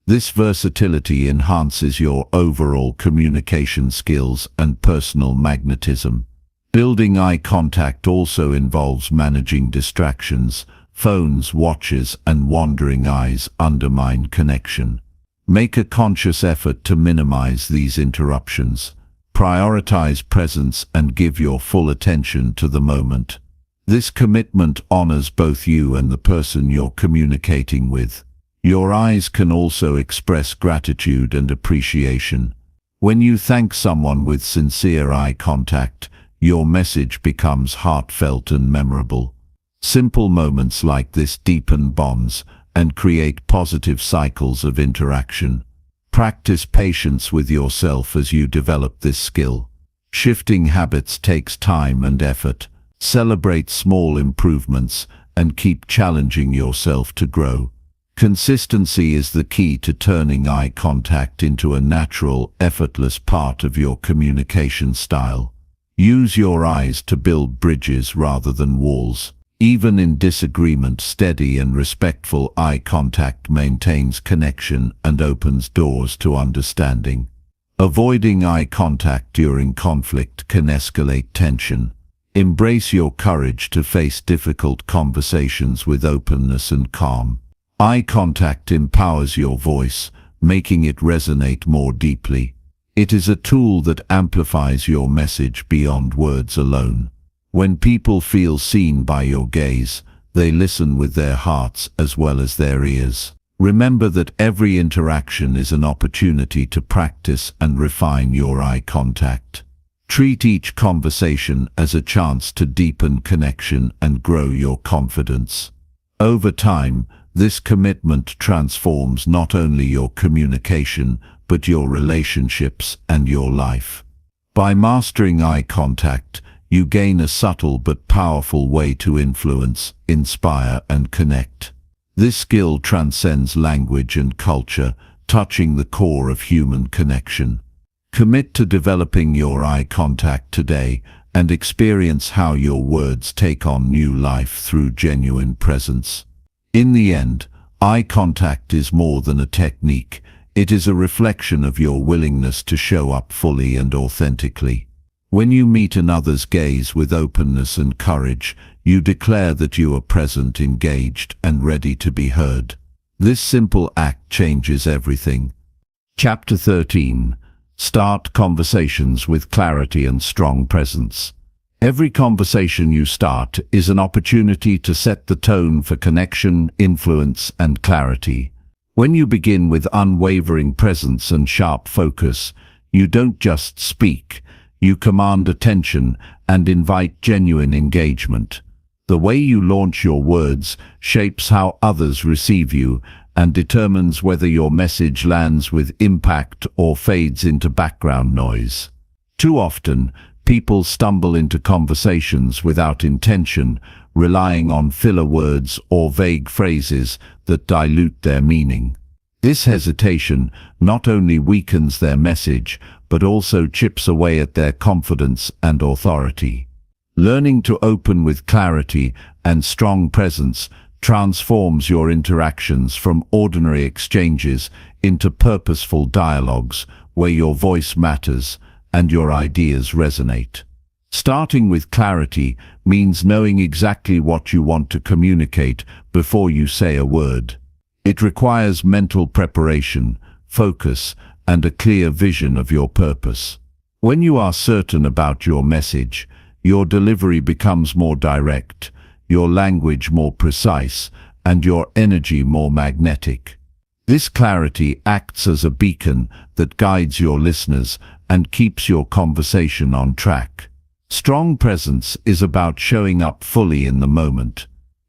This versatility enhances your overall communication skills and personal magnetism. Building eye contact also involves managing distractions. Phones, watches, and wandering eyes undermine connection. Make a conscious effort to minimize these interruptions. Prioritize presence and give your full attention to the moment. This commitment honors both you and the person you're communicating with. Your eyes can also express gratitude and appreciation. When you thank someone with sincere eye contact, your message becomes heartfelt and memorable. Simple moments like this deepen bonds and create positive cycles of interaction. Practice patience with yourself as you develop this skill. Shifting habits takes time and effort. Celebrate small improvements and keep challenging yourself to grow. Consistency is the key to turning eye contact into a natural, effortless part of your communication style. Use your eyes to build bridges rather than walls. Even in disagreement, steady and respectful eye contact maintains connection and opens doors to understanding. Avoiding eye contact during conflict can escalate tension. Embrace your courage to face difficult conversations with openness and calm. Eye contact empowers your voice, making it resonate more deeply. It is a tool that amplifies your message beyond words alone. When people feel seen by your gaze, they listen with their hearts as well as their ears. Remember that every interaction is an opportunity to practice and refine your eye contact. Treat each conversation as a chance to deepen connection and grow your confidence. Over time, this commitment transforms not only your communication, but your relationships and your life. By mastering eye contact, you gain a subtle but powerful way to influence, inspire, and connect. This skill transcends language and culture, touching the core of human connection. Commit to developing your eye contact today and experience how your words take on new life through genuine presence. In the end, eye contact is more than a technique. It is a reflection of your willingness to show up fully and authentically. When you meet another's gaze with openness and courage, you declare that you are present, engaged, and ready to be heard. This simple act changes everything. Chapter 13. Start conversations with clarity and strong presence. Every conversation you start is an opportunity to set the tone for connection, influence, and clarity. When you begin with unwavering presence and sharp focus, you don't just speak, you command attention and invite genuine engagement. The way you launch your words shapes how others receive you and determines whether your message lands with impact or fades into background noise. Too often, people stumble into conversations without intention, relying on filler words or vague phrases that dilute their meaning. This hesitation not only weakens their message, but also chips away at their confidence and authority. Learning to open with clarity and strong presence transforms your interactions from ordinary exchanges into purposeful dialogues where your voice matters and your ideas resonate. Starting with clarity means knowing exactly what you want to communicate before you say a word. It requires mental preparation, focus, and a clear vision of your purpose. When you are certain about your message, your delivery becomes more direct, your language more precise, and your energy more magnetic. This clarity acts as a beacon that guides your listeners and keeps your conversation on track. Strong presence is about showing up fully in the moment.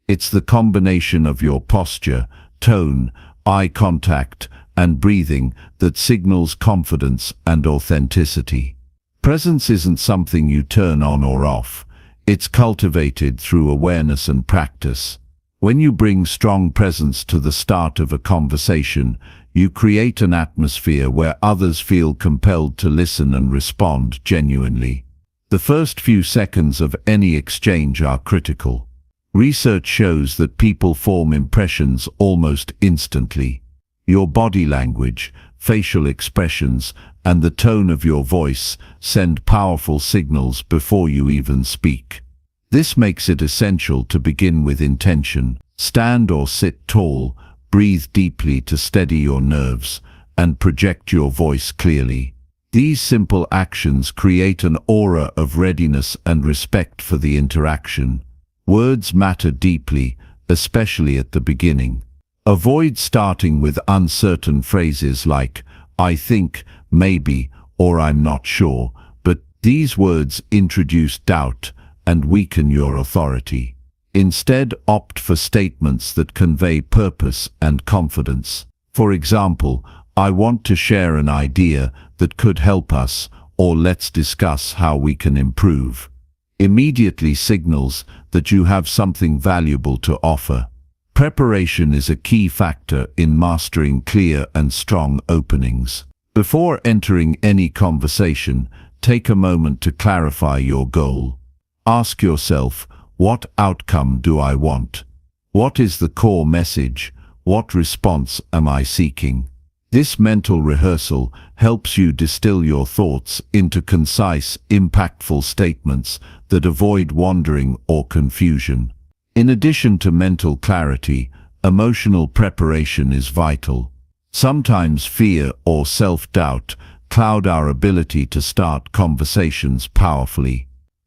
It's the combination of your posture, tone, eye contact, and breathing that signals confidence and authenticity. Presence isn't something you turn on or off. It's cultivated through awareness and practice. When you bring strong presence to the start of a conversation, you create an atmosphere where others feel compelled to listen and respond genuinely. The first few seconds of any exchange are critical. Research shows that people form impressions almost instantly. Your body language, facial expressions, and the tone of your voice send powerful signals before you even speak. This makes it essential to begin with intention. Stand or sit tall, breathe deeply to steady your nerves, and project your voice clearly. These simple actions create an aura of readiness and respect for the interaction. Words matter deeply, especially at the beginning. Avoid starting with uncertain phrases like, "I think," "maybe," or "I'm not sure," but these words introduce doubt and weaken your authority. Instead, opt for statements that convey purpose and confidence. For example, "I want to share an idea that could help us," or "let's discuss how we can improve." Immediately signals that you have something valuable to offer. Preparation is a key factor in mastering clear and strong openings. Before entering any conversation, take a moment to clarify your goal. Ask yourself, What outcome do I want? What is the core message? What response am I seeking? This mental rehearsal helps you distill your thoughts into concise, impactful statements that avoid wandering or confusion. In addition to mental clarity, emotional preparation is vital. Sometimes fear or self-doubt cloud our ability to start conversations powerfully.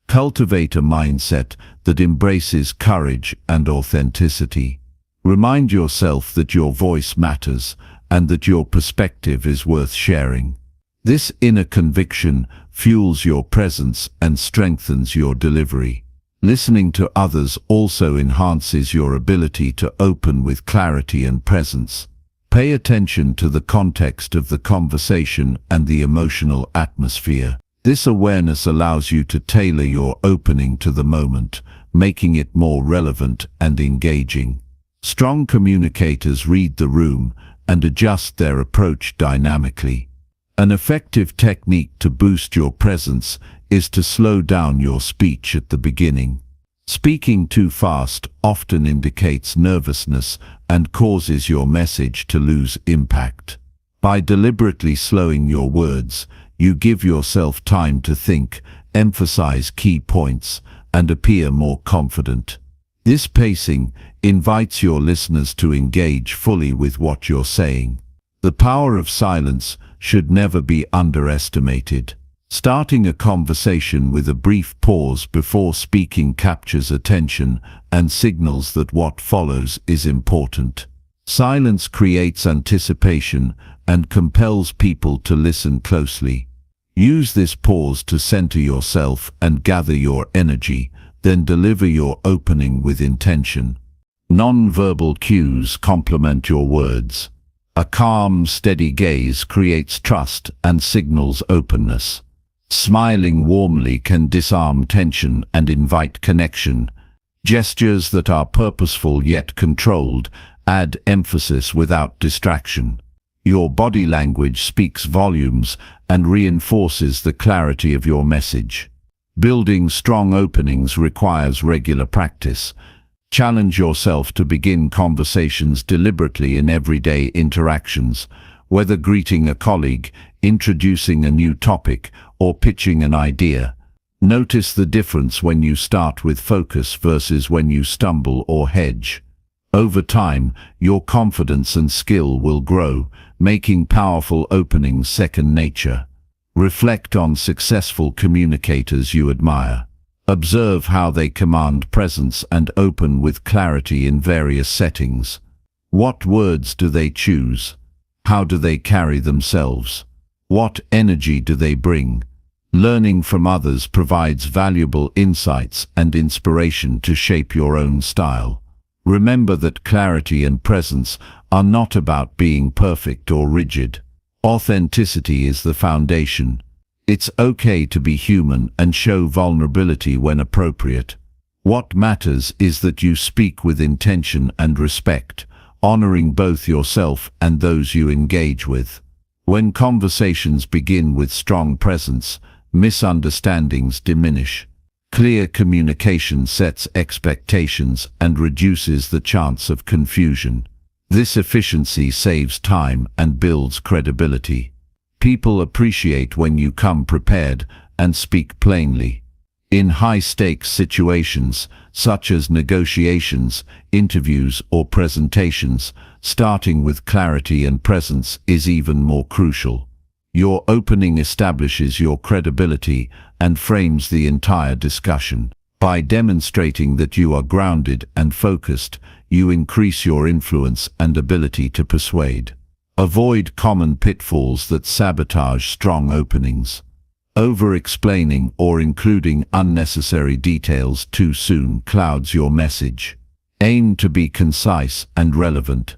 Cultivate a mindset that embraces courage and authenticity. Remind yourself that your voice matters and that your perspective is worth sharing. This inner conviction fuels your presence and strengthens your delivery. Listening to others also enhances your ability to open with clarity and presence. Pay attention to the context of the conversation and the emotional atmosphere. This awareness allows you to tailor your opening to the moment, making it more relevant and engaging. Strong communicators read the room and adjust their approach dynamically. An effective technique to boost your presence is to slow down your speech at the beginning. Speaking too fast often indicates nervousness and causes your message to lose impact. By deliberately slowing your words, you give yourself time to think, emphasize key points, and appear more confident. This pacing invites your listeners to engage fully with what you're saying. The power of silence should never be underestimated. Starting a conversation with a brief pause before speaking captures attention and signals that what follows is important. Silence creates anticipation and compels people to listen closely. Use this pause to center yourself and gather your energy, then deliver your opening with intention. Non-verbal cues complement your words. A calm, steady gaze creates trust and signals openness. Smiling warmly can disarm tension and invite connection. Gestures that are purposeful yet controlled add emphasis without distraction. Your body language speaks volumes and reinforces the clarity of your message. Building strong openings requires regular practice. Challenge yourself to begin conversations deliberately in everyday interactions, whether greeting a colleague, introducing a new topic, or pitching an idea. Notice the difference when you start with focus versus when you stumble or hedge. Over time, your confidence and skill will grow, making powerful openings second nature. Reflect on successful communicators you admire. Observe how they command presence and open with clarity in various settings. What words do they choose? How do they carry themselves? What energy do they bring? Learning from others provides valuable insights and inspiration to shape your own style. Remember that clarity and presence are not about being perfect or rigid. Authenticity is the foundation. It's okay to be human and show vulnerability when appropriate. What matters is that you speak with intention and respect, honoring both yourself and those you engage with. When conversations begin with strong presence, misunderstandings diminish. Clear communication sets expectations and reduces the chance of confusion. This efficiency saves time and builds credibility. People appreciate when you come prepared and speak plainly. In high-stakes situations, such as negotiations, interviews, or presentations, starting with clarity and presence is even more crucial. Your opening establishes your credibility and frames the entire discussion. By demonstrating that you are grounded and focused, you increase your influence and ability to persuade. Avoid common pitfalls that sabotage strong openings. Over-explaining or including unnecessary details too soon clouds your message. Aim to be concise and relevant.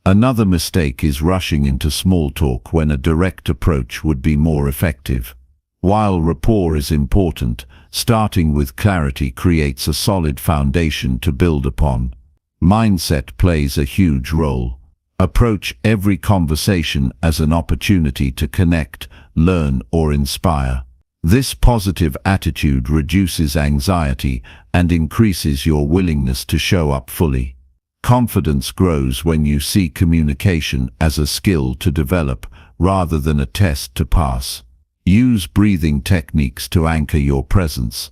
Another mistake is rushing into small talk when a direct approach would be more effective. While rapport is important, starting with clarity creates a solid foundation to build upon. Mindset plays a huge role. Approach every conversation as an opportunity to connect, learn, or inspire. This positive attitude reduces anxiety and increases your willingness to show up fully. Confidence grows when you see communication as a skill to develop rather than a test to pass. Use breathing techniques to anchor your presence.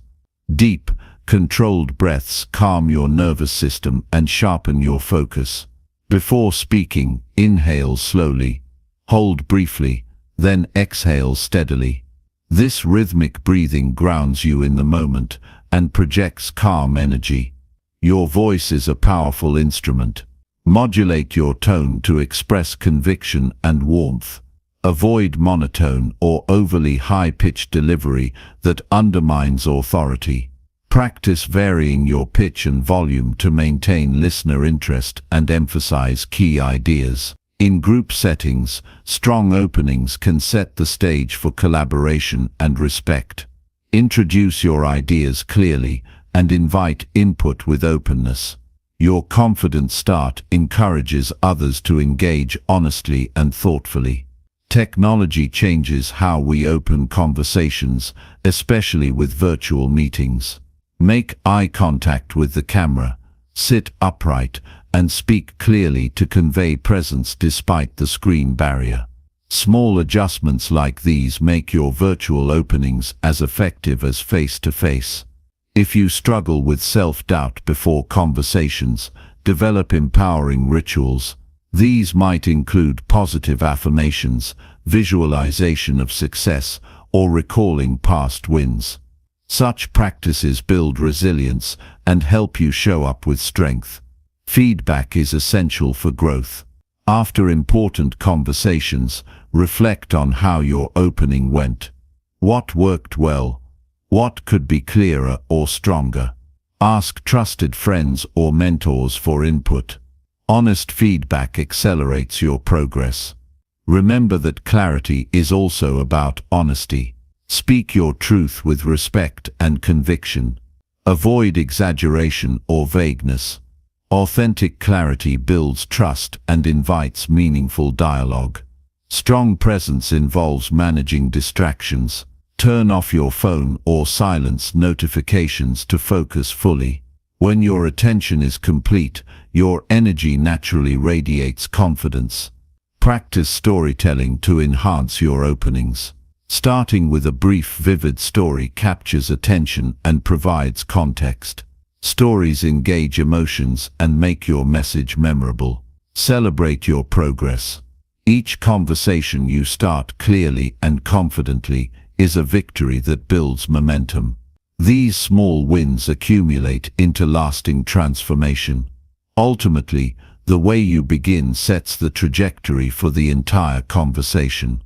Deep, controlled breaths calm your nervous system and sharpen your focus. Before speaking, inhale slowly, hold briefly, then exhale steadily. This rhythmic breathing grounds you in the moment and projects calm energy. Your voice is a powerful instrument. Modulate your tone to express conviction and warmth. Avoid monotone or overly high-pitched delivery that undermines authority. Practice varying your pitch and volume to maintain listener interest and emphasize key ideas. In group settings, strong openings can set the stage for collaboration and respect. Introduce your ideas clearly and invite input with openness. Your confident start encourages others to engage honestly and thoughtfully. Technology changes how we open conversations, especially with virtual meetings. Make eye contact with the camera, sit upright, and speak clearly to convey presence despite the screen barrier. Small adjustments like these make your virtual openings as effective as face-to-face. If you struggle with self-doubt before conversations, develop empowering rituals. These might include positive affirmations, visualization of success, or recalling past wins. Such practices build resilience and help you show up with strength. Feedback is essential for growth. After important conversations, reflect on how your opening went. What worked well? What could be clearer or stronger? Ask trusted friends or mentors for input. Honest feedback accelerates your progress. Remember that clarity is also about honesty. Speak your truth with respect and conviction. Avoid exaggeration or vagueness. Authentic clarity builds trust and invites meaningful dialogue. Strong presence involves managing distractions. Turn off your phone or silence notifications to focus fully. When your attention is complete, your energy naturally radiates confidence. Practice storytelling to enhance your openings. Starting with a brief, vivid story captures attention and provides context. Stories engage emotions and make your message memorable. Celebrate your progress. Each conversation you start clearly and confidently is a victory that builds momentum. These small wins accumulate into lasting transformation. Ultimately, the way you begin sets the trajectory for the entire conversation.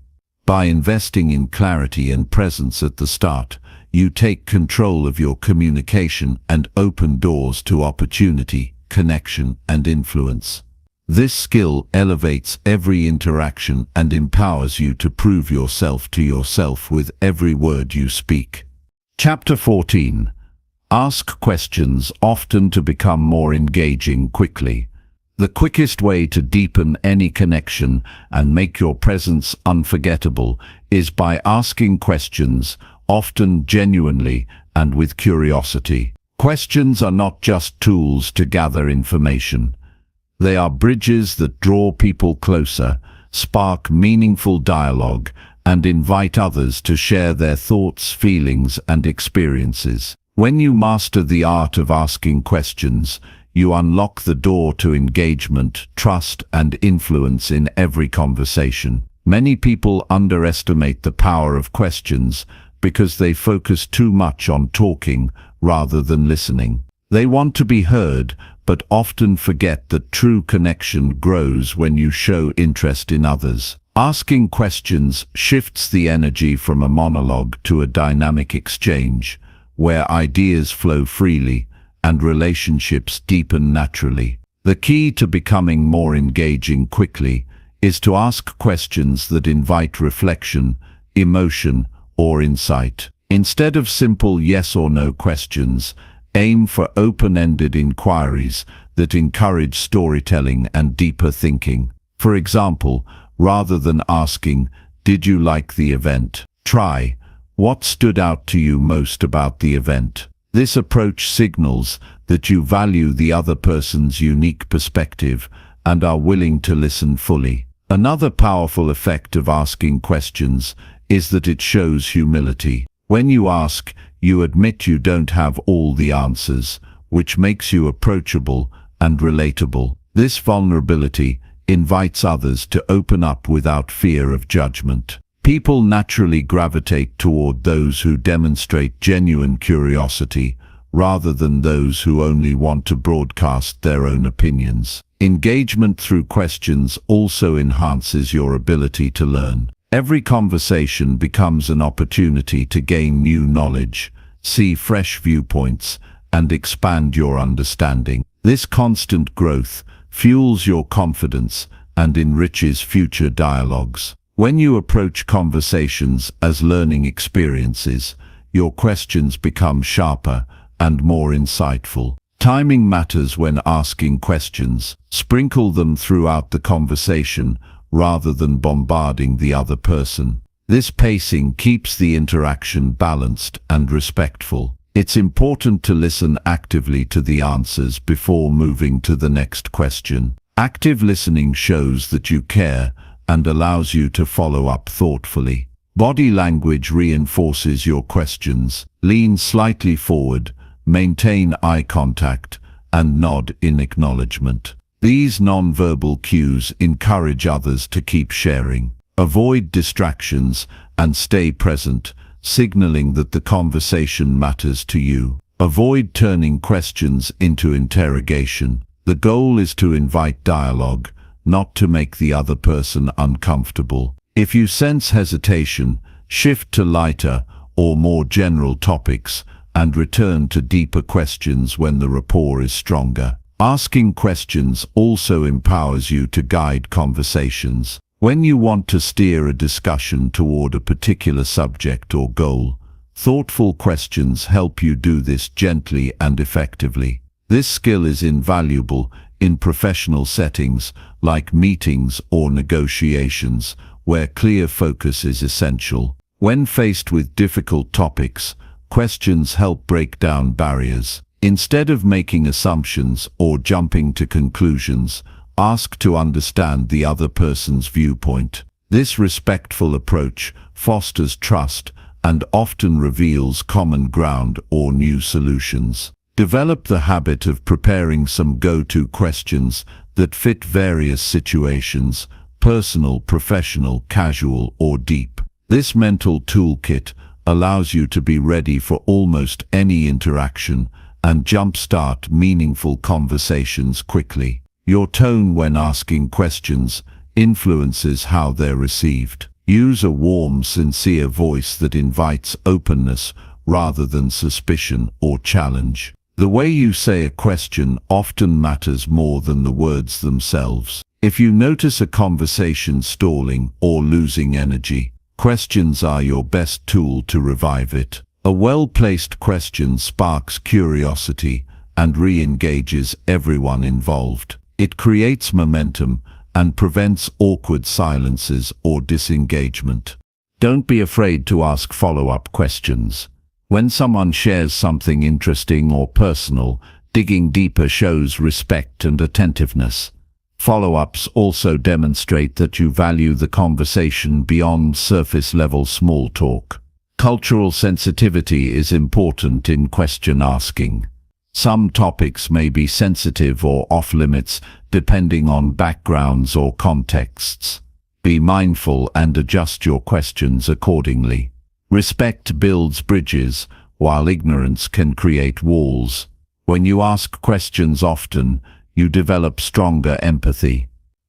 By investing in clarity and presence at the start, you take control of your communication and open doors to opportunity, connection, and influence. This skill elevates every interaction and empowers you to prove yourself to yourself with every word you speak. Chapter 14. Ask questions often to become more engaging quickly. The quickest way to deepen any connection and make your presence unforgettable is by asking questions, often genuinely and with curiosity. Questions are not just tools to gather information. They are bridges that draw people closer, spark meaningful dialogue, and invite others to share their thoughts, feelings, and experiences. When you master the art of asking questions, you unlock the door to engagement, trust, and influence in every conversation. Many people underestimate the power of questions because they focus too much on talking rather than listening. They want to be heard, but often forget that true connection grows when you show interest in others. Asking questions shifts the energy from a monologue to a dynamic exchange, where ideas flow freely and relationships deepen naturally. The key to becoming more engaging quickly is to ask questions that invite reflection, emotion, or insight. Instead of simple yes or no questions, aim for open-ended inquiries that encourage storytelling and deeper thinking. For example, rather than asking, "Did you like the event?" try, "What stood out to you most about the event?" This approach signals that you value the other person's unique perspective and are willing to listen fully. Another powerful effect of asking questions is that it shows humility. When you ask, you admit you don't have all the answers, which makes you approachable and relatable. This vulnerability invites others to open up without fear of judgment. People naturally gravitate toward those who demonstrate genuine curiosity, rather than those who only want to broadcast their own opinions. Engagement through questions also enhances your ability to learn. Every conversation becomes an opportunity to gain new knowledge, see fresh viewpoints, and expand your understanding. This constant growth fuels your confidence and enriches future dialogues. When you approach conversations as learning experiences, your questions become sharper and more insightful. Timing matters when asking questions. Sprinkle them throughout the conversation rather than bombarding the other person. This pacing keeps the interaction balanced and respectful. It's important to listen actively to the answers before moving to the next question. Active listening shows that you care and allows you to follow up thoughtfully. Body language reinforces your questions. Lean slightly forward, maintain eye contact, and nod in acknowledgement. These nonverbal cues encourage others to keep sharing. Avoid distractions and stay present, signaling that the conversation matters to you. Avoid turning questions into interrogation. The goal is to invite dialogue, not to make the other person uncomfortable. If you sense hesitation, shift to lighter or more general topics and return to deeper questions when the rapport is stronger. Asking questions also empowers you to guide conversations. When you want to steer a discussion toward a particular subject or goal, thoughtful questions help you do this gently and effectively. This skill is invaluable in professional settings like meetings or negotiations, where clear focus is essential. When faced with difficult topics, questions help break down barriers. Instead of making assumptions or jumping to conclusions, ask to understand the other person's viewpoint. This respectful approach fosters trust and often reveals common ground or new solutions. Develop the habit of preparing some go-to questions that fit various situations: personal, professional, casual, or deep. This mental toolkit allows you to be ready for almost any interaction and jumpstart meaningful conversations quickly. Your tone when asking questions influences how they're received. Use a warm, sincere voice that invites openness rather than suspicion or challenge. The way you say a question often matters more than the words themselves. If you notice a conversation stalling or losing energy, questions are your best tool to revive it. A well-placed question sparks curiosity and re-engages everyone involved. It creates momentum and prevents awkward silences or disengagement. Don't be afraid to ask follow-up questions. When someone shares something interesting or personal, digging deeper shows respect and attentiveness. Follow-ups also demonstrate that you value the conversation beyond surface-level small talk. Cultural sensitivity is important in question asking. Some topics may be sensitive or off-limits depending on backgrounds or contexts. Be mindful and adjust your questions accordingly. Respect builds bridges, while ignorance can create walls. When you ask questions often, you develop stronger empathy.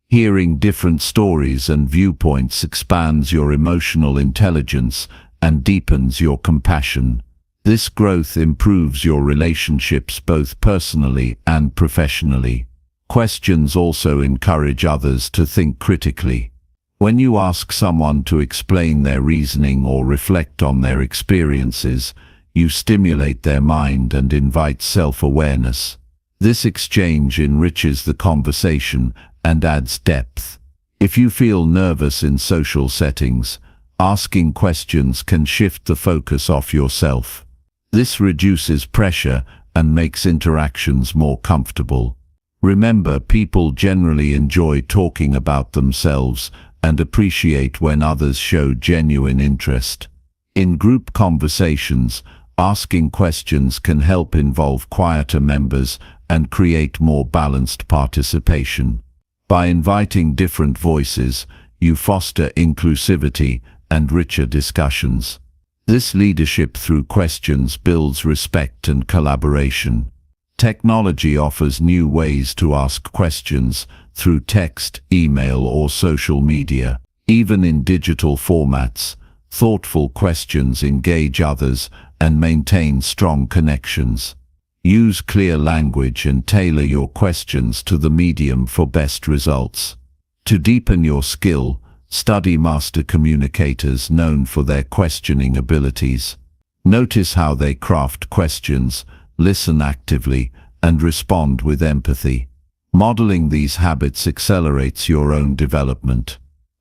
Hearing different stories and viewpoints expands your emotional intelligence and deepens your compassion. This growth improves your relationships both personally and professionally. Questions also encourage others to think critically. When you ask someone to explain their reasoning or reflect on their experiences, you stimulate their mind and invite self-awareness. This exchange enriches the conversation and adds depth. If you feel nervous in social settings, asking questions can shift the focus off yourself. This reduces pressure and makes interactions more comfortable. Remember, people generally enjoy talking about themselves and appreciate when others show genuine interest. In group conversations, asking questions can help involve quieter members and create more balanced participation. By inviting different voices, you foster inclusivity and richer discussions. This leadership through questions builds respect and collaboration. Technology offers new ways to ask questions through text, email, or social media. Even in digital formats, thoughtful questions engage others and maintain strong connections. Use clear language and tailor your questions to the medium for best results. To deepen your skill, study master communicators known for their questioning abilities. Notice how they craft questions, listen actively, and respond with empathy. Modeling these habits accelerates your own development.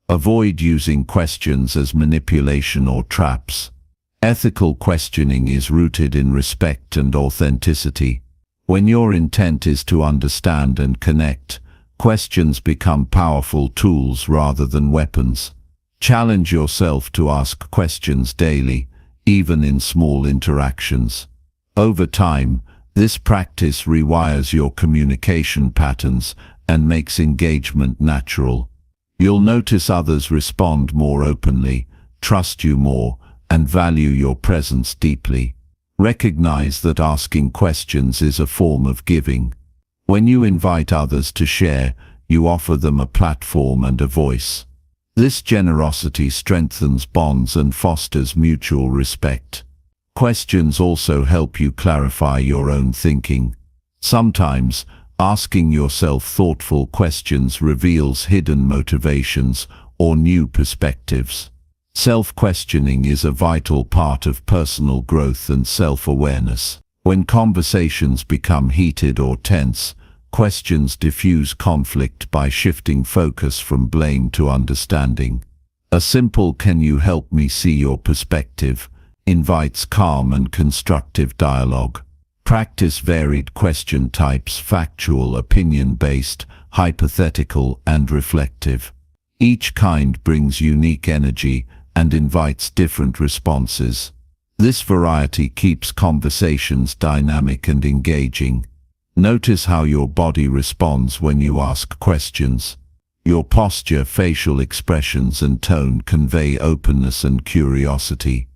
Avoid using questions as manipulation or traps. Ethical questioning is rooted in respect and authenticity. When your intent is to understand and connect, questions become powerful tools rather than weapons. Challenge yourself to ask questions daily, even in small interactions. Over time, this practice rewires your communication patterns and makes engagement natural. You'll notice others respond more openly, trust you more, and value your presence deeply. Recognize that asking questions is a form of giving. When you invite others to share, you offer them a platform and a voice. This generosity strengthens bonds and fosters mutual respect. Questions also help you clarify your own thinking. Sometimes, asking yourself thoughtful questions reveals hidden motivations or new perspectives. Self-questioning is a vital part of personal growth and self-awareness. When conversations become heated or tense, questions diffuse conflict by shifting focus from blame to understanding. A simple "can you help me see your perspective?" invites calm and constructive dialogue. Practice varied question types: factual, opinion-based, hypothetical, and reflective. Each kind brings unique energy and invites different responses. This variety keeps conversations dynamic and engaging. Notice how your body responds when you ask questions. Your posture, facial expressions, and tone convey openness and curiosity.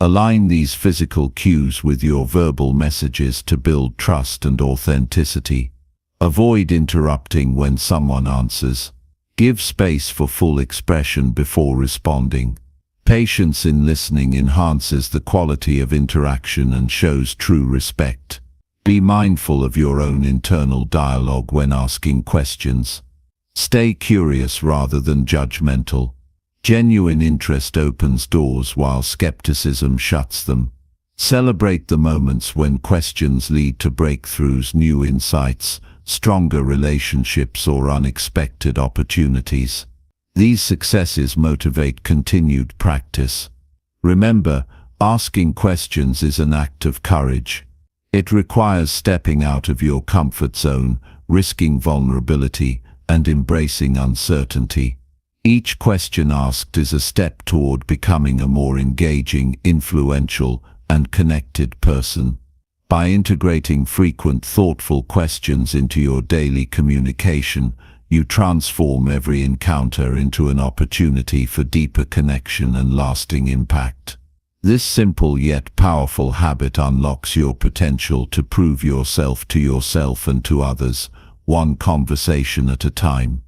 Align these physical cues with your verbal messages to build trust and authenticity. Avoid interrupting when someone answers. Give space for full expression before responding. Patience in listening enhances the quality of interaction and shows true respect. Be mindful of your own internal dialogue when asking questions. Stay curious rather than judgmental. Genuine interest opens doors while skepticism shuts them. Celebrate the moments when questions lead to breakthroughs, new insights, stronger relationships, or unexpected opportunities. These successes motivate continued practice. Remember, asking questions is an act of courage. It requires stepping out of your comfort zone, risking vulnerability, and embracing uncertainty. Each question asked is a step toward becoming a more engaging, influential, and connected person. By integrating frequent, thoughtful questions into your daily communication, you transform every encounter into an opportunity for deeper connection and lasting impact. This simple yet powerful habit unlocks your potential to prove yourself to yourself and to others, one conversation at a time.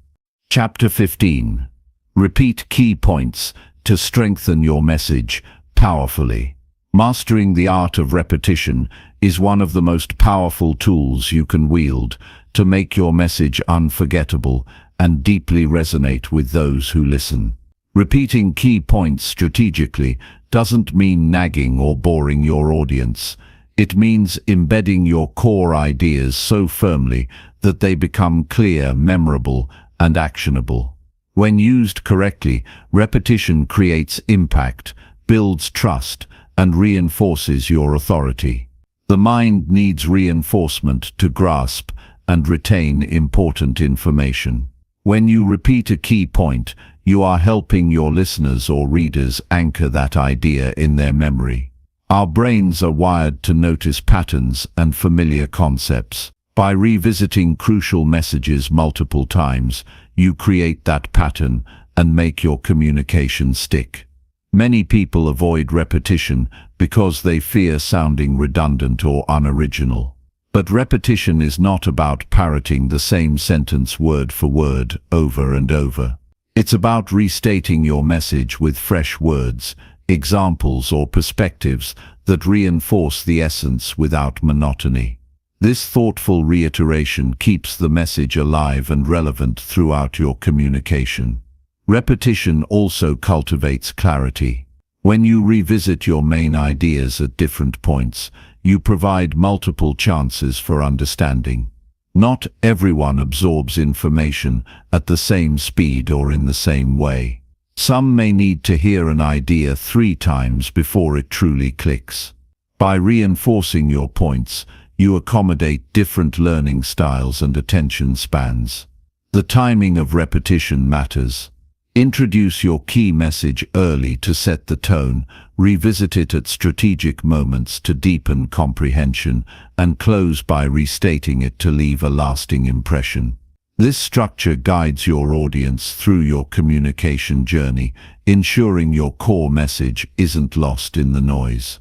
Chapter 15. Repeat key points to strengthen your message powerfully. Mastering the art of repetition is one of the most powerful tools you can wield to make your message unforgettable and deeply resonate with those who listen. Repeating key points strategically doesn't mean nagging or boring your audience. It means embedding your core ideas so firmly that they become clear, memorable, and actionable. When used correctly, repetition creates impact, builds trust, and reinforces your authority. The mind needs reinforcement to grasp and retain important information. When you repeat a key point, you are helping your listeners or readers anchor that idea in their memory. Our brains are wired to notice patterns and familiar concepts. By revisiting crucial messages multiple times, you create that pattern and make your communication stick. Many people avoid repetition because they fear sounding redundant or unoriginal. But repetition is not about parroting the same sentence word for word over and over. It's about restating your message with fresh words, examples or perspectives that reinforce the essence without monotony. This thoughtful reiteration keeps the message alive and relevant throughout your communication. Repetition also cultivates clarity. When you revisit your main ideas at different points, you provide multiple chances for understanding. Not everyone absorbs information at the same speed or in the same way. Some may need to hear an idea 3 times before it truly clicks. By reinforcing your points, you accommodate different learning styles and attention spans. The timing of repetition matters. Introduce your key message early to set the tone, revisit it at strategic moments to deepen comprehension, and close by restating it to leave a lasting impression. This structure guides your audience through your communication journey, ensuring your core message isn't lost in the noise.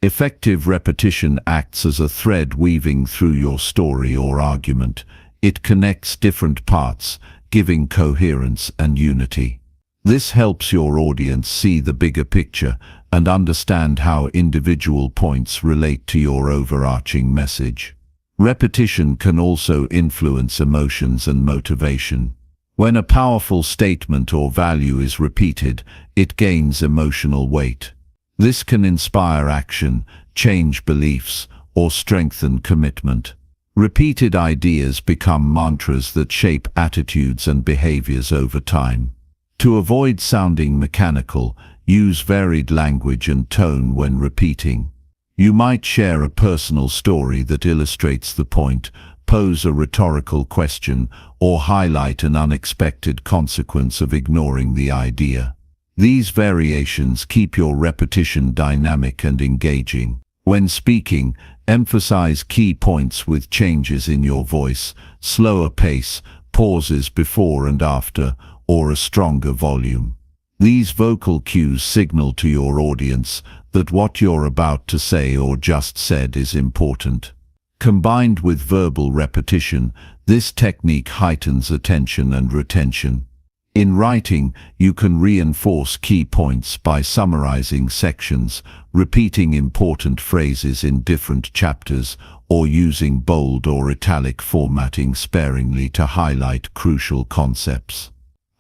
Effective repetition acts as a thread weaving through your story or argument. It connects different parts, giving coherence and unity. This helps your audience see the bigger picture and understand how individual points relate to your overarching message. Repetition can also influence emotions and motivation. When a powerful statement or value is repeated, it gains emotional weight. This can inspire action, change beliefs, or strengthen commitment. Repeated ideas become mantras that shape attitudes and behaviors over time. To avoid sounding mechanical, use varied language and tone when repeating. You might share a personal story that illustrates the point, pose a rhetorical question, or highlight an unexpected consequence of ignoring the idea. These variations keep your repetition dynamic and engaging. When speaking, emphasize key points with changes in your voice, slower pace, pauses before and after, or a stronger volume. These vocal cues signal to your audience that what you're about to say or just said is important. Combined with verbal repetition, this technique heightens attention and retention. In writing, you can reinforce key points by summarizing sections, repeating important phrases in different chapters, or using bold or italic formatting sparingly to highlight crucial concepts.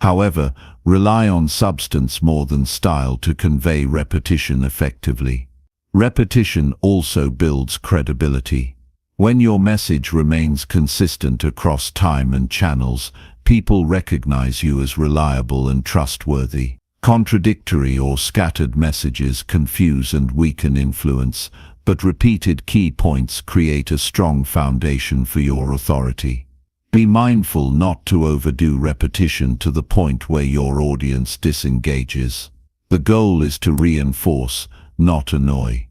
However, rely on substance more than style to convey repetition effectively. Repetition also builds credibility. When your message remains consistent across time and channels, people recognize you as reliable and trustworthy. Contradictory or scattered messages confuse and weaken influence, but repeated key points create a strong foundation for your authority. Be mindful not to overdo repetition to the point where your audience disengages. The goal is to reinforce, not annoy.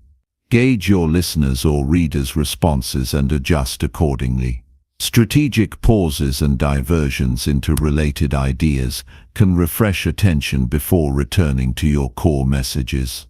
Gauge your listeners' or readers' responses and adjust accordingly. Strategic pauses and diversions into related ideas can refresh attention before returning to your core messages.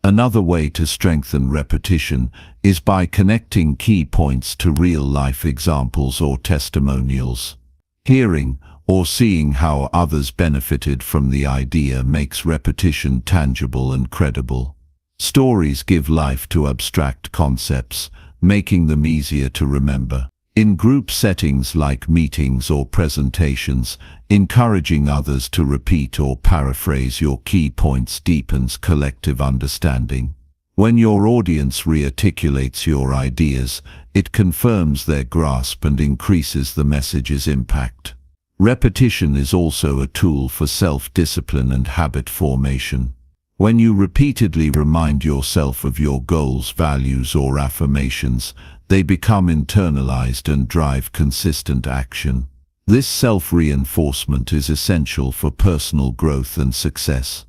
Another way to strengthen repetition is by connecting key points to real-life examples or testimonials. Hearing or seeing how others benefited from the idea makes repetition tangible and credible. Stories give life to abstract concepts, making them easier to remember. In group settings like meetings or presentations, encouraging others to repeat or paraphrase your key points deepens collective understanding. When your audience rearticulates your ideas, it confirms their grasp and increases the message's impact. Repetition is also a tool for self-discipline and habit formation. When you repeatedly remind yourself of your goals, values, or affirmations, they become internalized and drive consistent action. This self-reinforcement is essential for personal growth and success.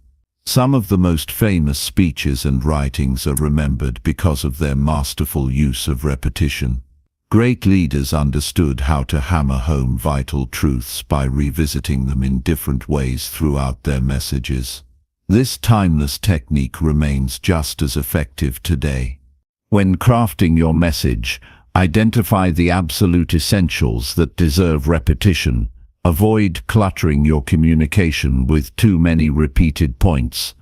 Some of the most famous speeches and writings are remembered because of their masterful use of repetition. Great leaders understood how to hammer home vital truths by revisiting them in different ways throughout their messages. This timeless technique remains just as effective today. When crafting your message, identify the absolute essentials that deserve repetition. Avoid cluttering your communication with too many repeated points.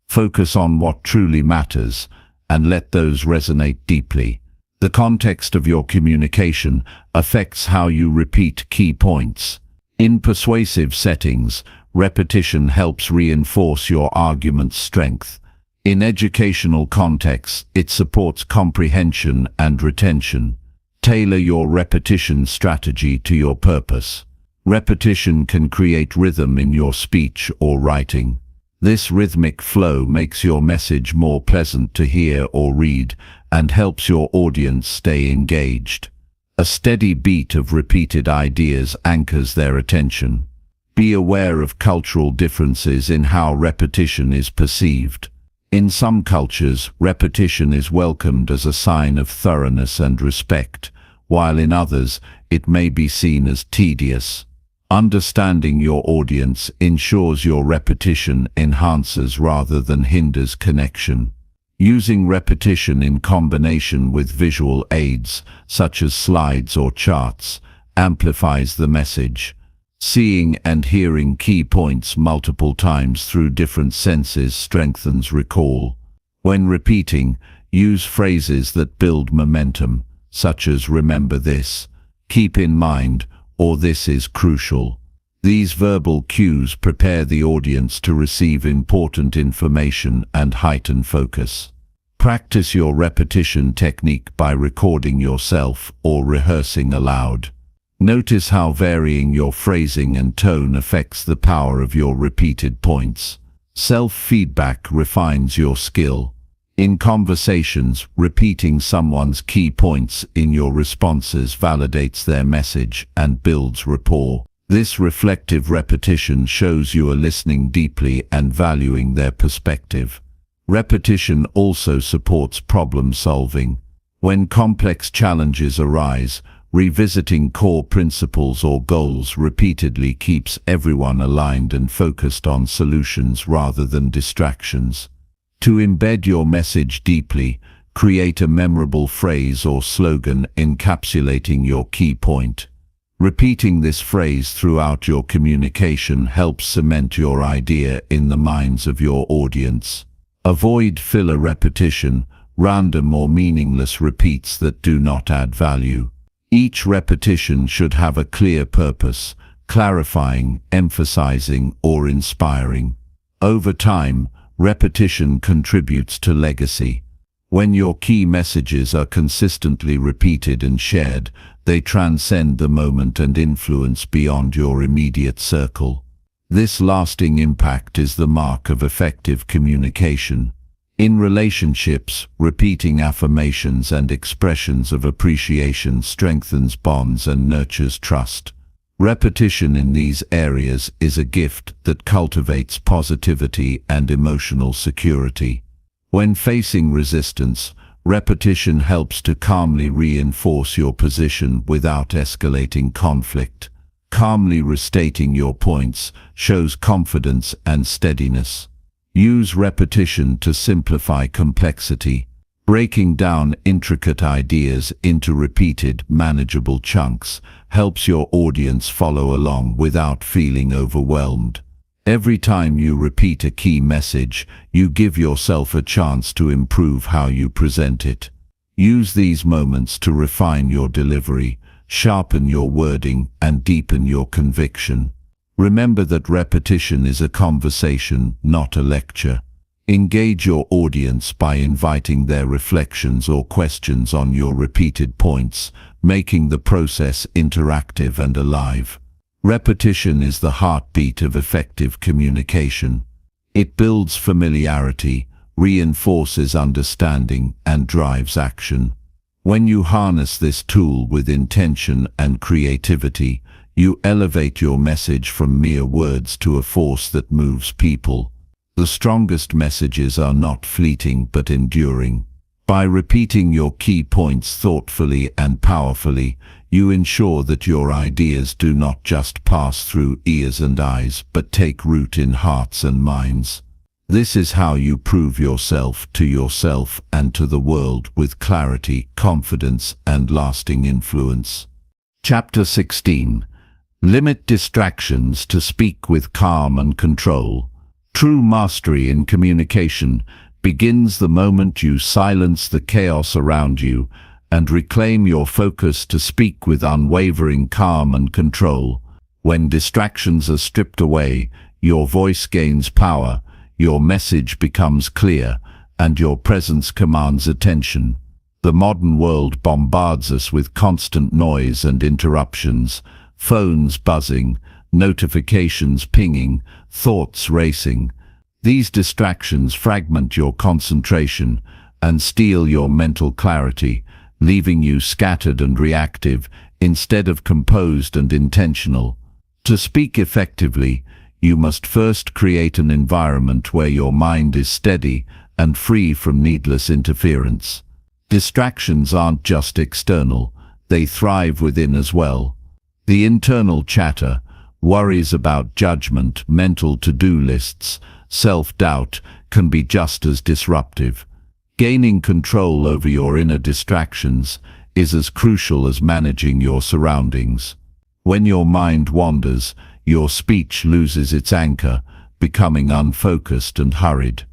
Focus on what truly matters, and let those resonate deeply. The context of your communication affects how you repeat key points. In persuasive settings, repetition helps reinforce your argument's strength. In educational contexts, it supports comprehension and retention. Tailor your repetition strategy to your purpose. Repetition can create rhythm in your speech or writing. This rhythmic flow makes your message more pleasant to hear or read and helps your audience stay engaged. A steady beat of repeated ideas anchors their attention. Be aware of cultural differences in how repetition is perceived. In some cultures, repetition is welcomed as a sign of thoroughness and respect, while in others, it may be seen as tedious. Understanding your audience ensures your repetition enhances rather than hinders connection. Using repetition in combination with visual aids, such as slides or charts, amplifies the message. Seeing and hearing key points multiple times through different senses strengthens recall. When repeating, use phrases that build momentum, such as "remember this," "keep in mind," or "this is crucial." These verbal cues prepare the audience to receive important information and heighten focus. Practice your repetition technique by recording yourself or rehearsing aloud. Notice how varying your phrasing and tone affects the power of your repeated points. Self-feedback refines your skill. In conversations, repeating someone's key points in your responses validates their message and builds rapport. This reflective repetition shows you are listening deeply and valuing their perspective. Repetition also supports problem solving. When complex challenges arise, revisiting core principles or goals repeatedly keeps everyone aligned and focused on solutions rather than distractions. To embed your message deeply, create a memorable phrase or slogan encapsulating your key point. Repeating this phrase throughout your communication helps cement your idea in the minds of your audience. Avoid filler repetition, random or meaningless repeats that do not add value. Each repetition should have a clear purpose, clarifying, emphasizing, or inspiring. Over time, repetition contributes to legacy. When your key messages are consistently repeated and shared, they transcend the moment and influence beyond your immediate circle. This lasting impact is the mark of effective communication. In relationships, repeating affirmations and expressions of appreciation strengthens bonds and nurtures trust. Repetition in these areas is a gift that cultivates positivity and emotional security. When facing resistance, repetition helps to calmly reinforce your position without escalating conflict. Calmly restating your points shows confidence and steadiness. Use repetition to simplify complexity. Breaking down intricate ideas into repeated, manageable chunks helps your audience follow along without feeling overwhelmed. Every time you repeat a key message, you give yourself a chance to improve how you present it. Use these moments to refine your delivery, sharpen your wording, and deepen your conviction. Remember that repetition is a conversation, not a lecture. Engage your audience by inviting their reflections or questions on your repeated points, making the process interactive and alive. Repetition is the heartbeat of effective communication. It builds familiarity, reinforces understanding, and drives action. When you harness this tool with intention and creativity, you elevate your message from mere words to a force that moves people. The strongest messages are not fleeting but enduring. By repeating your key points thoughtfully and powerfully, you ensure that your ideas do not just pass through ears and eyes but take root in hearts and minds. This is how you prove yourself and to the world with clarity, confidence, and lasting influence. Chapter 16. Limit distractions to speak with calm and control. True mastery in communication begins the moment you silence the chaos around you and reclaim your focus to speak with unwavering calm and control. When distractions are stripped away, your voice gains power, your message becomes clear, and your presence commands attention. The modern world bombards us with constant noise and interruptions, phones buzzing, notifications pinging, thoughts racing. These distractions fragment your concentration and steal your mental clarity, leaving you scattered and reactive instead of composed and intentional. To speak effectively, you must first create an environment where your mind is steady and free from needless interference. Distractions aren't just external, they thrive within as well. The internal chatter, worries about judgment, mental to-do lists, self-doubt can be just as disruptive. Gaining control over your inner distractions is as crucial as managing your surroundings. When your mind wanders, your speech loses its anchor, becoming unfocused and hurried.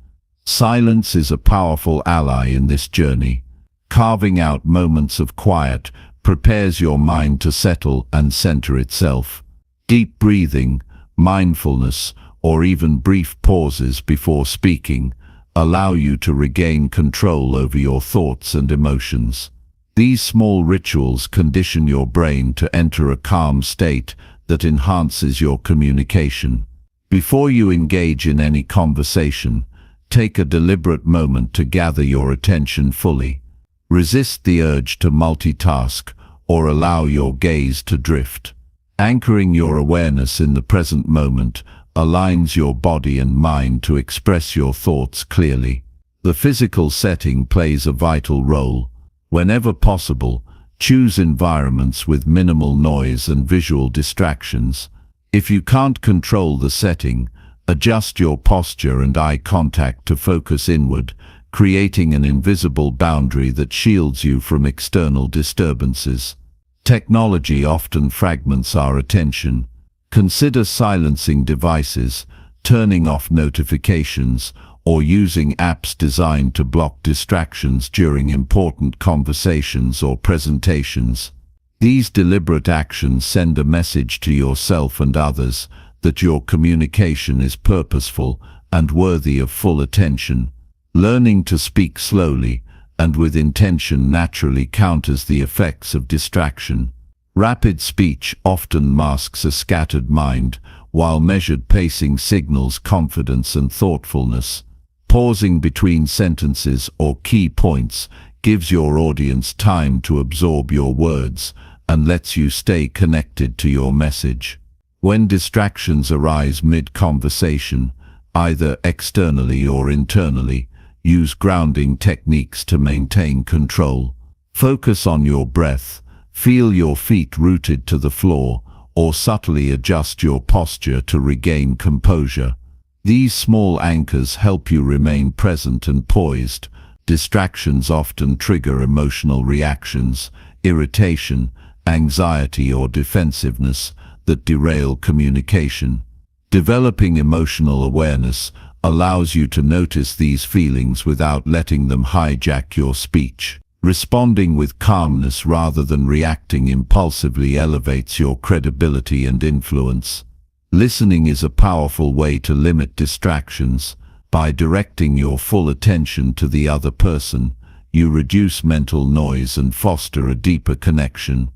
Silence is a powerful ally in this journey. Carving out moments of quiet prepares your mind to settle and center itself. Deep breathing, mindfulness, or even brief pauses before speaking allow you to regain control over your thoughts and emotions. These small rituals condition your brain to enter a calm state that enhances your communication. Before you engage in any conversation, take a deliberate moment to gather your attention fully. Resist the urge to multitask or allow your gaze to drift. Anchoring your awareness in the present moment aligns your body and mind to express your thoughts clearly. The physical setting plays a vital role. Whenever possible, choose environments with minimal noise and visual distractions. If you can't control the setting, adjust your posture and eye contact to focus inward, creating an invisible boundary that shields you from external disturbances. Technology often fragments our attention. Consider silencing devices, turning off notifications, or using apps designed to block distractions during important conversations or presentations. These deliberate actions send a message to yourself and others that your communication is purposeful and worthy of full attention. Learning to speak slowly and with intention naturally counters the effects of distraction. Rapid speech often masks a scattered mind, while measured pacing signals confidence and thoughtfulness. Pausing between sentences or key points gives your audience time to absorb your words and lets you stay connected to your message. When distractions arise mid-conversation, either externally or internally, use grounding techniques to maintain control. Focus on your breath, feel your feet rooted to the floor, or subtly adjust your posture to regain composure. These small anchors help you remain present and poised. Distractions often trigger emotional reactions, irritation, anxiety, or defensiveness that derail communication. Developing emotional awareness allows you to notice these feelings without letting them hijack your speech. Responding with calmness rather than reacting impulsively elevates your credibility and influence. Listening is a powerful way to limit distractions. By directing your full attention to the other person, you reduce mental noise and foster a deeper connection.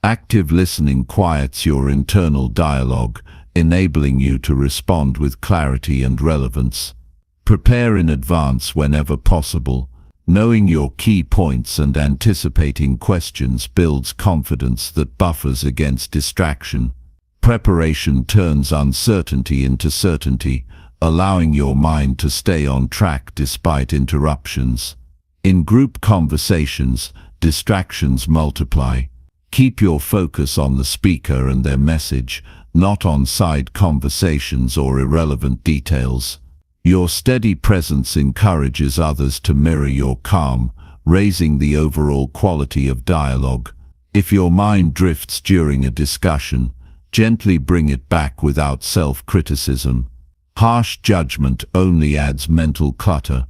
Active listening quiets your internal dialogue, enabling you to respond with clarity and relevance. Prepare in advance whenever possible. Knowing your key points and anticipating questions builds confidence that buffers against distraction. Preparation turns uncertainty into certainty, allowing your mind to stay on track despite interruptions. In group conversations, distractions multiply. Keep your focus on the speaker and their message, not on side conversations or irrelevant details. Your steady presence encourages others to mirror your calm, raising the overall quality of dialogue. If your mind drifts during a discussion, gently bring it back without self-criticism. Harsh judgment only adds mental clutter.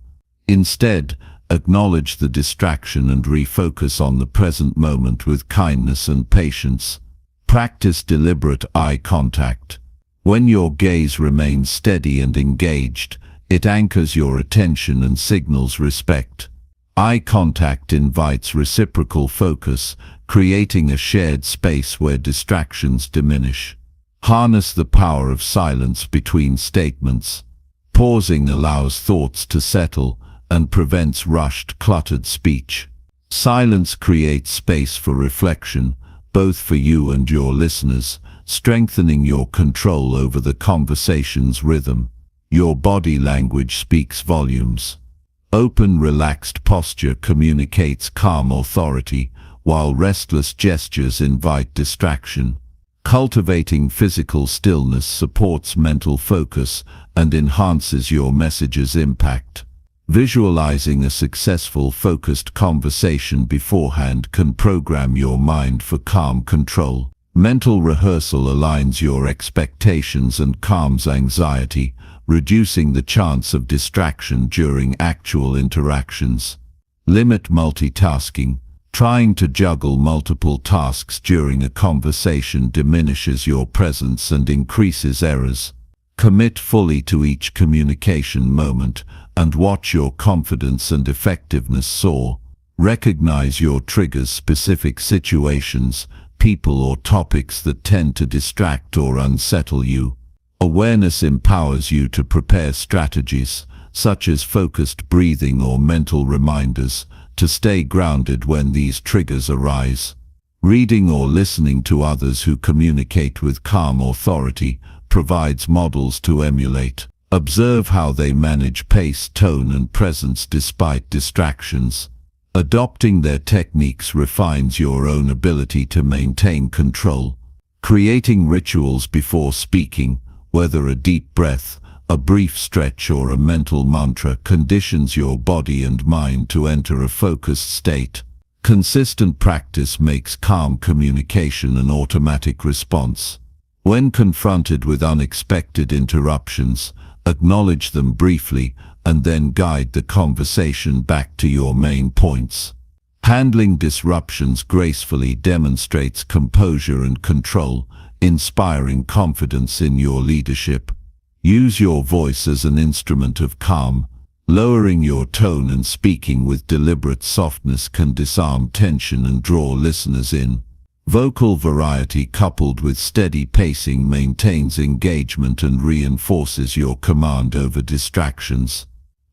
Instead, acknowledge the distraction and refocus on the present moment with kindness and patience. Practice deliberate eye contact. When your gaze remains steady and engaged, it anchors your attention and signals respect. Eye contact invites reciprocal focus, creating a shared space where distractions diminish. Harness the power of silence between statements. Pausing allows thoughts to settle and prevents rushed, cluttered speech. Silence creates space for reflection, both for you and your listeners, strengthening your control over the conversation's rhythm. Your body language speaks volumes. Open, relaxed posture communicates calm authority, while restless gestures invite distraction. Cultivating physical stillness supports mental focus and enhances your message's impact. Visualizing a successful, focused conversation beforehand can program your mind for calm control. Mental rehearsal aligns your expectations and calms anxiety, reducing the chance of distraction during actual interactions. Limit multitasking. Trying to juggle multiple tasks during a conversation diminishes your presence and increases errors. Commit fully to each communication moment and watch your confidence and effectiveness soar. Recognize your triggers, specific situations, people or topics that tend to distract or unsettle you. Awareness empowers you to prepare strategies, such as focused breathing or mental reminders, to stay grounded when these triggers arise. Reading or listening to others who communicate with calm authority provides models to emulate. Observe how they manage pace, tone, and presence despite distractions. Adopting their techniques refines your own ability to maintain control. Creating rituals before speaking, whether a deep breath, a brief stretch, or a mental mantra, conditions your body and mind to enter a focused state. Consistent practice makes calm communication an automatic response. When confronted with unexpected interruptions, acknowledge them briefly and then guide the conversation back to your main points. Handling disruptions gracefully demonstrates composure and control, inspiring confidence in your leadership. Use your voice as an instrument of calm. Lowering your tone and speaking with deliberate softness can disarm tension and draw listeners in. Vocal variety coupled with steady pacing maintains engagement and reinforces your command over distractions.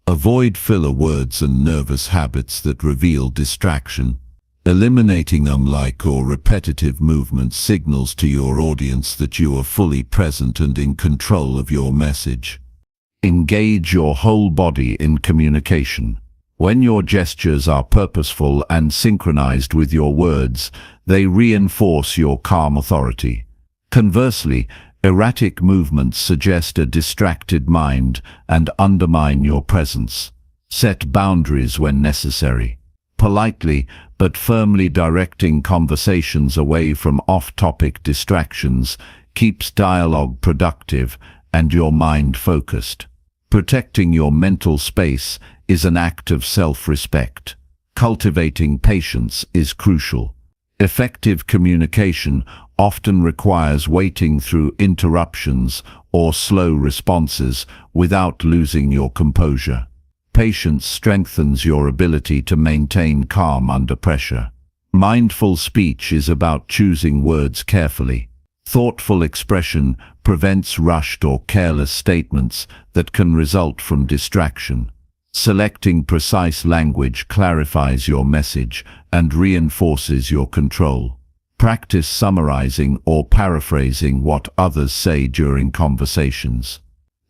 Avoid filler words and nervous habits that reveal distraction. Eliminating unlike or repetitive movements signals to your audience that you are fully present and in control of your message. Engage your whole body in communication. When your gestures are purposeful and synchronized with your words, they reinforce your calm authority. Conversely, erratic movements suggest a distracted mind and undermine your presence. Set boundaries when necessary. Politely but firmly directing conversations away from off-topic distractions keeps dialogue productive and your mind focused. Protecting your mental space is an act of self-respect. Cultivating patience is crucial. Effective communication often requires waiting through interruptions or slow responses without losing your composure. Patience strengthens your ability to maintain calm under pressure. Mindful speech is about choosing words carefully. Thoughtful expression prevents rushed or careless statements that can result from distraction. Selecting precise language clarifies your message and reinforces your control. Practice summarizing or paraphrasing what others say during conversations.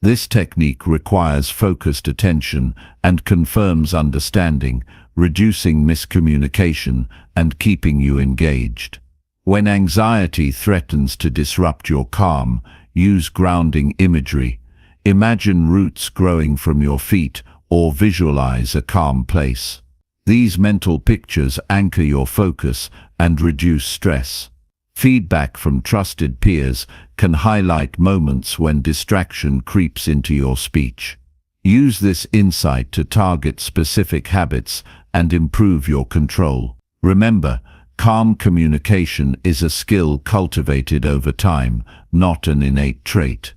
This technique requires focused attention and confirms understanding, reducing miscommunication and keeping you engaged. When anxiety threatens to disrupt your calm, use grounding imagery. Imagine roots growing from your feet or visualize a calm place. These mental pictures anchor your focus and reduce stress. Feedback from trusted peers can highlight moments when distraction creeps into your speech. Use this insight to target specific habits and improve your control. Remember, calm communication is a skill cultivated over time, not an innate trait.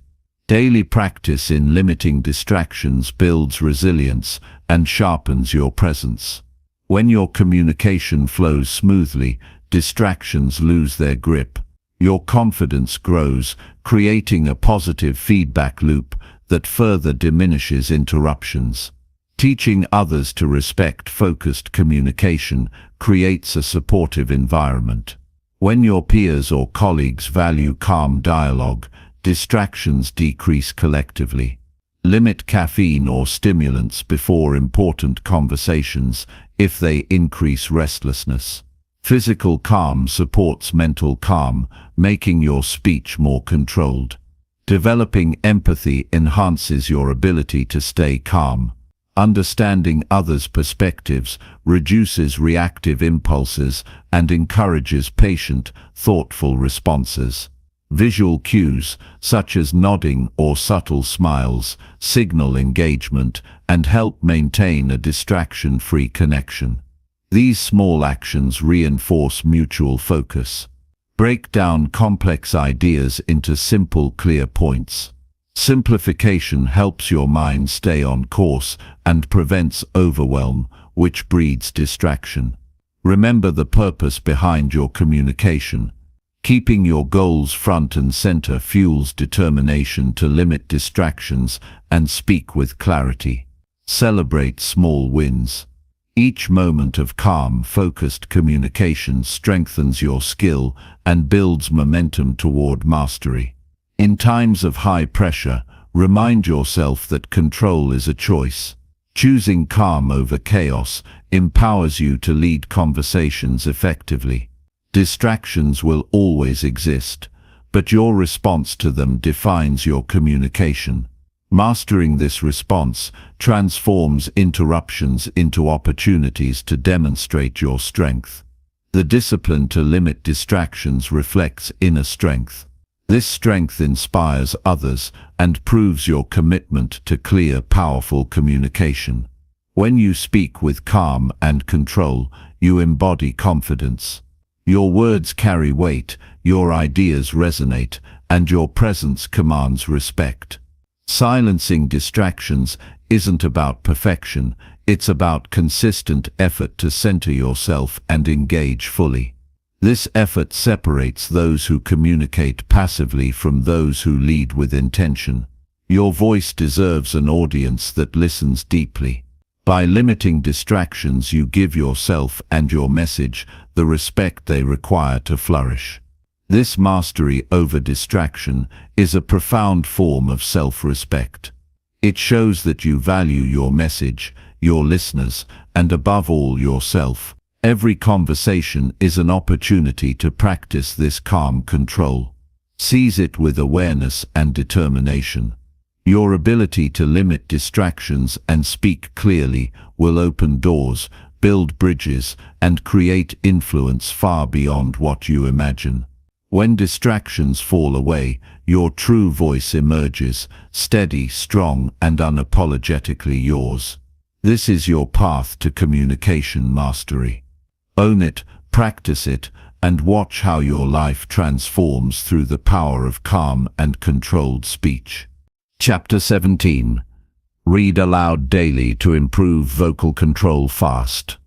Daily practice in limiting distractions builds resilience and sharpens your presence. When your communication flows smoothly, distractions lose their grip. Your confidence grows, creating a positive feedback loop that further diminishes interruptions. Teaching others to respect focused communication creates a supportive environment. When your peers or colleagues value calm dialogue, distractions decrease collectively. Limit caffeine or stimulants before important conversations if they increase restlessness. Physical calm supports mental calm, making your speech more controlled. Developing empathy enhances your ability to stay calm. Understanding others' perspectives reduces reactive impulses and encourages patient, thoughtful responses. Visual cues, such as nodding or subtle smiles, signal engagement and help maintain a distraction-free connection. These small actions reinforce mutual focus. Break down complex ideas into simple, clear points. Simplification helps your mind stay on course and prevents overwhelm, which breeds distraction. Remember the purpose behind your communication. Keeping your goals front and center fuels determination to limit distractions and speak with clarity. Celebrate small wins. Each moment of calm, focused communication strengthens your skill and builds momentum toward mastery. In times of high pressure, remind yourself that control is a choice. Choosing calm over chaos empowers you to lead conversations effectively. Distractions will always exist, but your response to them defines your communication. Mastering this response transforms interruptions into opportunities to demonstrate your strength. The discipline to limit distractions reflects inner strength. This strength inspires others and proves your commitment to clear, powerful communication. When you speak with calm and control, you embody confidence. Your words carry weight, your ideas resonate, and your presence commands respect. Silencing distractions isn't about perfection, it's about consistent effort to center yourself and engage fully. This effort separates those who communicate passively from those who lead with intention. Your voice deserves an audience that listens deeply. By limiting distractions, you give yourself and your message the respect they require to flourish. This mastery over distraction is a profound form of self-respect. It shows that you value your message, your listeners, and above all yourself. Every conversation is an opportunity to practice this calm control. Seize it with awareness and determination. Your ability to limit distractions and speak clearly will open doors, build bridges, and create influence far beyond what you imagine. When distractions fall away, your true voice emerges, steady, strong, and unapologetically yours. This is your path to communication mastery. Own it, practice it, and watch how your life transforms through the power of calm and controlled speech. Chapter 17. Read aloud daily to improve vocal control fast.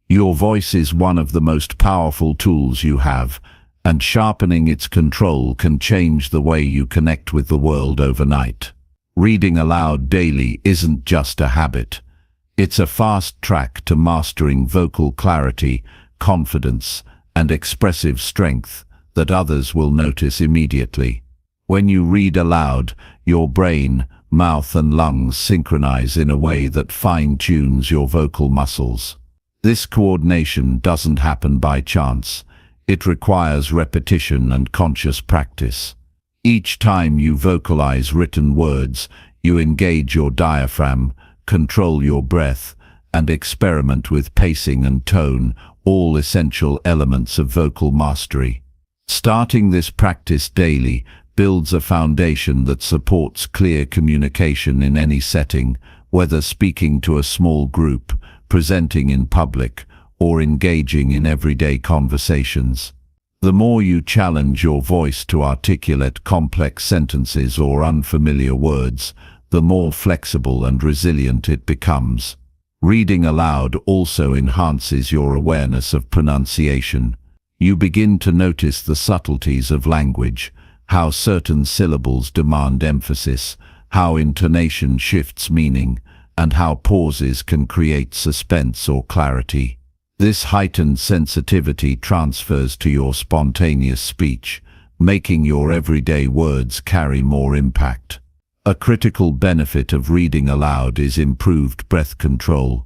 Your voice is one of the most powerful tools you have, and sharpening its control can change the way you connect with the world overnight. Reading aloud daily isn't just a habit. It's a fast track to mastering vocal clarity, confidence, and expressive strength that others will notice immediately. When you read aloud, your brain, mouth, and lungs synchronize in a way that fine-tunes your vocal muscles. This coordination doesn't happen by chance. It requires repetition and conscious practice. Each time you vocalize written words, you engage your diaphragm, control your breath, and experiment with pacing and tone, all essential elements of vocal mastery. Starting this practice daily builds a foundation that supports clear communication in any setting, whether speaking to a small group, presenting in public, or engaging in everyday conversations. The more you challenge your voice to articulate complex sentences or unfamiliar words, the more flexible and resilient it becomes. Reading aloud also enhances your awareness of pronunciation. You begin to notice the subtleties of language, how certain syllables demand emphasis, how intonation shifts meaning, and how pauses can create suspense or clarity. This heightened sensitivity transfers to your spontaneous speech, making your everyday words carry more impact. A critical benefit of reading aloud is improved breath control.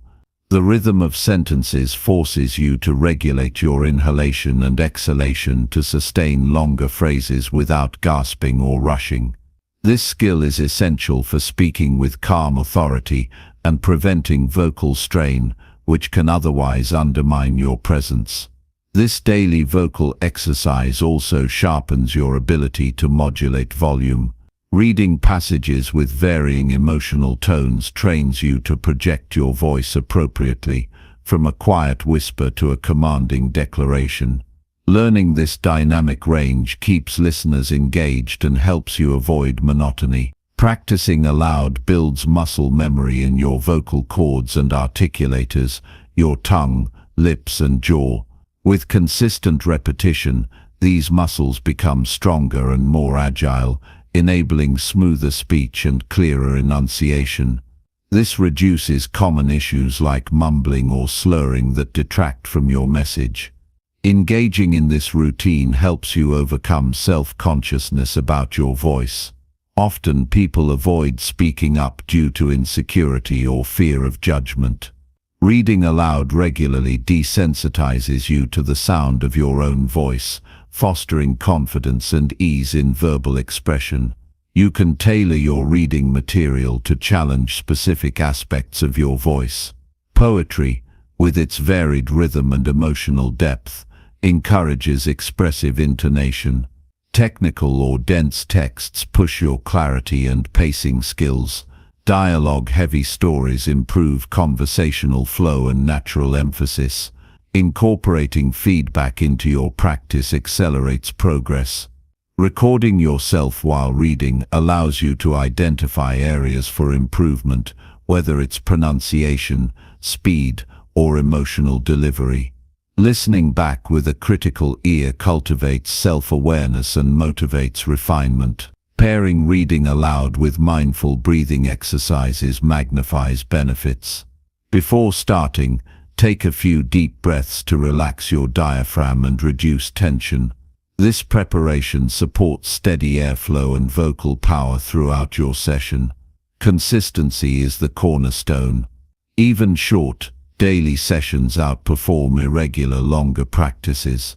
The rhythm of sentences forces you to regulate your inhalation and exhalation to sustain longer phrases without gasping or rushing. This skill is essential for speaking with calm authority and preventing vocal strain, which can otherwise undermine your presence. This daily vocal exercise also sharpens your ability to modulate volume. Reading passages with varying emotional tones trains you to project your voice appropriately, from a quiet whisper to a commanding declaration. Learning this dynamic range keeps listeners engaged and helps you avoid monotony. Practicing aloud builds muscle memory in your vocal cords and articulators, your tongue, lips, and jaw. With consistent repetition, these muscles become stronger and more agile, enabling smoother speech and clearer enunciation. This reduces common issues like mumbling or slurring that detract from your message. Engaging in this routine helps you overcome self-consciousness about your voice. Often people avoid speaking up due to insecurity or fear of judgment. Reading aloud regularly desensitizes you to the sound of your own voice, fostering confidence and ease in verbal expression. You can tailor your reading material to challenge specific aspects of your voice. Poetry, with its varied rhythm and emotional depth, encourages expressive intonation. Technical or dense texts push your clarity and pacing skills. Dialogue-heavy stories improve conversational flow and natural emphasis. Incorporating feedback into your practice accelerates progress. Recording yourself while reading allows you to identify areas for improvement, whether it's pronunciation, speed, or emotional delivery. Listening back with a critical ear cultivates self-awareness and motivates refinement. Pairing reading aloud with mindful breathing exercises magnifies benefits. Before starting, take a few deep breaths to relax your diaphragm and reduce tension. This preparation supports steady airflow and vocal power throughout your session. Consistency is the cornerstone. Even short, daily sessions outperform irregular, longer practices.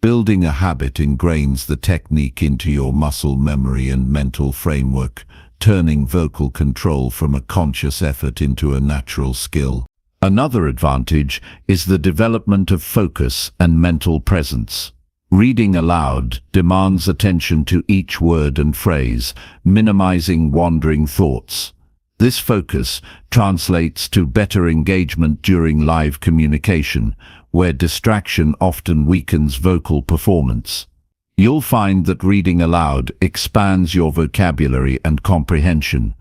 Building a habit ingrains the technique into your muscle memory and mental framework, turning vocal control from a conscious effort into a natural skill. Another advantage is the development of focus and mental presence. Reading aloud demands attention to each word and phrase, minimizing wandering thoughts. This focus translates to better engagement during live communication, where distraction often weakens vocal performance. You'll find that reading aloud expands your vocabulary and comprehension.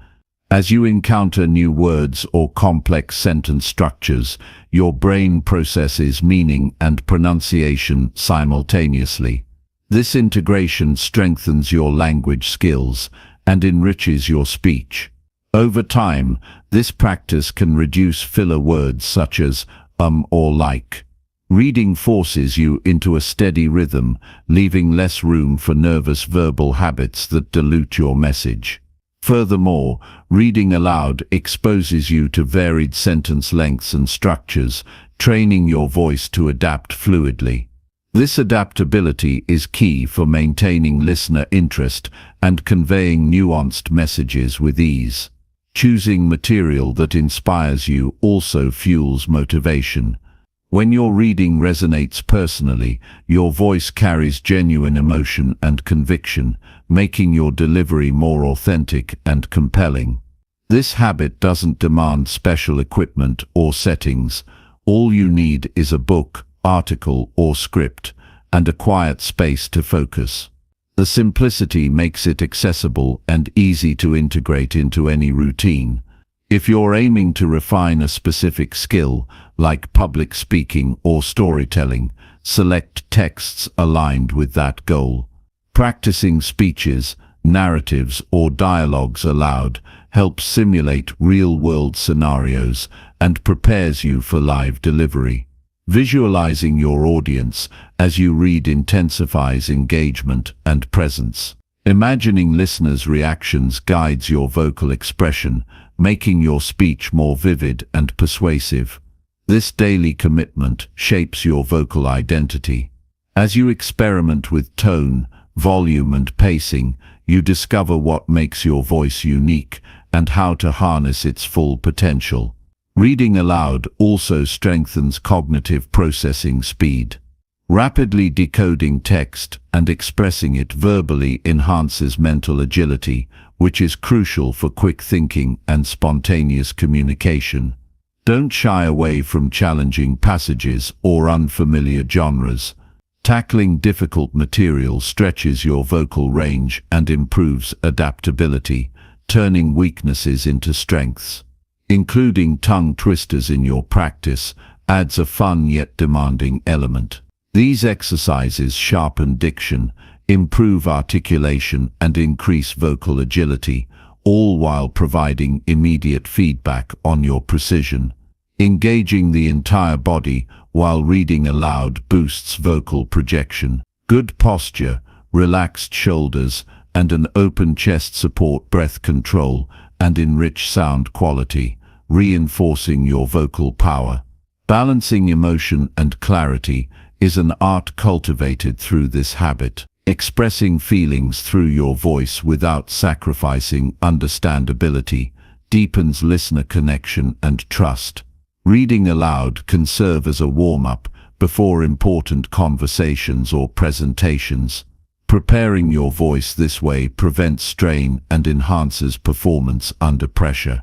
As you encounter new words or complex sentence structures, your brain processes meaning and pronunciation simultaneously. This integration strengthens your language skills and enriches your speech. Over time, this practice can reduce filler words such as or like. Reading forces you into a steady rhythm, leaving less room for nervous verbal habits that dilute your message. Furthermore, reading aloud exposes you to varied sentence lengths and structures, training your voice to adapt fluidly. This adaptability is key for maintaining listener interest and conveying nuanced messages with ease. Choosing material that inspires you also fuels motivation. When your reading resonates personally, your voice carries genuine emotion and conviction, making your delivery more authentic and compelling. This habit doesn't demand special equipment or settings. All you need is a book, article, or script, and a quiet space to focus. The simplicity makes it accessible and easy to integrate into any routine. If you're aiming to refine a specific skill, like public speaking or storytelling, select texts aligned with that goal. Practicing speeches, narratives, or dialogues aloud helps simulate real-world scenarios and prepares you for live delivery. Visualizing your audience as you read intensifies engagement and presence. Imagining listeners' reactions guides your vocal expression, making your speech more vivid and persuasive. This daily commitment shapes your vocal identity. As you experiment with tone, volume, and pacing, you discover what makes your voice unique and how to harness its full potential. Reading aloud also strengthens cognitive processing speed. Rapidly decoding text and expressing it verbally enhances mental agility, which is crucial for quick thinking and spontaneous communication. Don't shy away from challenging passages or unfamiliar genres. Tackling difficult material stretches your vocal range and improves adaptability, turning weaknesses into strengths. Including tongue twisters in your practice adds a fun yet demanding element. These exercises sharpen diction, improve articulation, and increase vocal agility, all while providing immediate feedback on your precision. Engaging the entire body while reading aloud boosts vocal projection. Good posture, relaxed shoulders, and an open chest support breath control and enrich sound quality, reinforcing your vocal power. Balancing emotion and clarity is an art cultivated through this habit. Expressing feelings through your voice without sacrificing understandability deepens listener connection and trust. Reading aloud can serve as a warm-up before important conversations or presentations. Preparing your voice this way prevents strain and enhances performance under pressure.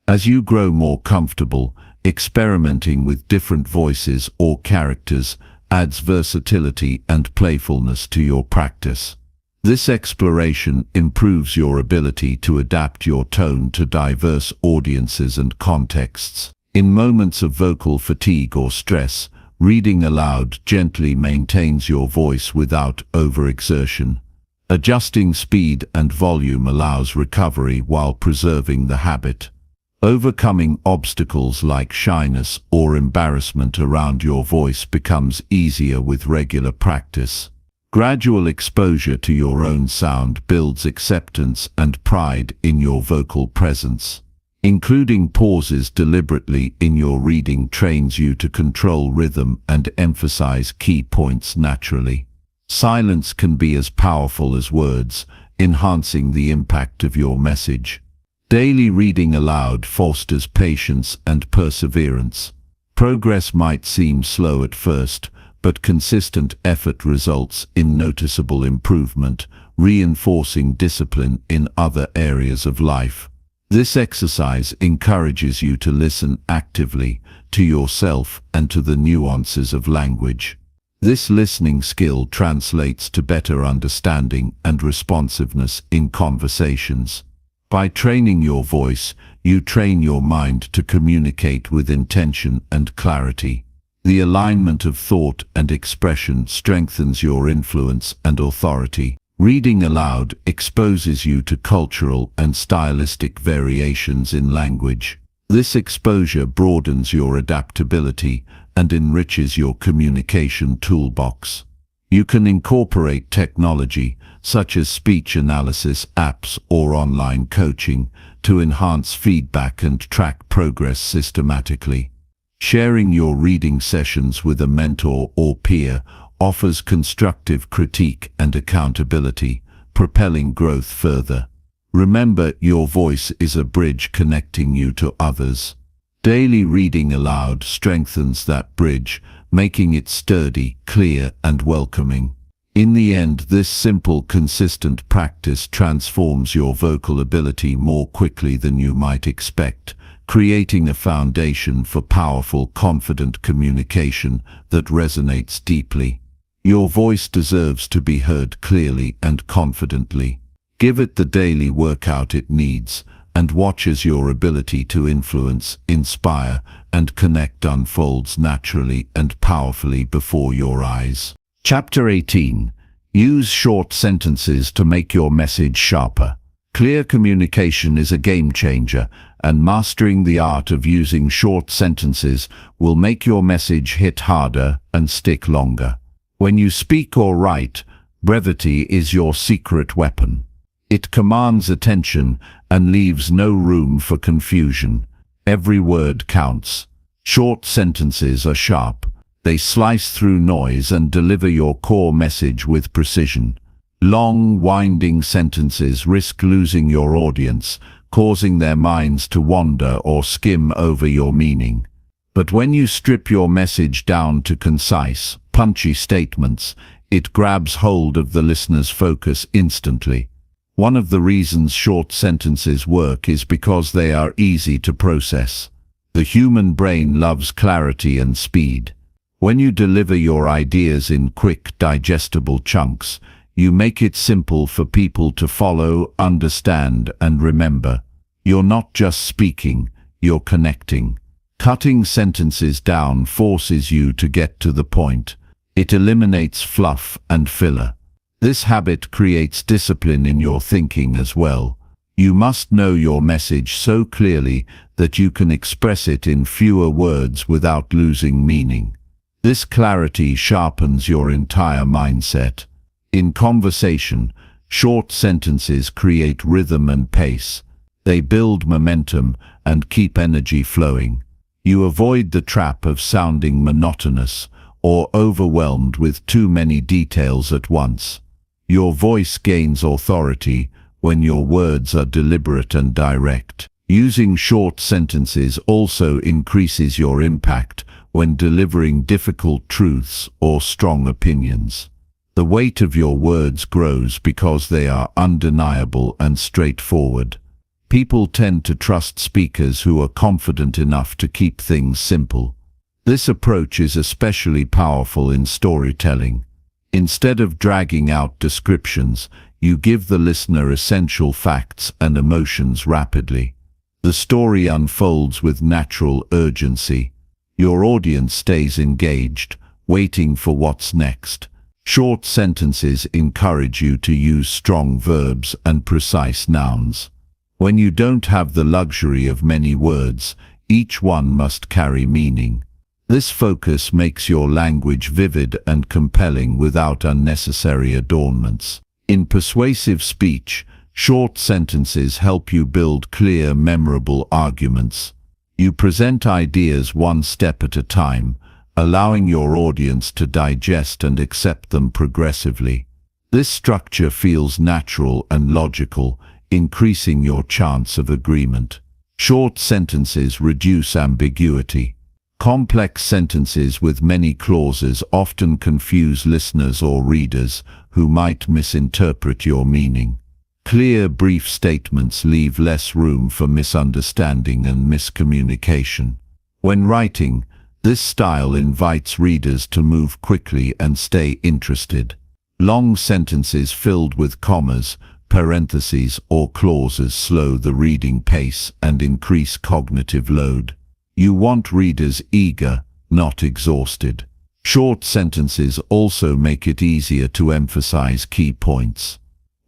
As you grow more comfortable, experimenting with different voices or characters adds versatility and playfulness to your practice. This exploration improves your ability to adapt your tone to diverse audiences and contexts. In moments of vocal fatigue or stress, reading aloud gently maintains your voice without overexertion. Adjusting speed and volume allows recovery while preserving the habit. Overcoming obstacles like shyness or embarrassment around your voice becomes easier with regular practice. Gradual exposure to your own sound builds acceptance and pride in your vocal presence. Including pauses deliberately in your reading trains you to control rhythm and emphasize key points naturally. Silence can be as powerful as words, enhancing the impact of your message. Daily reading aloud fosters patience and perseverance. Progress might seem slow at first, but consistent effort results in noticeable improvement, reinforcing discipline in other areas of life. This exercise encourages you to listen actively to yourself and to the nuances of language. This listening skill translates to better understanding and responsiveness in conversations. By training your voice, you train your mind to communicate with intention and clarity. The alignment of thought and expression strengthens your influence and authority. Reading aloud exposes you to cultural and stylistic variations in language. This exposure broadens your adaptability and enriches your communication toolbox. You can incorporate technology, such as speech analysis apps or online coaching, to enhance feedback and track progress systematically. Sharing your reading sessions with a mentor or peer offers constructive critique and accountability, propelling growth further. Remember, your voice is a bridge connecting you to others. Daily reading aloud strengthens that bridge, making it sturdy, clear, and welcoming. In the end, this simple, consistent practice transforms your vocal ability more quickly than you might expect, creating a foundation for powerful, confident communication that resonates deeply. Your voice deserves to be heard clearly and confidently. Give it the daily workout it needs, and watch as your ability to influence, inspire, and connect unfolds naturally and powerfully before your eyes. Chapter 18. Use short sentences to make your message sharper. Clear communication is a game changer, and mastering the art of using short sentences will make your message hit harder and stick longer. When you speak or write, brevity is your secret weapon. It commands attention and leaves no room for confusion. Every word counts. Short sentences are sharp. They slice through noise and deliver your core message with precision. Long, winding sentences risk losing your audience, causing their minds to wander or skim over your meaning. But when you strip your message down to concise, punchy statements, it grabs hold of the listener's focus instantly. One of the reasons short sentences work is because they are easy to process. The human brain loves clarity and speed. When you deliver your ideas in quick, digestible chunks, you make it simple for people to follow, understand, and remember. You're not just speaking, you're connecting. Cutting sentences down forces you to get to the point. It eliminates fluff and filler. This habit creates discipline in your thinking as well. You must know your message so clearly that you can express it in fewer words without losing meaning. This clarity sharpens your entire mindset. In conversation, short sentences create rhythm and pace. They build momentum and keep energy flowing. You avoid the trap of sounding monotonous or overwhelmed with too many details at once. Your voice gains authority when your words are deliberate and direct. Using short sentences also increases your impact when delivering difficult truths or strong opinions. The weight of your words grows because they are undeniable and straightforward. People tend to trust speakers who are confident enough to keep things simple. This approach is especially powerful in storytelling. Instead of dragging out descriptions, you give the listener essential facts and emotions rapidly. The story unfolds with natural urgency. Your audience stays engaged, waiting for what's next. Short sentences encourage you to use strong verbs and precise nouns. When you don't have the luxury of many words, each one must carry meaning. This focus makes your language vivid and compelling without unnecessary adornments. In persuasive speech, short sentences help you build clear, memorable arguments. You present ideas one step at a time, allowing your audience to digest and accept them progressively. This structure feels natural and logical, increasing your chance of agreement. Short sentences reduce ambiguity. Complex sentences with many clauses often confuse listeners or readers who might misinterpret your meaning. Clear, brief statements leave less room for misunderstanding and miscommunication. When writing, this style invites readers to move quickly and stay interested. Long sentences filled with commas, parentheses, or clauses slow the reading pace and increase cognitive load. You want readers eager, not exhausted. Short sentences also make it easier to emphasize key points.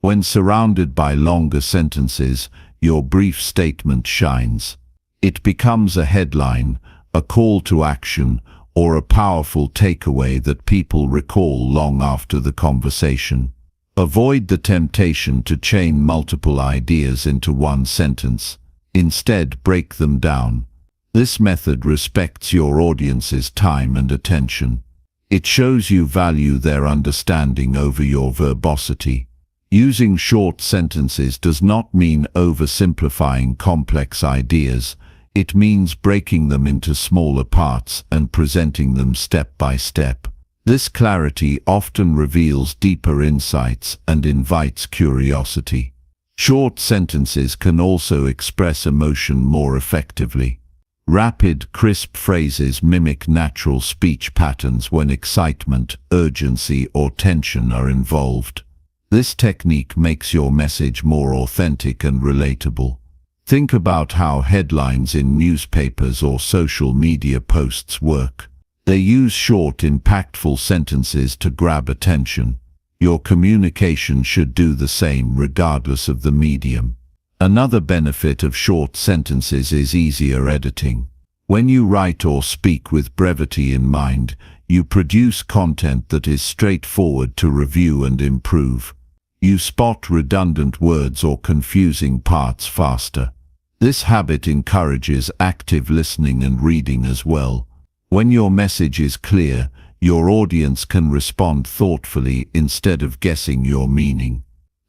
When surrounded by longer sentences, your brief statement shines. It becomes a headline, a call to action, or a powerful takeaway that people recall long after the conversation. Avoid the temptation to chain multiple ideas into one sentence. Instead, break them down. This method respects your audience's time and attention. It shows you value their understanding over your verbosity. Using short sentences does not mean oversimplifying complex ideas. It means breaking them into smaller parts and presenting them step by step. This clarity often reveals deeper insights and invites curiosity. Short sentences can also express emotion more effectively. Rapid, crisp phrases mimic natural speech patterns when excitement, urgency, or tension are involved. This technique makes your message more authentic and relatable. Think about how headlines in newspapers or social media posts work. They use short, impactful sentences to grab attention. Your communication should do the same regardless of the medium. Another benefit of short sentences is easier editing. When you write or speak with brevity in mind, you produce content that is straightforward to review and improve. You spot redundant words or confusing parts faster. This habit encourages active listening and reading as well. When your message is clear, your audience can respond thoughtfully instead of guessing your meaning.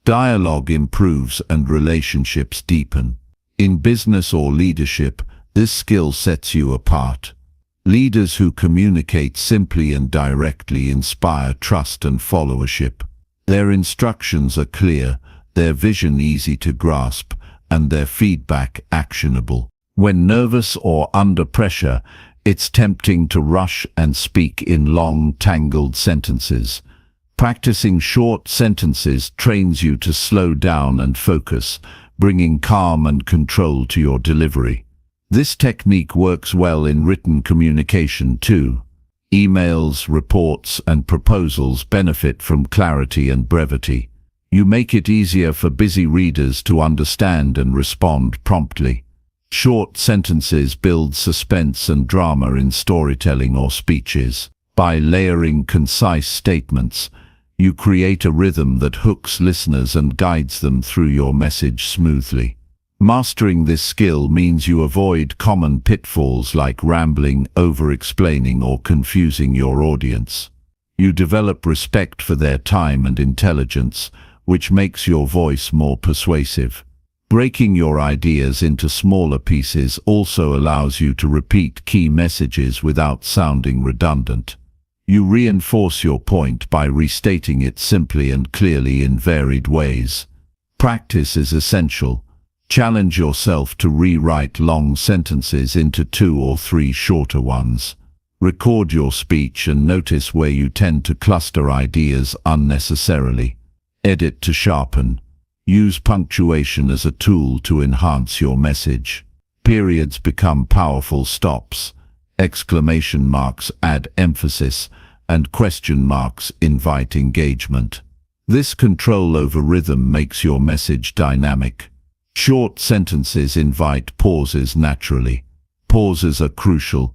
Dialogue improves and relationships deepen. In business or leadership, this skill sets you apart. Leaders who communicate simply and directly inspire trust and followership. Their instructions are clear, their vision easy to grasp, and their feedback actionable. When nervous or under pressure, it's tempting to rush and speak in long, tangled sentences. Practicing short sentences trains you to slow down and focus, bringing calm and control to your delivery. This technique works well in written communication too. Emails, reports, and proposals benefit from clarity and brevity. You make it easier for busy readers to understand and respond promptly. Short sentences build suspense and drama in storytelling or speeches. By layering concise statements, you create a rhythm that hooks listeners and guides them through your message smoothly. Mastering this skill means you avoid common pitfalls like rambling, over-explaining, or confusing your audience. You develop respect for their time and intelligence, which makes your voice more persuasive. Breaking your ideas into smaller pieces also allows you to repeat key messages without sounding redundant. You reinforce your point by restating it simply and clearly in varied ways. Practice is essential. Challenge yourself to rewrite long sentences into 2 or 3 shorter ones. Record your speech and notice where you tend to cluster ideas unnecessarily. Edit to sharpen. Use punctuation as a tool to enhance your message. Periods become powerful stops. Exclamation marks add emphasis, and question marks invite engagement. This control over rhythm makes your message dynamic. Short sentences invite pauses naturally. Pauses are crucial.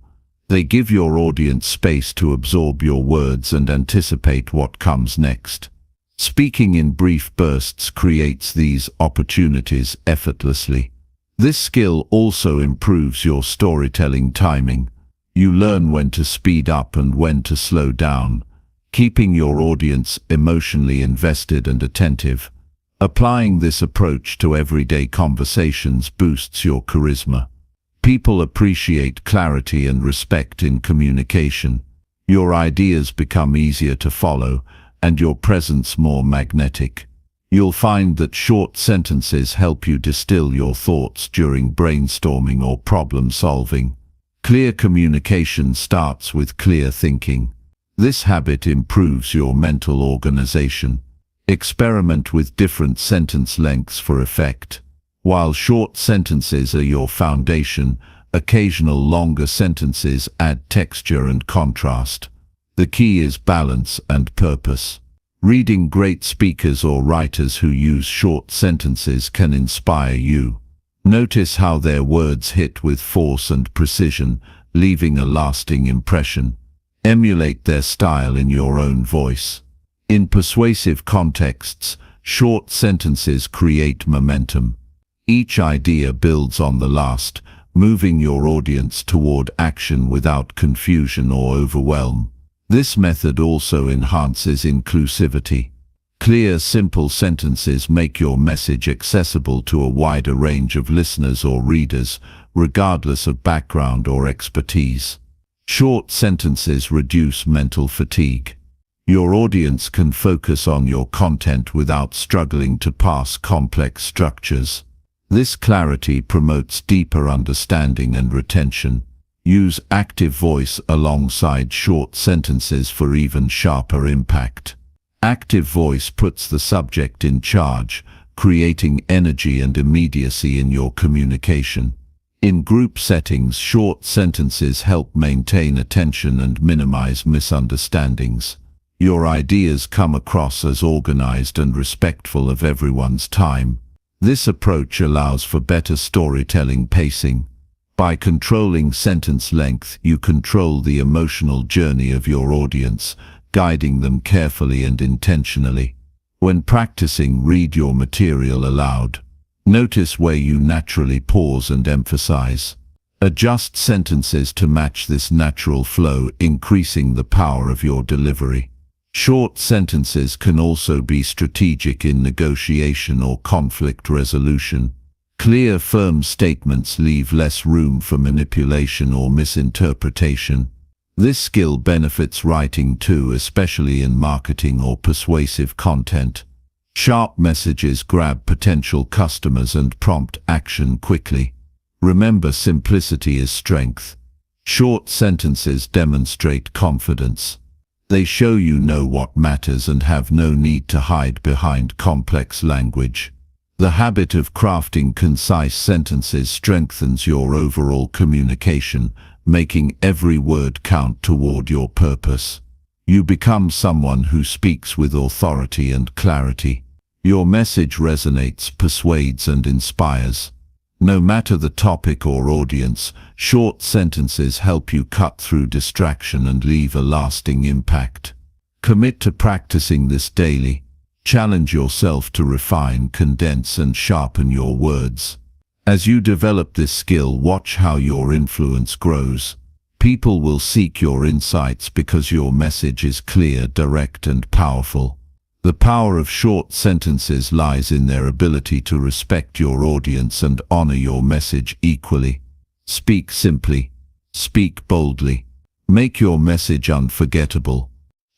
They give your audience space to absorb your words and anticipate what comes next. Speaking in brief bursts creates these opportunities effortlessly. This skill also improves your storytelling timing. You learn when to speed up and when to slow down, keeping your audience emotionally invested and attentive. Applying this approach to everyday conversations boosts your charisma. People appreciate clarity and respect in communication. Your ideas become easier to follow, and your presence more magnetic. You'll find that short sentences help you distill your thoughts during brainstorming or problem solving. Clear communication starts with clear thinking. This habit improves your mental organization. Experiment with different sentence lengths for effect. While short sentences are your foundation, Occasional longer sentences add texture and contrast. The key is balance and purpose. Reading great speakers or writers who use short sentences can inspire you. Notice how their words hit with force and precision, leaving a lasting impression. Emulate their style in your own voice. In persuasive contexts, short sentences create momentum. Each idea builds on the last, moving your audience toward action without confusion or overwhelm. This method also enhances inclusivity. Clear, simple sentences make your message accessible to a wider range of listeners or readers, regardless of background or expertise. Short sentences reduce mental fatigue. Your audience can focus on your content without struggling to parse complex structures. This clarity promotes deeper understanding and retention. Use active voice alongside short sentences for even sharper impact. Active voice puts the subject in charge, creating energy and immediacy in your communication. In group settings, short sentences help maintain attention and minimize misunderstandings. Your ideas come across as organized and respectful of everyone's time. This approach allows for better storytelling pacing. By controlling sentence length, you control the emotional journey of your audience, guiding them carefully and intentionally. When practicing, read your material aloud. Notice where you naturally pause and emphasize. Adjust sentences to match this natural flow, increasing the power of your delivery. Short sentences can also be strategic in negotiation or conflict resolution. Clear, firm statements leave less room for manipulation or misinterpretation. This skill benefits writing too, especially in marketing or persuasive content. Sharp messages grab potential customers and prompt action quickly. Remember, simplicity is strength. Short sentences demonstrate confidence. They show you know what matters and have no need to hide behind complex language. The habit of crafting concise sentences strengthens your overall communication, making every word count toward your purpose. You become someone who speaks with authority and clarity. Your message resonates, persuades, and inspires. No matter the topic or audience, short sentences help you cut through distraction and leave a lasting impact. Commit to practicing this daily. Challenge yourself to refine, condense, and sharpen your words. As you develop this skill, watch how your influence grows. People will seek your insights because your message is clear, direct, and powerful. The power of short sentences lies in their ability to respect your audience and honor your message equally. Speak simply. Speak boldly. Make your message unforgettable.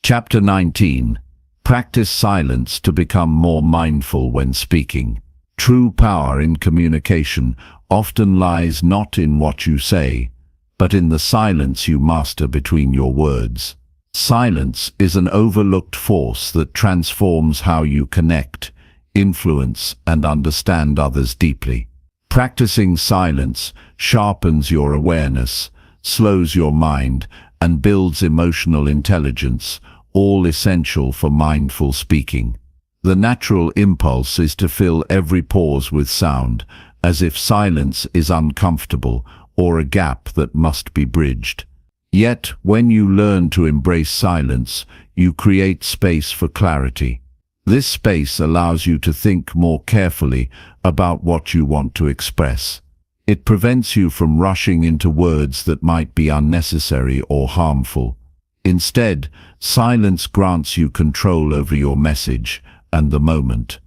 Chapter 19. Practice silence to become more mindful when speaking. True power in communication often lies not in what you say, but in the silence you master between your words. Silence is an overlooked force that transforms how you connect, influence, and understand others deeply. Practicing silence sharpens your awareness, slows your mind, and builds emotional intelligence, all essential for mindful speaking. The natural impulse is to fill every pause with sound, as if silence is uncomfortable or a gap that must be bridged. Yet, when you learn to embrace silence, you create space for clarity. This space allows you to think more carefully about what you want to express. It prevents you from rushing into words that might be unnecessary or harmful. Instead, silence grants you control over your message and the moment.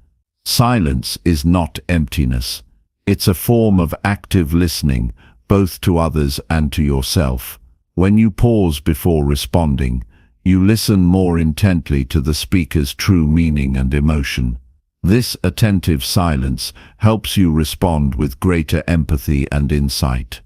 Silence is not emptiness. It's a form of active listening, both to others and to yourself. When you pause before responding, you listen more intently to the speaker's true meaning and emotion. This attentive silence helps you respond with greater empathy and insight.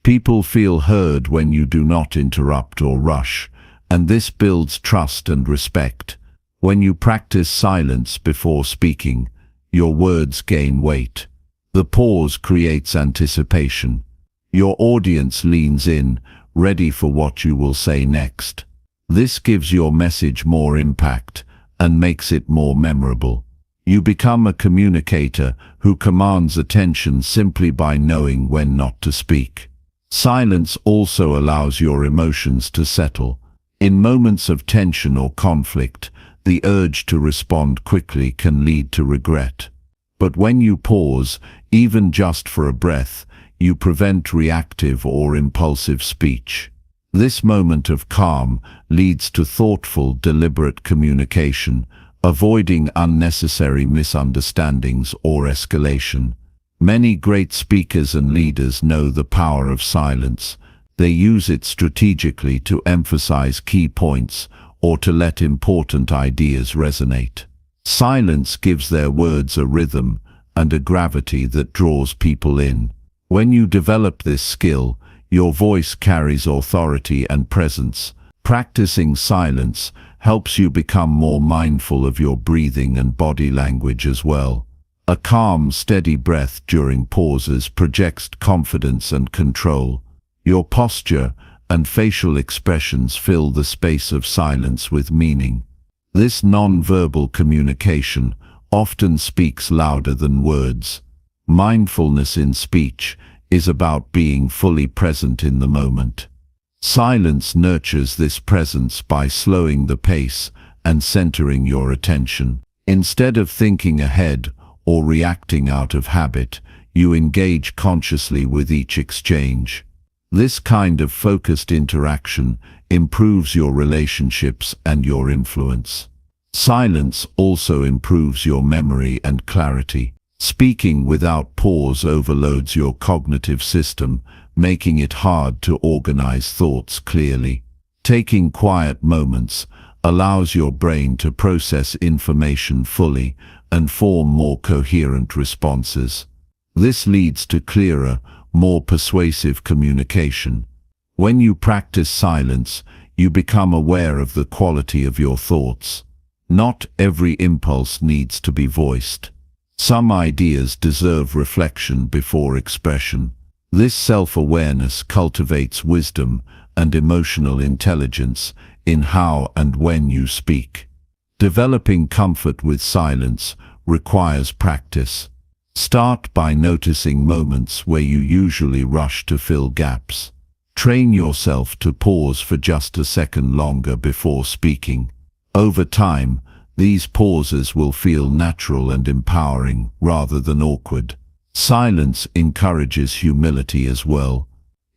People feel heard when you do not interrupt or rush, and this builds trust and respect. When you practice silence before speaking, your words gain weight. The pause creates anticipation. Your audience leans in, ready for what you will say next. This gives your message more impact and makes it more memorable. You become a communicator who commands attention simply by knowing when not to speak. Silence also allows your emotions to settle. In moments of tension or conflict, the urge to respond quickly can lead to regret. But when you pause, even just for a breath, you prevent reactive or impulsive speech. This moment of calm leads to thoughtful, deliberate communication, avoiding unnecessary misunderstandings or escalation. Many great speakers and leaders know the power of silence. They use it strategically to emphasize key points or to let important ideas resonate. Silence gives their words a rhythm and a gravity that draws people in. When you develop this skill, your voice carries authority and presence. Practicing silence helps you become more mindful of your breathing and body language as well. A calm, steady breath during pauses projects confidence and control. Your posture and facial expressions fill the space of silence with meaning. This non-verbal communication often speaks louder than words. Mindfulness in speech is about being fully present in the moment. Silence nurtures this presence by slowing the pace and centering your attention. Instead of thinking ahead or reacting out of habit, you engage consciously with each exchange. This kind of focused interaction improves your relationships and your influence. Silence also improves your memory and clarity. Speaking without pause overloads your cognitive system, making it hard to organize thoughts clearly. Taking quiet moments allows your brain to process information fully and form more coherent responses. This leads to clearer, more persuasive communication. When you practice silence, you become aware of the quality of your thoughts. Not every impulse needs to be voiced. Some ideas deserve reflection before expression. This self-awareness cultivates wisdom and emotional intelligence in how and when you speak. Developing comfort with silence requires practice. Start by noticing moments where you usually rush to fill gaps. Train yourself to pause for just a second longer before speaking. Over time, these pauses will feel natural and empowering rather than awkward. Silence encourages humility as well.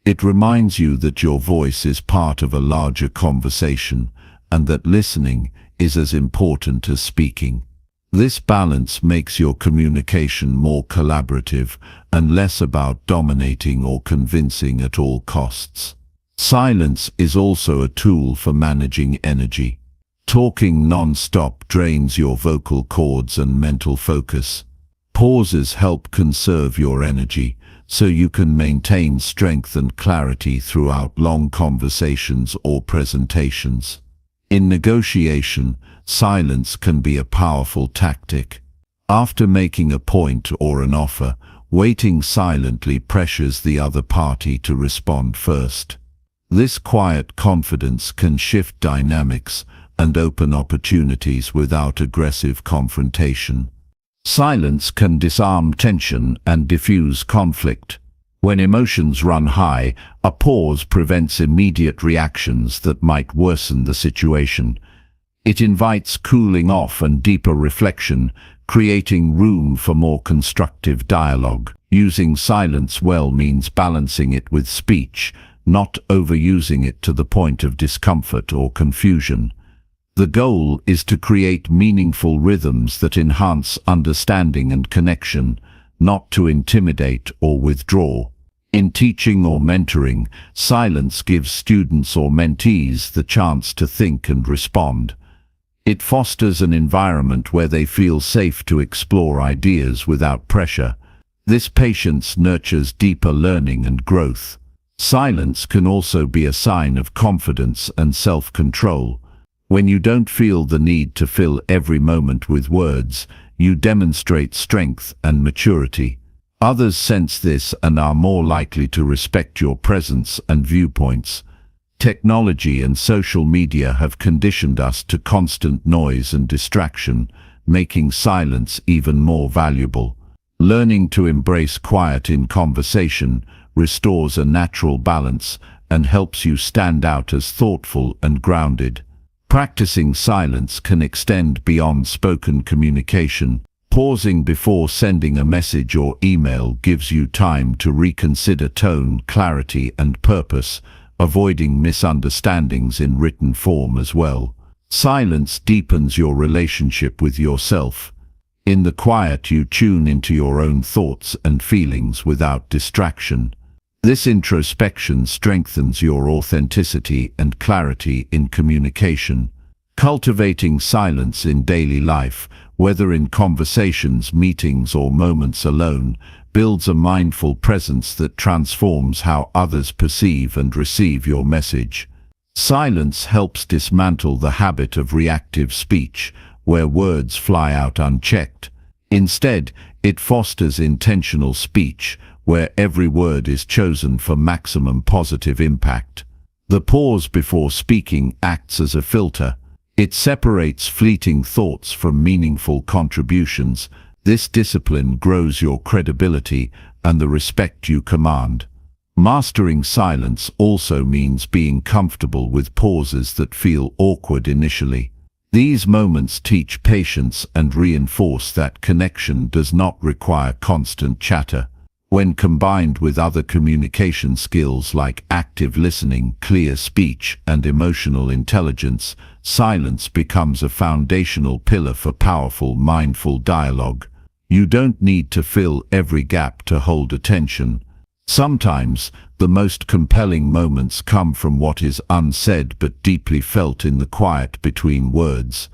It reminds you that your voice is part of a larger conversation and that listening is as important as speaking. This balance makes your communication more collaborative and less about dominating or convincing at all costs. Silence is also a tool for managing energy. Talking non-stop drains your vocal cords and mental focus. Pauses help conserve your energy so you can maintain strength and clarity throughout long conversations or presentations. In negotiation, silence can be a powerful tactic. After making a point or an offer, waiting silently pressures the other party to respond first. This quiet confidence can shift dynamics and open opportunities without aggressive confrontation. Silence can disarm tension and diffuse conflict. When emotions run high, a pause prevents immediate reactions that might worsen the situation. It invites cooling off and deeper reflection, creating room for more constructive dialogue. Using silence well means balancing it with speech, not overusing it to the point of discomfort or confusion. The goal is to create meaningful rhythms that enhance understanding and connection, not to intimidate or withdraw. In teaching or mentoring, silence gives students or mentees the chance to think and respond. It fosters an environment where they feel safe to explore ideas without pressure. This patience nurtures deeper learning and growth. Silence can also be a sign of confidence and self-control. When you don't feel the need to fill every moment with words, you demonstrate strength and maturity. Others sense this and are more likely to respect your presence and viewpoints. Technology and social media have conditioned us to constant noise and distraction, making silence even more valuable. Learning to embrace quiet in conversation restores a natural balance and helps you stand out as thoughtful and grounded. Practicing silence can extend beyond spoken communication. Pausing before sending a message or email gives you time to reconsider tone, clarity, and purpose, avoiding misunderstandings in written form as well. Silence deepens your relationship with yourself. In the quiet, you tune into your own thoughts and feelings without distraction. This introspection strengthens your authenticity and clarity in communication. Cultivating silence in daily life, whether in conversations, meetings, or moments alone, builds a mindful presence that transforms how others perceive and receive your message. Silence helps dismantle the habit of reactive speech, where words fly out unchecked. Instead, it fosters intentional speech, where every word is chosen for maximum positive impact. The pause before speaking acts as a filter. It separates fleeting thoughts from meaningful contributions. This discipline grows your credibility and the respect you command. Mastering silence also means being comfortable with pauses that feel awkward initially. These moments teach patience and reinforce that connection does not require constant chatter. When combined with other communication skills like active listening, clear speech, and emotional intelligence, silence becomes a foundational pillar for powerful, mindful dialogue. You don't need to fill every gap to hold attention. Sometimes, the most compelling moments come from what is unsaid but deeply felt in the quiet between words.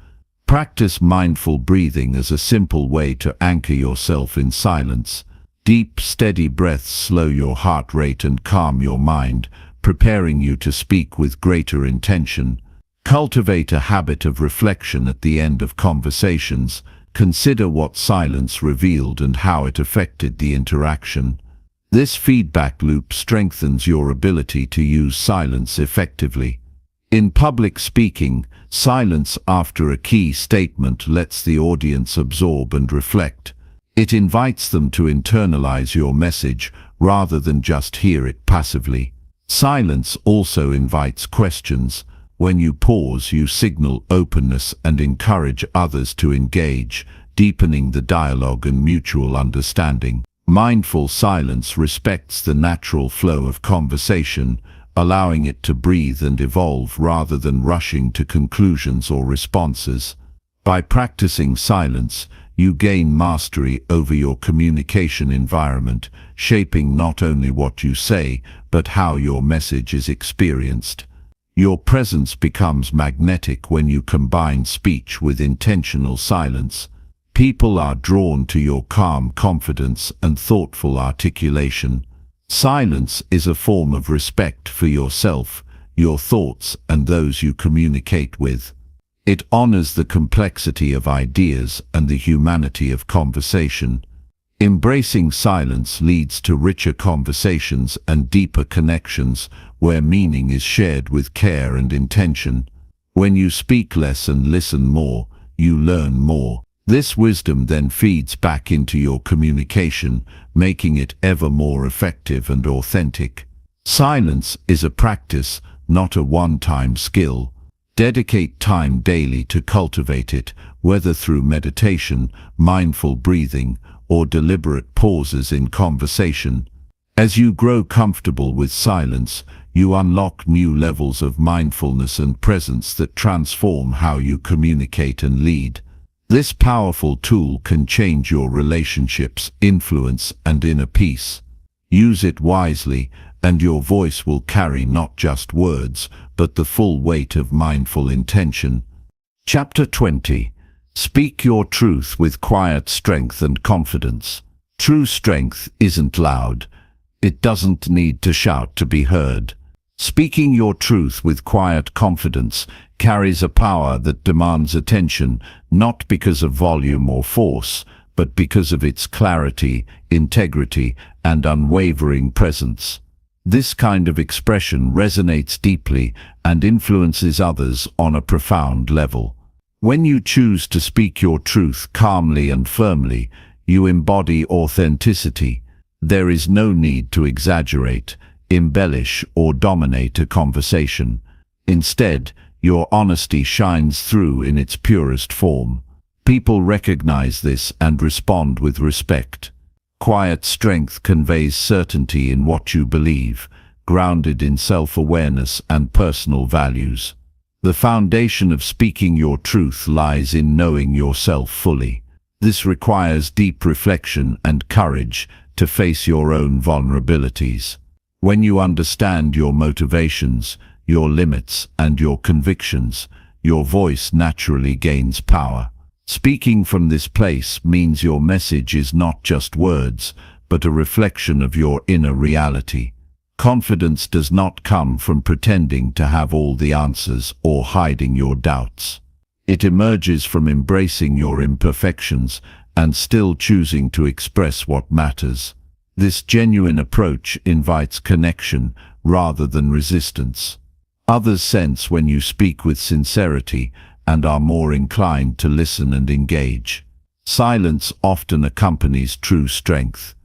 Practice mindful breathing as a simple way to anchor yourself in silence. Deep, steady breaths slow your heart rate and calm your mind, preparing you to speak with greater intention. Cultivate a habit of reflection at the end of conversations. Consider what silence revealed and how it affected the interaction. This feedback loop strengthens your ability to use silence effectively. In public speaking, silence after a key statement lets the audience absorb and reflect. It invites them to internalize your message rather than just hear it passively. Silence also invites questions. When you pause, you signal openness and encourage others to engage, deepening the dialogue and mutual understanding. Mindful silence respects the natural flow of conversation, allowing it to breathe and evolve rather than rushing to conclusions or responses. By practicing silence, you gain mastery over your communication environment, shaping not only what you say, but how your message is experienced. Your presence becomes magnetic when you combine speech with intentional silence. People are drawn to your calm confidence and thoughtful articulation. Silence is a form of respect for yourself, your thoughts, and those you communicate with. It honors the complexity of ideas and the humanity of conversation. Embracing silence leads to richer conversations and deeper connections where meaning is shared with care and intention. When you speak less and listen more, you learn more. This wisdom then feeds back into your communication, making it ever more effective and authentic. Silence is a practice, not a one-time skill. Dedicate time daily to cultivate it, whether through meditation, mindful breathing, or deliberate pauses in conversation. As you grow comfortable with silence, you unlock new levels of mindfulness and presence that transform how you communicate and lead. This powerful tool can change your relationships, influence, and inner peace. Use it wisely, and your voice will carry not just words, but the full weight of mindful intention. Chapter 20. Speak your truth with quiet strength and confidence. True strength isn't loud. It doesn't need to shout to be heard. Speaking your truth with quiet confidence carries a power that demands attention, not because of volume or force, but because of its clarity, integrity, and unwavering presence. This kind of expression resonates deeply and influences others on a profound level. When you choose to speak your truth calmly and firmly, you embody authenticity. There is no need to exaggerate, embellish, or dominate a conversation. Instead, your honesty shines through in its purest form. People recognize this and respond with respect. Quiet strength conveys certainty in what you believe, grounded in self-awareness and personal values. The foundation of speaking your truth lies in knowing yourself fully. This requires deep reflection and courage to face your own vulnerabilities. When you understand your motivations, your limits, and your convictions, your voice naturally gains power. Speaking from this place means your message is not just words, but a reflection of your inner reality. Confidence does not come from pretending to have all the answers or hiding your doubts. It emerges from embracing your imperfections and still choosing to express what matters. This genuine approach invites connection rather than resistance. Others sense when you speak with sincerity and are more inclined to listen and engage. Silence often accompanies true strength.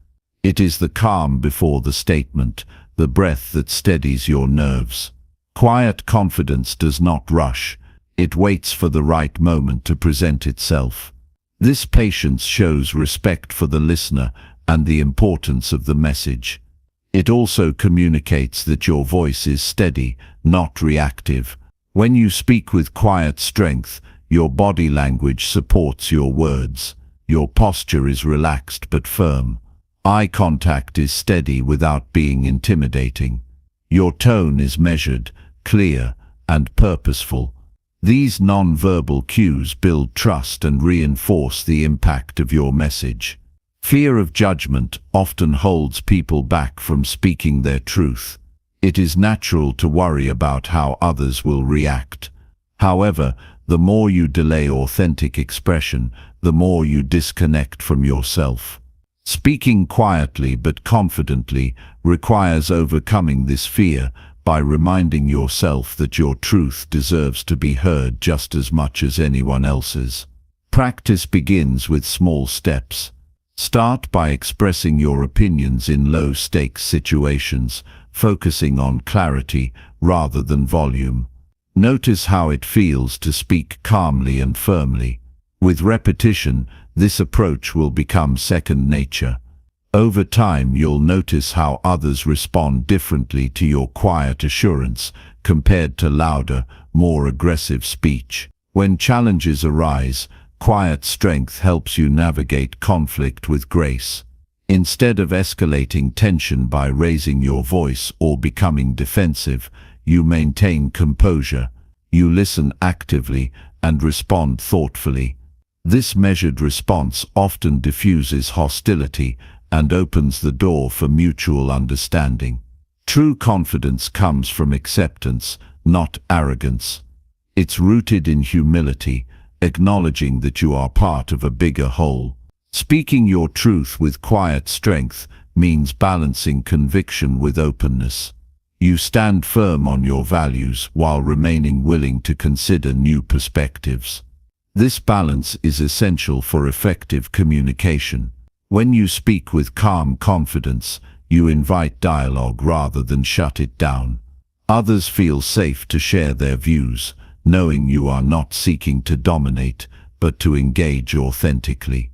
It is the calm before the statement, the breath that steadies your nerves. Quiet confidence does not rush. It waits for the right moment to present itself. This patience shows respect for the listener and the importance of the message. It also communicates that your voice is steady, not reactive. When you speak with quiet strength, your body language supports your words. Your posture is relaxed but firm. Eye contact is steady without being intimidating. Your tone is measured, clear, and purposeful. These non-verbal cues build trust and reinforce the impact of your message. Fear of judgment often holds people back from speaking their truth. It is natural to worry about how others will react. However, the more you delay authentic expression, the more you disconnect from yourself. Speaking quietly but confidently requires overcoming this fear by reminding yourself that your truth deserves to be heard just as much as anyone else's. Practice begins with small steps. Start by expressing your opinions in low-stakes situations, focusing on clarity rather than volume. Notice how it feels to speak calmly and firmly. With repetition, this approach will become second nature. Over time, you'll notice how others respond differently to your quiet assurance compared to louder, more aggressive speech. When challenges arise, quiet strength helps you navigate conflict with grace. Instead of escalating tension by raising your voice or becoming defensive, you maintain composure. You listen actively and respond thoughtfully. This measured response often diffuses hostility and opens the door for mutual understanding. True confidence comes from acceptance, not arrogance. It's rooted in humility, acknowledging that you are part of a bigger whole. Speaking your truth with quiet strength means balancing conviction with openness. You stand firm on your values while remaining willing to consider new perspectives. This balance is essential for effective communication. When you speak with calm confidence, you invite dialogue rather than shut it down. Others feel safe to share their views, knowing you are not seeking to dominate, but to engage authentically.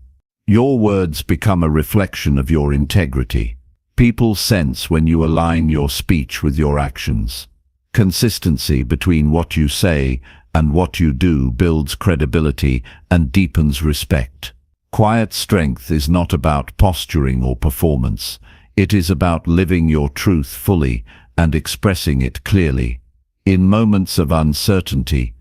Your words become a reflection of your integrity. People sense when you align your speech with your actions. Consistency between what you say and what you do builds credibility and deepens respect. Quiet strength is not about posturing or performance. It is about living your truth fully and expressing it clearly. In moments of uncertainty,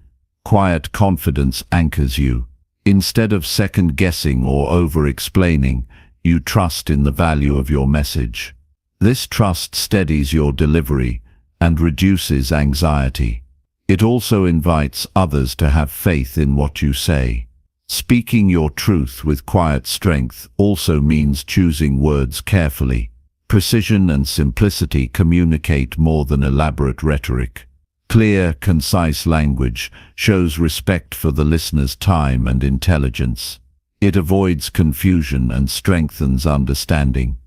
quiet confidence anchors you. Instead of second-guessing or over-explaining, you trust in the value of your message. This trust steadies your delivery and reduces anxiety. It also invites others to have faith in what you say. Speaking your truth with quiet strength also means choosing words carefully. Precision and simplicity communicate more than elaborate rhetoric. Clear, concise language shows respect for the listener's time and intelligence. It avoids confusion and strengthens understanding.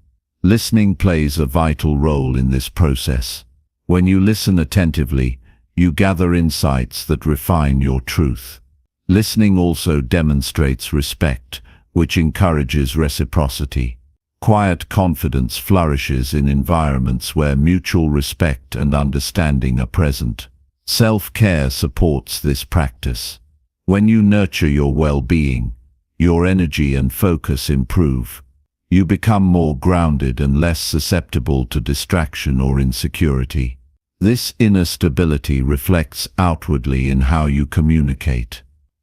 Listening plays a vital role in this process. When you listen attentively, you gather insights that refine your truth. Listening also demonstrates respect, which encourages reciprocity. Quiet confidence flourishes in environments where mutual respect and understanding are present. Self-care supports this practice. When you nurture your well-being, your energy and focus improve. You become more grounded and less susceptible to distraction or insecurity. This inner stability reflects outwardly in how you communicate.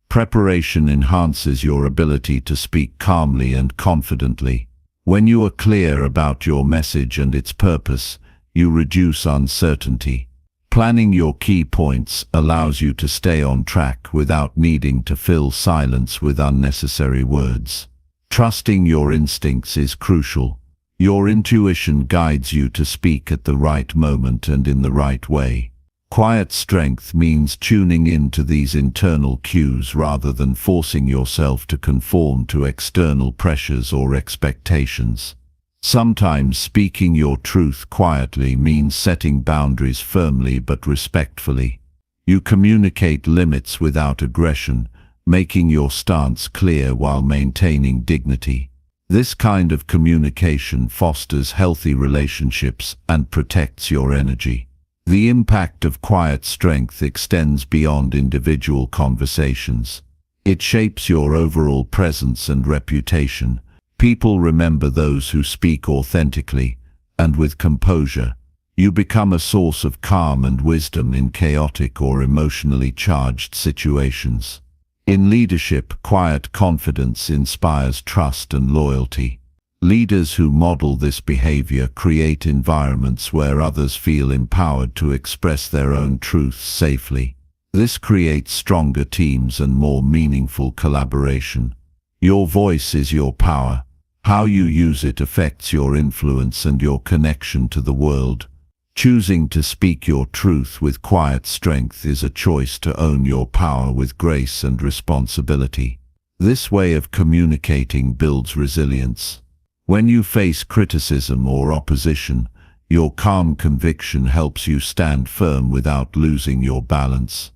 Preparation enhances your ability to speak calmly and confidently. When you are clear about your message and its purpose, you reduce uncertainty. Planning your key points allows you to stay on track without needing to fill silence with unnecessary words. Trusting your instincts is crucial. Your intuition guides you to speak at the right moment and in the right way. Quiet strength means tuning into these internal cues rather than forcing yourself to conform to external pressures or expectations. Sometimes speaking your truth quietly means setting boundaries firmly but respectfully. You communicate limits without aggression, making your stance clear while maintaining dignity. This kind of communication fosters healthy relationships and protects your energy. The impact of quiet strength extends beyond individual conversations. It shapes your overall presence and reputation. People remember those who speak authentically and with composure. You become a source of calm and wisdom in chaotic or emotionally charged situations. In leadership, quiet confidence inspires trust and loyalty. Leaders who model this behavior create environments where others feel empowered to express their own truths safely. This creates stronger teams and more meaningful collaboration. Your voice is your power. How you use it affects your influence and your connection to the world. Choosing to speak your truth with quiet strength is a choice to own your power with grace and responsibility. This way of communicating builds resilience. When you face criticism or opposition, your calm conviction helps you stand firm without losing your balance.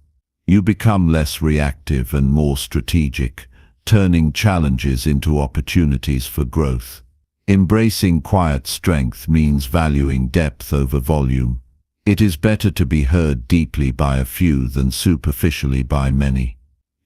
You become less reactive and more strategic, turning challenges into opportunities for growth. Embracing quiet strength means valuing depth over volume. It is better to be heard deeply by a few than superficially by many.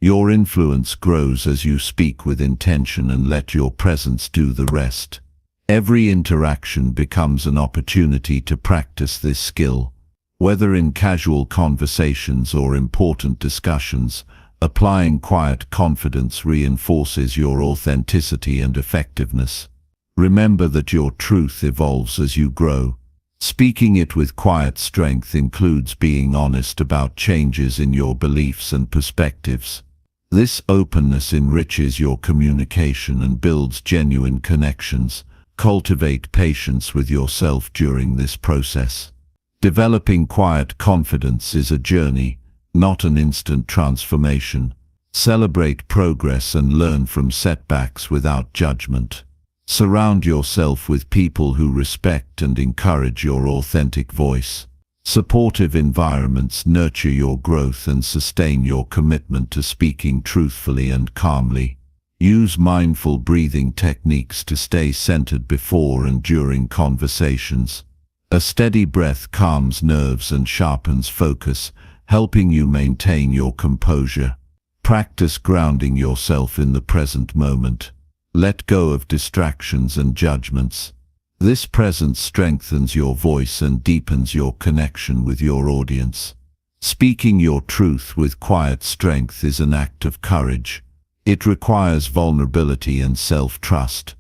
Your influence grows as you speak with intention and let your presence do the rest. Every interaction becomes an opportunity to practice this skill. Whether in casual conversations or important discussions, applying quiet confidence reinforces your authenticity and effectiveness. Remember that your truth evolves as you grow. Speaking it with quiet strength includes being honest about changes in your beliefs and perspectives. This openness enriches your communication and builds genuine connections. Cultivate patience with yourself during this process. Developing quiet confidence is a journey, not an instant transformation. Celebrate progress and learn from setbacks without judgment. Surround yourself with people who respect and encourage your authentic voice. Supportive environments nurture your growth and sustain your commitment to speaking truthfully and calmly. Use mindful breathing techniques to stay centered before and during conversations. A steady breath calms nerves and sharpens focus, helping you maintain your composure. Practice grounding yourself in the present moment. Let go of distractions and judgments. This presence strengthens your voice and deepens your connection with your audience. Speaking your truth with quiet strength is an act of courage. It requires vulnerability and self-trust.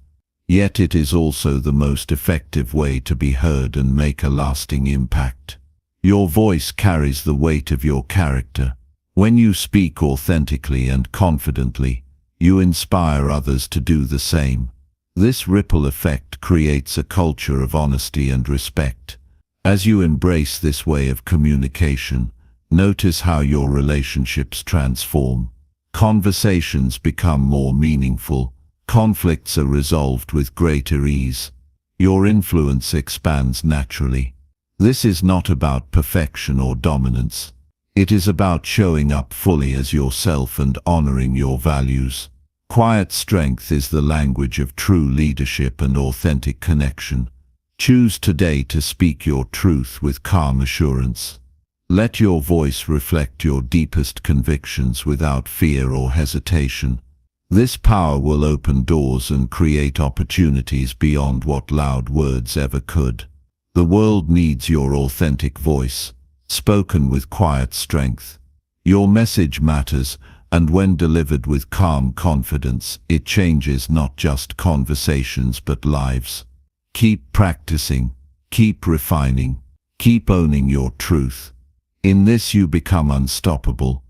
Yet it is also the most effective way to be heard and make a lasting impact. Your voice carries the weight of your character. When you speak authentically and confidently, You inspire others to do the same. This ripple effect creates a culture of honesty and respect. As you embrace this way of communication, notice how your relationships transform. Conversations become more meaningful. Conflicts are resolved with greater ease. Your influence expands naturally. This is not about perfection or dominance. It is about showing up fully as yourself and honoring your values. Quiet strength is the language of true leadership and authentic connection. Choose today to speak your truth with calm assurance. Let your voice reflect your deepest convictions without fear or hesitation. This power will open doors and create opportunities beyond what loud words ever could. The world needs your authentic voice, spoken with quiet strength. Your message matters, and when delivered with calm confidence, it changes not just conversations but lives. Keep practicing, keep refining, keep owning your truth. In this you become unstoppable,